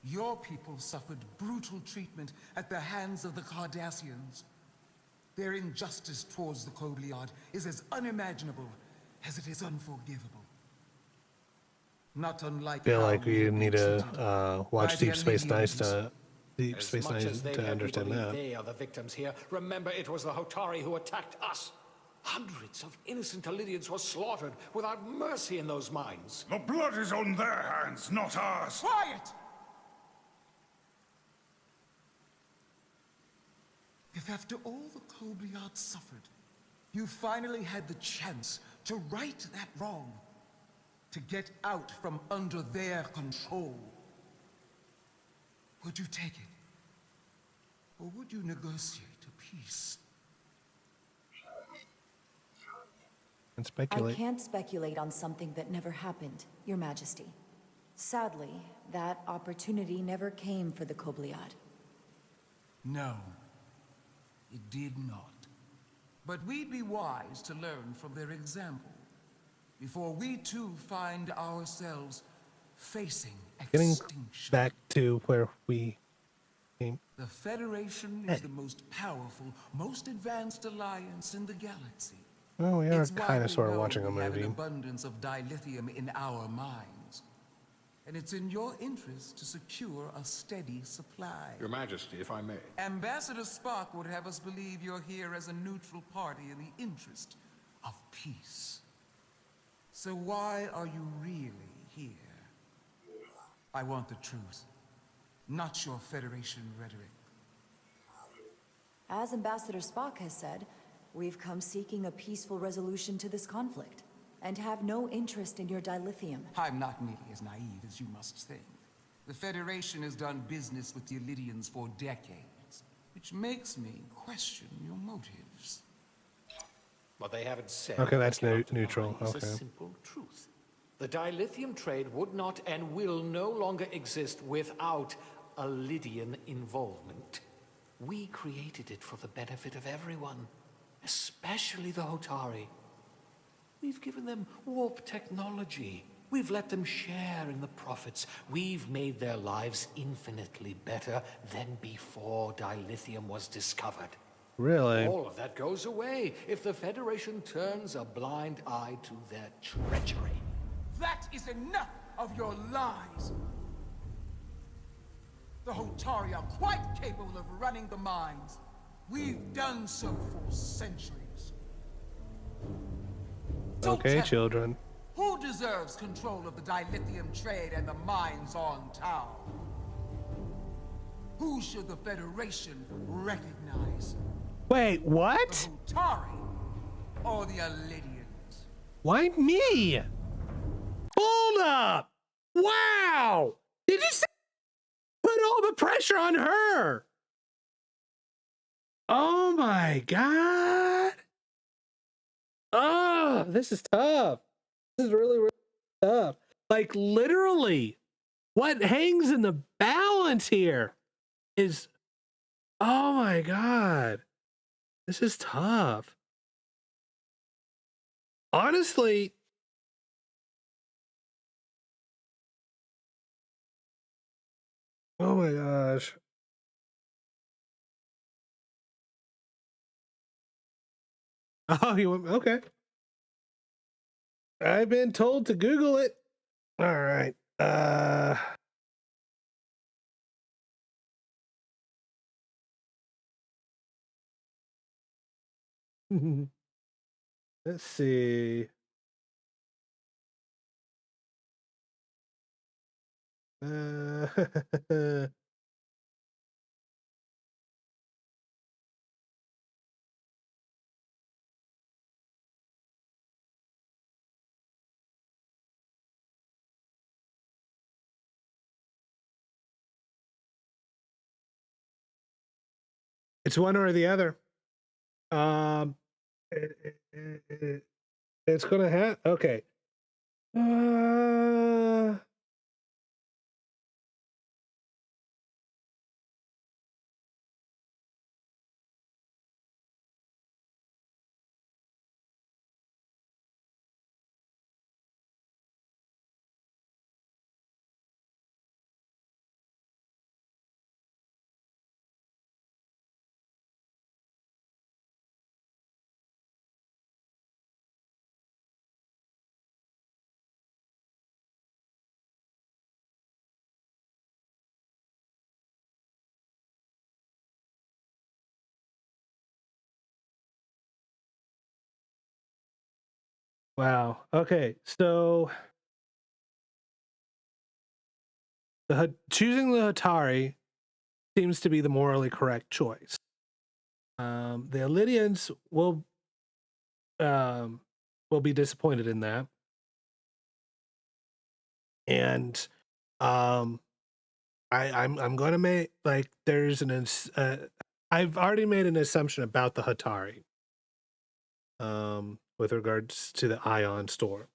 Your people suffered brutal treatment at the hands of the Cardassians. Their injustice towards the Kobliad is as unimaginable as it is unforgivable. Not unlike I feel how like we you have need been to treated watch by Deep the Space Nine Elydians. Deep Space Nine to understand that. They are the victims here. Remember, it was the Hotari who attacked us. Hundreds of innocent Elydians were slaughtered without mercy in those mines. The blood is on their hands, not ours. Quiet! If after all the Kobliad suffered, you finally had the chance to right that wrong, to get out from under their control, would you take it? Or would you negotiate a peace? And speculate. I can't speculate on something that never happened, Your Majesty. Sadly, that opportunity never came for the Kobliad. No, it did not. But we'd be wise to learn from their example, before we too find ourselves facing Getting extinction. back to where we came. The Federation is the most powerful, most advanced alliance in the galaxy. Well, we are It's kind of widely sort of known watching a we have an movie. abundance of dilithium in our mines. And it's in your interest to secure a steady supply. Your Majesty, if I may. Ambassador Spock would have us believe you're here as a neutral party in the interest of peace. So why are you really here? I want the truth, not your Federation rhetoric. As Ambassador Spock has said, we've come seeking a peaceful resolution to this conflict, and have no interest in your dilithium. I'm not nearly as naive as you must think. The Federation has done business with the Elydians for decades, which makes me question your motives. Well, they haven't said. Okay, that's they cannot neutral. deny. It's Okay. a simple truth. The dilithium trade would not and will no longer exist without Elydian involvement. We created it for the benefit of everyone, especially the Hotari. We've given them warp technology. We've let them share in the profits. We've made their lives infinitely better than before dilithium was discovered. Really? All of that goes away if the Federation turns a blind eye to their treachery. That is enough of your lies! The Hotari are quite capable of running the mines. We've done so for centuries. So Okay, tell me, children. who deserves control of the dilithium trade and the mines on Tau? Who should the Federation recognize? Wait, what? The Hotari or the Elydians? Why me? Hold up! Wow! Did you say put all the pressure on her. Oh my God. Oh, this is tough. This is really, really tough. Like, literally, what hangs in the balance here is, oh my God, this is tough. Honestly, oh my gosh. Oh, you went, okay. I've been told to Google it. All right. Let's see. It's one or the other. It's gonna have, okay. Wow. Okay. So choosing the Atari seems to be the morally correct choice. The Lydians will be disappointed in that. And I'm gonna make, like, there's I've already made an assumption about the Hatari with regards to the Ion Storm.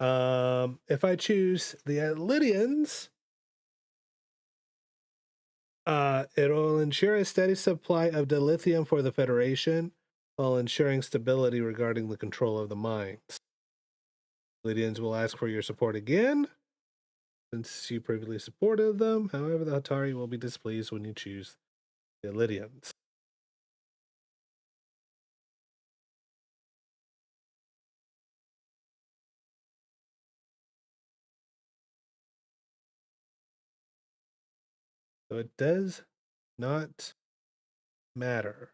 If I choose the Lydians, it'll ensure a steady supply of dilithium for the Federation while ensuring stability regarding the control of the mines. Lydians will ask for your support again, since you previously supported them. However, the Hatari will be displeased when you choose the Lydians. So it does not matter.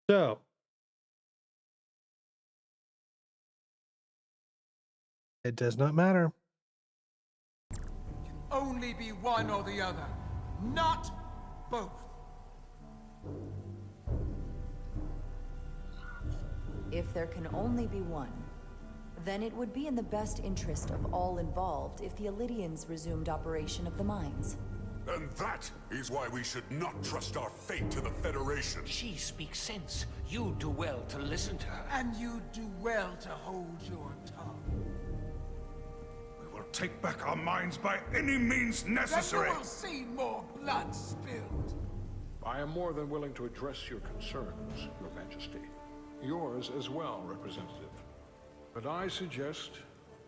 So it does not matter. Only be one or the other, not both. If there can only be one, then it would be in the best interest of all involved if the Illydians resumed operation of the mines. And that is why we should not trust our fate to the Federation. She speaks sense. You do well to listen to her. And you do well to hold your tongue. We will take back our minds by any means necessary. Then you will see more blood spilled. I am more than willing to address your concerns, Your Majesty. Yours as well, Representative. But I suggest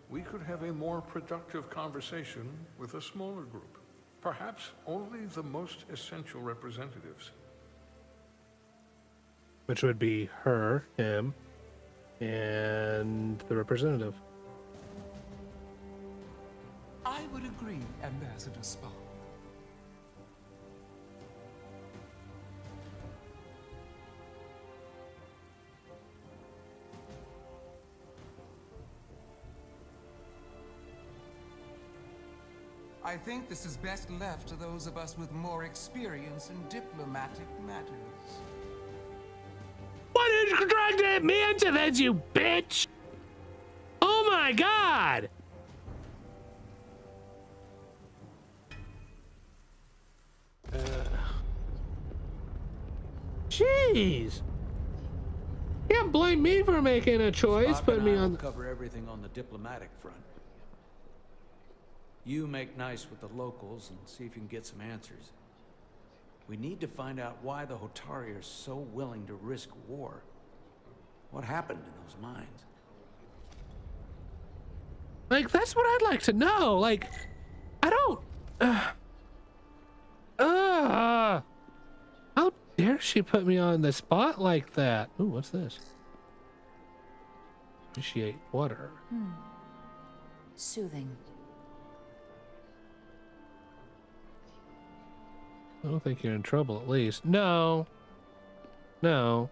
we could have a more productive conversation with a smaller group. Perhaps only the most essential representatives. Which would be her, him, and the representative. I would agree, Ambassador Spock. I think this is best left to those of us with more experience in diplomatic matters. What did you drag me into this, you bitch? Oh my god! Jeez. You can't blame me for making a choice. Spock Put and me I on. will cover everything on the diplomatic front. You make nice with the locals and see if you can get some answers. We need to find out why the Hotari are so willing to risk war. What happened in those mines? Like, that's what I'd like to know. Like, I don't. How dare she put me on the spot like that? Ooh, what's this? Initiate water. Soothing. I don't think you're in trouble, at least. No. No.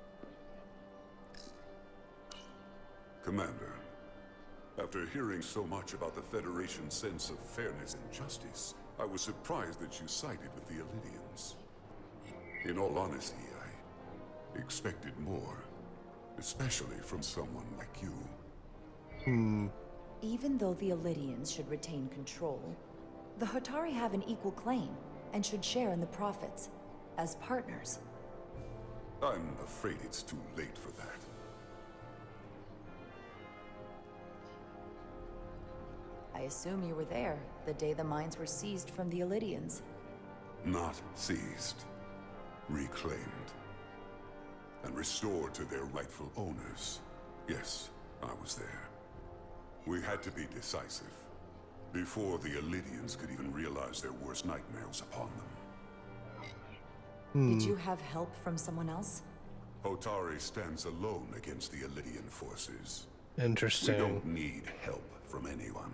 Commander, after hearing so much about the Federation's sense of fairness and justice, I was surprised that you sided with the Illidians. In all honesty, I expected more, especially from someone like you. Even though the Illidians should retain control, the Hotari have an equal claim and should share in the profits as partners. I'm afraid it's too late for that. I assume you were there the day the mines were seized from the Illidians. Not seized, reclaimed, and restored to their rightful owners. Yes, I was there. We had to be decisive, before the Illidians could even realize their worst nightmares upon them. Did you have help from someone else? Hotari stands alone against the Illidian forces. Interesting. We don't need help from anyone.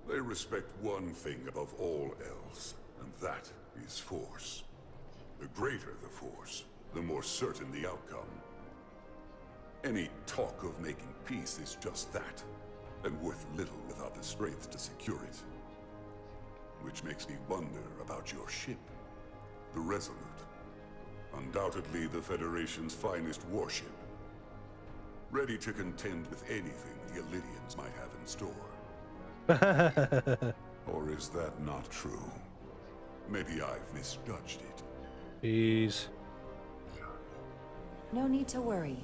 They respect one thing above all else, and that is force. The greater the force, the more certain the outcome. Any talk of making peace is just that, and worth little without the strength to secure it. Which makes me wonder about your ship, the Resolute. Undoubtedly the Federation's finest warship. Ready to contend with anything the Illidians might have in store. Or is that not true? Maybe I've misjudged it. Jeez. No need to worry.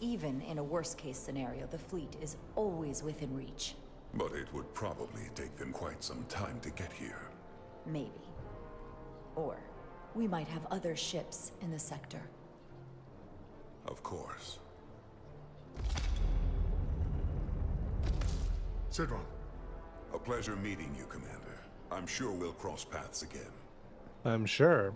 Even in a worst-case scenario, the fleet is always within reach. But it would probably take them quite some time to get here. Maybe. Or we might have other ships in the sector. Of course. Sidron. A pleasure meeting you, Commander. I'm sure we'll cross paths again. I'm sure.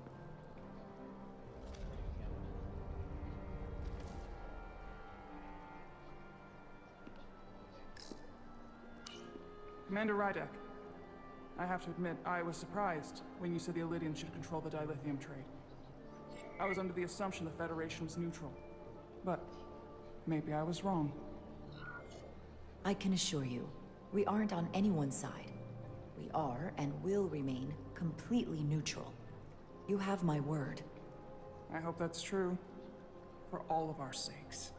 Commander Rydek, I have to admit, I was surprised when you said the Illidians should control the dilithium trade. I was under the assumption the Federation was neutral, but maybe I was wrong. I can assure you, we aren't on anyone's side. We are and will remain completely neutral. You have my word. I hope that's true, for all of our sakes.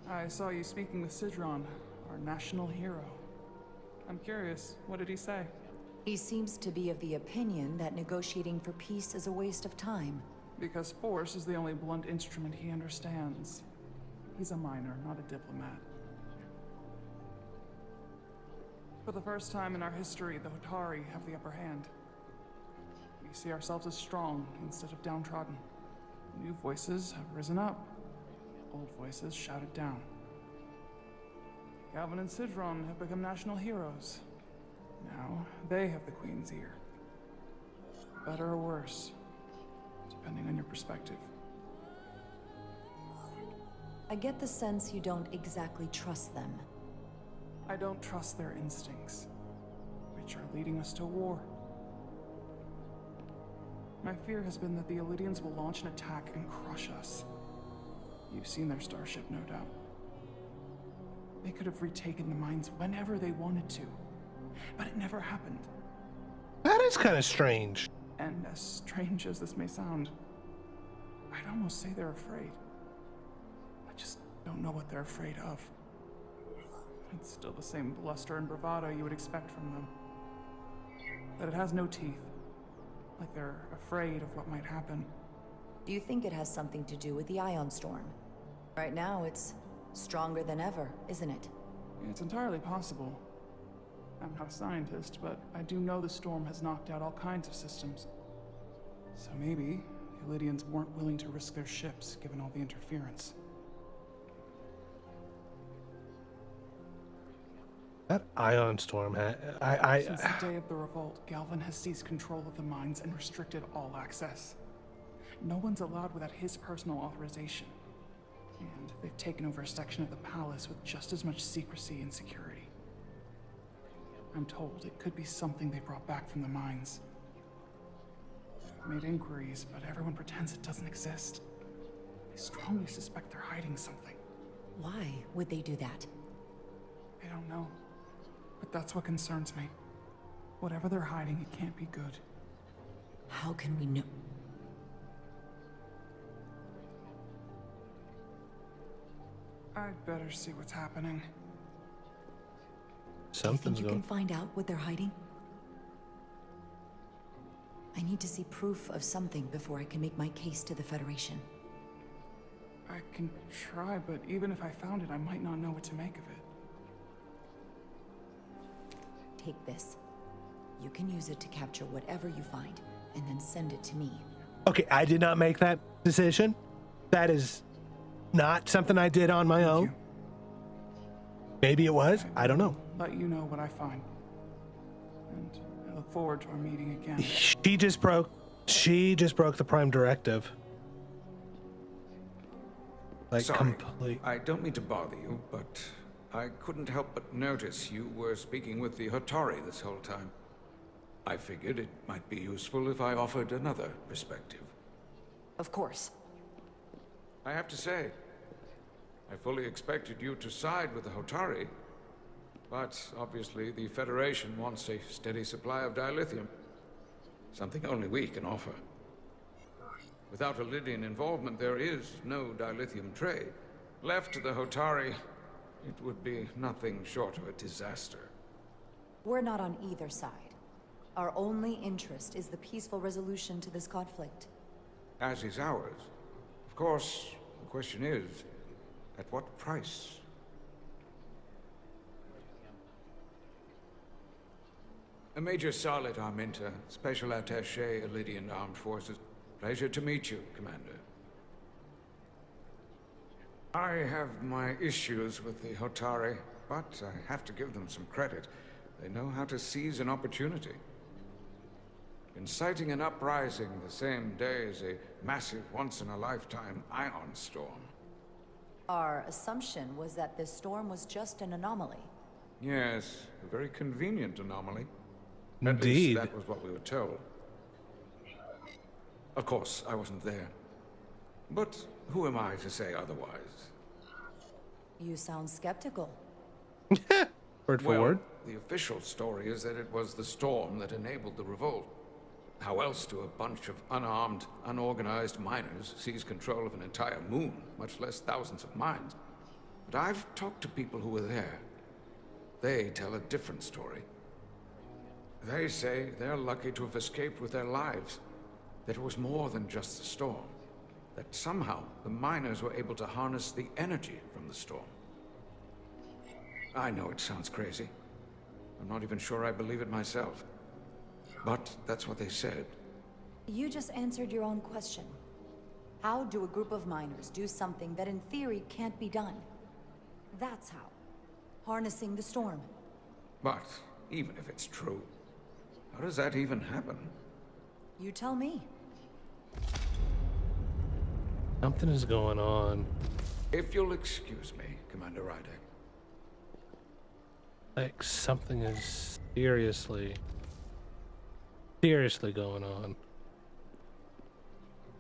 I saw you speaking with Sidron, our national hero. I'm curious, what did he say? He seems to be of the opinion that negotiating for peace is a waste of time. Because force is the only blunt instrument he understands. He's a miner, not a diplomat. For the first time in our history, the Hotari have the upper hand. We see ourselves as strong instead of downtrodden. New voices have risen up. Old voices shouted down. Galvin and Sidron have become national heroes. Now, they have the Queen's ear. Better or worse, depending on your perspective. I get the sense you don't exactly trust them. I don't trust their instincts, which are leading us to war. My fear has been that the Illidians will launch an attack and crush us. You've seen their starship, no doubt. They could have retaken the mines whenever they wanted to. But it never happened. That is kind of strange. And as strange as this may sound, I'd almost say they're afraid. I just don't know what they're afraid of. It's still the same bluster and bravado you would expect from them. But it has no teeth. Like they're afraid of what might happen. Do you think it has something to do with the ion storm? Right now, it's stronger than ever, isn't it? It's entirely possible. I'm not a scientist, but I do know the storm has knocked out all kinds of systems. So maybe the Lydians weren't willing to risk their ships, given all the interference. That ion storm Since the day of the revolt, Galvin has seized control of the mines and restricted all access. No one's allowed without his personal authorization. And they've taken over a section of the palace with just as much secrecy and security. I'm told it could be something they brought back from the mines. I've made inquiries, but everyone pretends it doesn't exist. I strongly suspect they're hiding something. Why would they do that? I don't know. But that's what concerns me. Whatever they're hiding, it can't be good. How can we know? I'd better see what's happening. Something's Do you think you going. can find out what they're hiding? I need to see proof of something before I can make my case to the Federation. I can try, but even if I found it, I might not know what to make of it. Take this. You can use it to capture whatever you find, and then send it to me. Okay, I did not make that decision. That is not something I did on my own. Maybe it was. I don't know. Let you know what I find. And I look forward to our meeting again. She just broke the Prime Directive. Like Sorry, complete. I don't mean to bother you, but I couldn't help but notice you were speaking with the Hotari this whole time. I figured it might be useful if I offered another perspective. Of course. I have to say, I fully expected you to side with the Hotari, but obviously the Federation wants a steady supply of dilithium. Something only we can offer. Without a Lydian involvement, there is no dilithium trade. Left to the Hotari, it would be nothing short of a disaster. We're not on either side. Our only interest is the peaceful resolution to this conflict. As is ours. Of course, the question is, at what price? Major Salit Arminta, Special Attaché, Lydian Armed Forces. Pleasure to meet you, Commander. I have my issues with the Hotari, but I have to give them some credit. They know how to seize an opportunity. Inciting an uprising the same day as a massive, once-in-a-lifetime ion storm. Our assumption was that this storm was just an anomaly. Yes, a very convenient anomaly. At Indeed. least that was what we were told. Of course, I wasn't there. But who am I to say otherwise? You sound skeptical. Word for Well, word. the official story is that it was the storm that enabled the revolt. How else do a bunch of unarmed, unorganized miners seize control of an entire moon, much less thousands of mines? But I've talked to people who were there. They tell a different story. They say they're lucky to have escaped with their lives. That it was more than just the storm. That somehow the miners were able to harness the energy from the storm. I know it sounds crazy. I'm not even sure I believe it myself. But that's what they said. You just answered your own question. How do a group of miners do something that in theory can't be done? That's how. Harnessing the storm. But even if it's true, how does that even happen? You tell me. Something is going on. If you'll excuse me, Commander Rydek. Like something is seriously going on.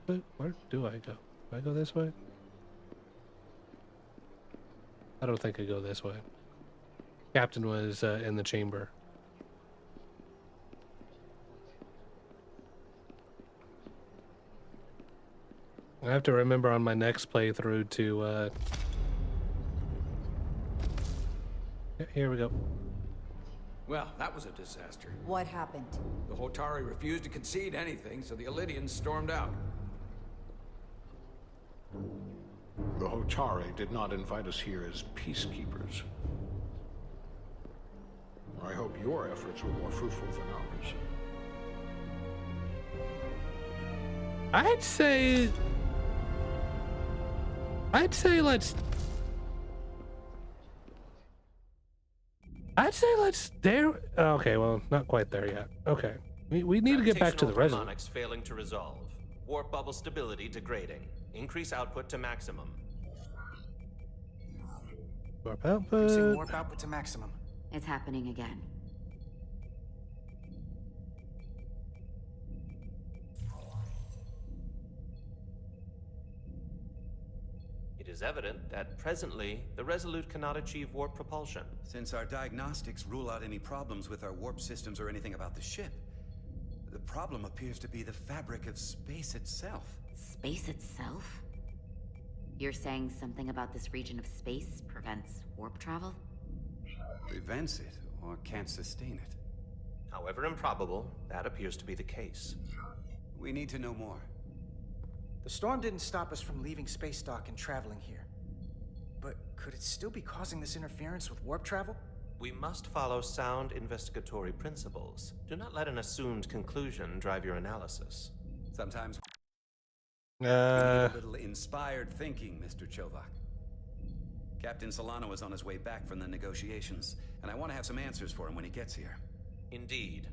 But where do I go? Do I go this way? I don't think I go this way. Captain was in the chamber. I have to remember on my next playthrough to here we go. Well, that was a disaster. What happened? The Hotari refused to concede anything, so the Illidians stormed out. The Hotari did not invite us here as peacekeepers. I hope your efforts were more fruitful than ours. I'd say let's there. Okay, well, not quite there yet. Okay, we need to get back to the reservoir. Harmonics failing to resolve. Warp bubble stability degrading. Increase output to maximum. Warp Increasing output. warp output to maximum. It's happening again. It is evident that presently the Resolute cannot achieve warp propulsion. Since our diagnostics rule out any problems with our warp systems or anything about the ship, the problem appears to be the fabric of space itself. Space itself? You're saying something about this region of space prevents warp travel? Prevents it, or can't sustain it. However improbable, that appears to be the case. We need to know more. The storm didn't stop us from leaving space dock and traveling here. But could it still be causing this interference with warp travel? We must follow sound investigatory principles. Do not let an assumed conclusion drive your analysis. Sometimes we need a little inspired thinking, Mr. Chovak. Captain Solano is on his way back from the negotiations, and I want to have some answers for him when he gets here. Indeed.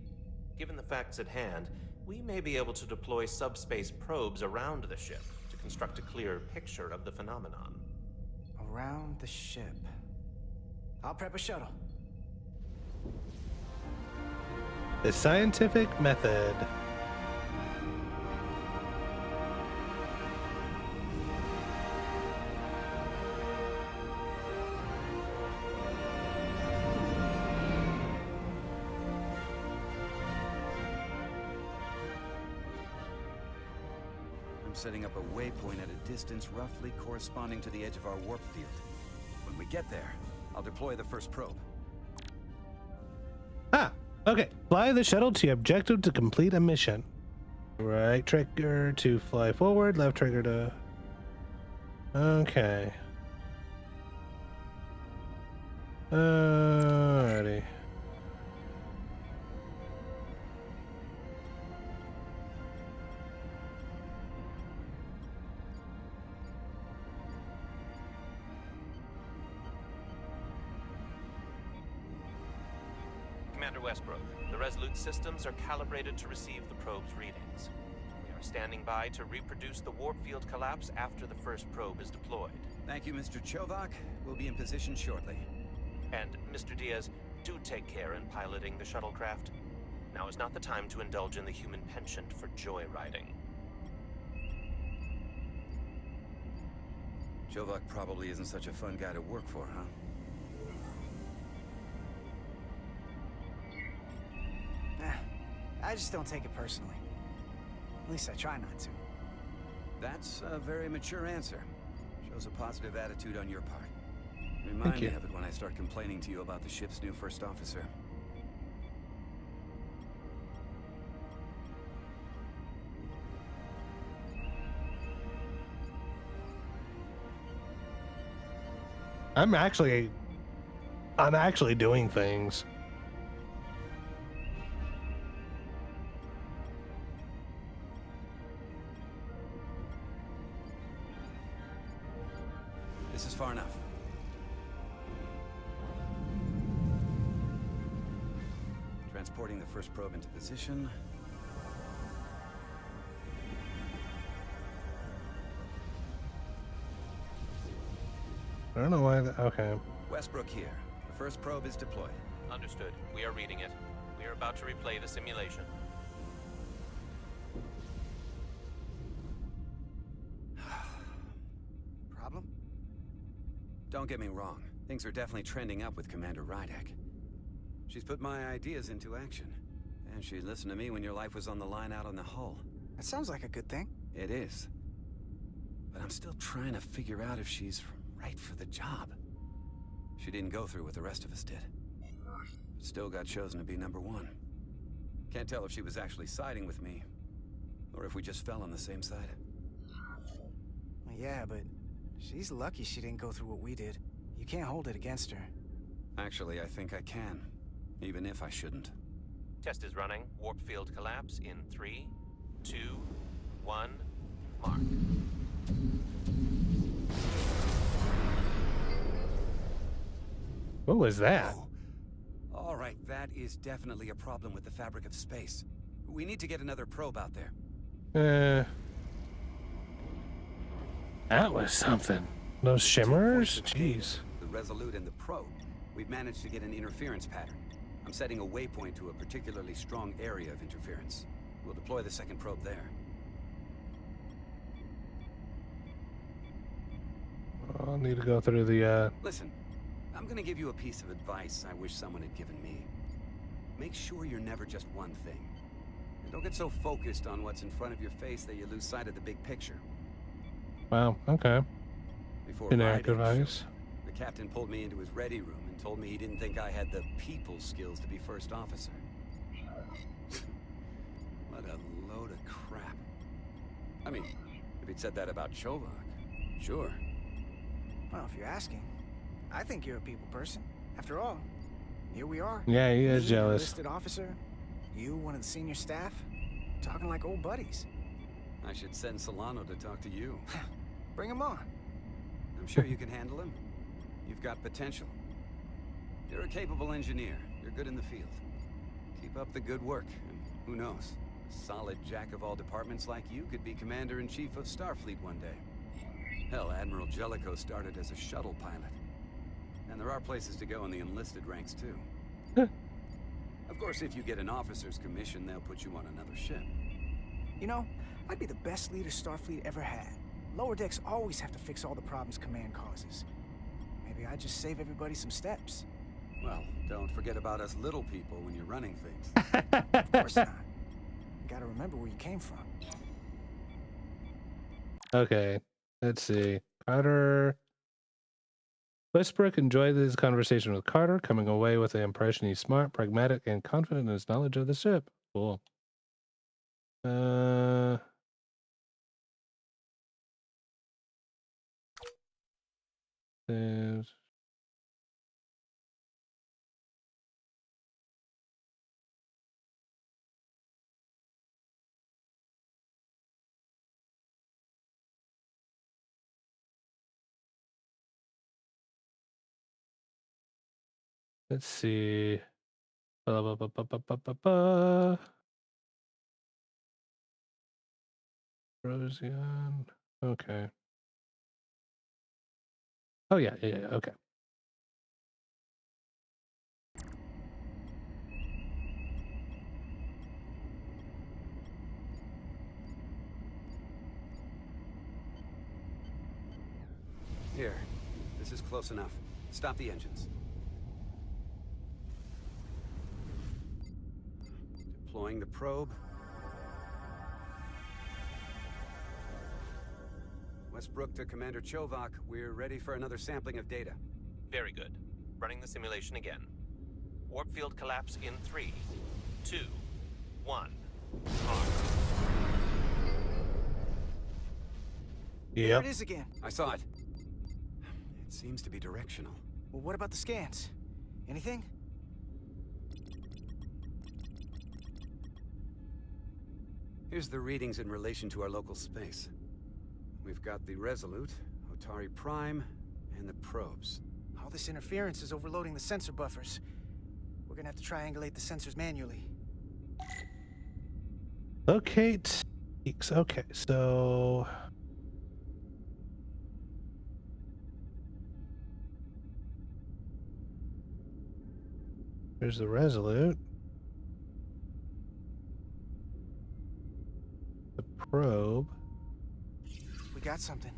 Given the facts at hand, we may be able to deploy subspace probes around the ship to construct a clear picture of the phenomenon. Around the ship. I'll prep a shuttle. The scientific method. I'm setting up a waypoint at a distance roughly corresponding to the edge of our warp field. When we get there, I'll deploy the first probe. Okay, fly the shuttle to your objective to complete a mission. Right trigger to fly forward, left trigger to... Okay. Alrighty. Commander Westbrook, the Resolute systems are calibrated to receive the probe's readings. We are standing by to reproduce the warp field collapse after the first probe is deployed. Thank you, Mr. Chovak. We'll be in position shortly. And, Mr. Diaz, do take care in piloting the shuttlecraft. Now is not the time to indulge in the human penchant for joyriding. Chovak probably isn't such a fun guy to work for, huh? I just don't take it personally. At least I try not to. That's a very mature answer. Shows a positive attitude on your part. Remind me of it when I start complaining to you about the ship's new first officer. I'm actually doing things. This is far enough. Transporting the first probe into position. I don't know why that... Okay. Westbrook here. The first probe is deployed. Understood. We are reading it. We are about to replay the simulation. Problem? Don't get me wrong. Things are definitely trending up with Commander Rydek. She's put my ideas into action. And she listened to me when your life was on the line out on the hull. That sounds like a good thing. It is. But I'm still trying to figure out if she's right for the job. She didn't go through what the rest of us did. But still got chosen to be #1. Can't tell if she was actually siding with me, or if we just fell on the same side. Well, yeah, but she's lucky she didn't go through what we did. You can't hold it against her. Actually, I think I can, even if I shouldn't. Test is running. Warp field collapse in 3, 2, 1, mark. What was that? All right, that is definitely a problem with the fabric of space. We need to get another probe out there. That was something. Those shimmers? Jeez. The Resolute and the probe. We've managed to get an interference pattern. I'm setting a waypoint to a particularly strong area of interference. We'll deploy the second probe there. I'll need to go through the, Listen, I'm gonna give you a piece of advice I wish someone had given me. Make sure you're never just one thing. And don't get so focused on what's in front of your face that you lose sight of the big picture. Wow, okay. Before Generic riding, advice. the captain pulled me into his ready room and told me he didn't think I had the people skills to be first officer. What a load of crap. I mean, if he'd said that about Chovak, sure. Well, if you're asking, I think you're a people person. After all, here we are. Yeah, he is Me, jealous. an enlisted officer, you, one of the senior staff, talking like old buddies. I should send Solano to talk to you. Bring him on. I'm sure you can handle him. You've got potential. You're a capable engineer. You're good in the field. Keep up the good work, and who knows? A solid jack of all departments like you could be Commander-in-Chief of Starfleet one day. Hell, Admiral Jellicoe started as a shuttle pilot. And there are places to go in the enlisted ranks, too. Of course, if you get an officer's commission, they'll put you on another ship. You know, I'd be the best leader Starfleet ever had. Lower decks always have to fix all the problems command causes. Maybe I'd just save everybody some steps. Well, don't forget about us little people when you're running things. Of course not. You gotta remember where you came from. Okay, let's see. Carter. Westbrook enjoyed his conversation with Carter, coming away with the impression he's smart, pragmatic, and confident in his knowledge of the ship. Cool. Saves. Let's see. Rosian. Okay. Oh yeah, okay. Here, this is close enough. Stop the engines. Deploying the probe. Westbrook to Commander Chovak. We're ready for another sampling of data. Very good. Running the simulation again. Warp field collapse in 3, 2, 1, mark. There it is again. I saw it. It seems to be directional. Well, what about the scans? Anything? Here's the readings in relation to our local space. We've got the Resolute, Otari Prime, and the probes. All this interference is overloading the sensor buffers. We're gonna have to triangulate the sensors manually. Locate peaks. Okay, so there's the Resolute. The probe. We got something.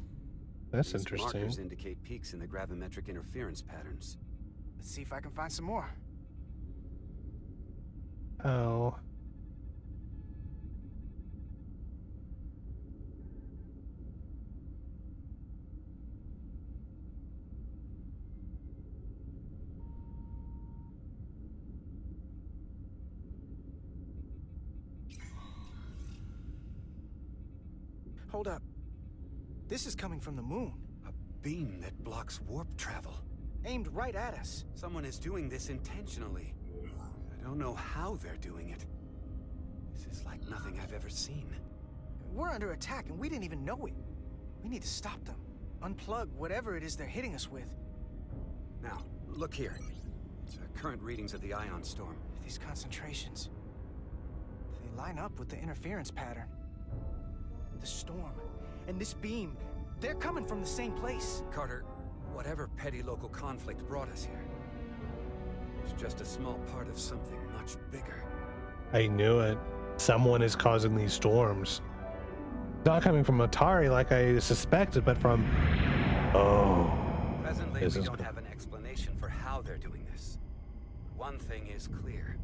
That's These interesting. markers indicate peaks in the gravimetric interference patterns. Let's see if I can find some more. Oh. Hold up. This is coming from the moon. A beam that blocks warp travel. Aimed right at us. Someone is doing this intentionally. I don't know how they're doing it. This is like nothing I've ever seen. We're under attack and we didn't even know it. We need to stop them. Unplug whatever it is they're hitting us with. Now, look here. It's current readings of the ion storm. These concentrations. They line up with the interference pattern. The storm and this beam, they're coming from the same place. Carter, whatever petty local conflict brought us here, it's just a small part of something much bigger. I knew it. Someone is causing these storms. Not coming from Atari like I suspected, but from... Oh. Presently, we don't have an explanation for how they're doing this. One thing is clear.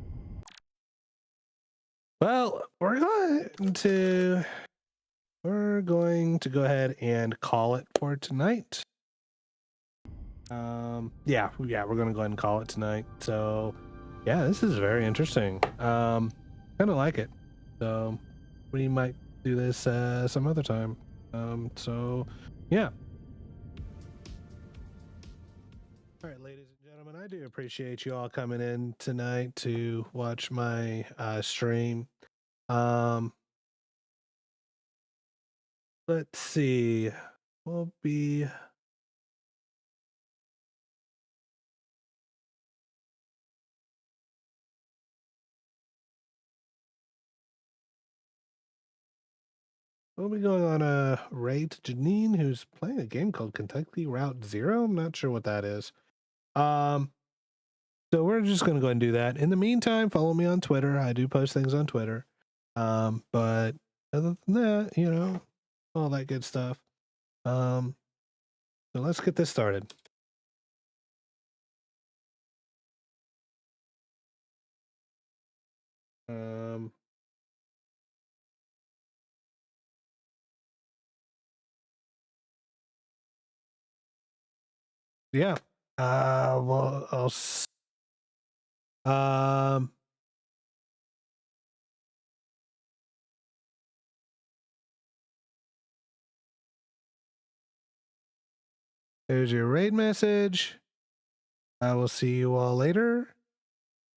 Well, we're going to go ahead and call it for tonight. Yeah, we're going to go ahead and call it tonight. So, yeah, this is very interesting. Kind of like it. So, we might do this some other time. So, yeah. All right, ladies and gentlemen, I do appreciate you all coming in tonight to watch my stream. Let's see. We'll be... We'll be going on a raid to Janine, who's playing a game called Kentucky Route Zero. I'm not sure what that is. So we're just going to go ahead and do that. In the meantime, follow me on Twitter. I do post things on Twitter. But other than that, you know, all that good stuff. So let's get this started. Yeah. Well, there's your raid message. I will see you all later.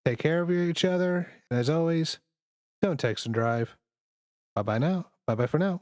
Take care of each other. And as always, don't text and drive. Bye-bye now. Bye-bye for now.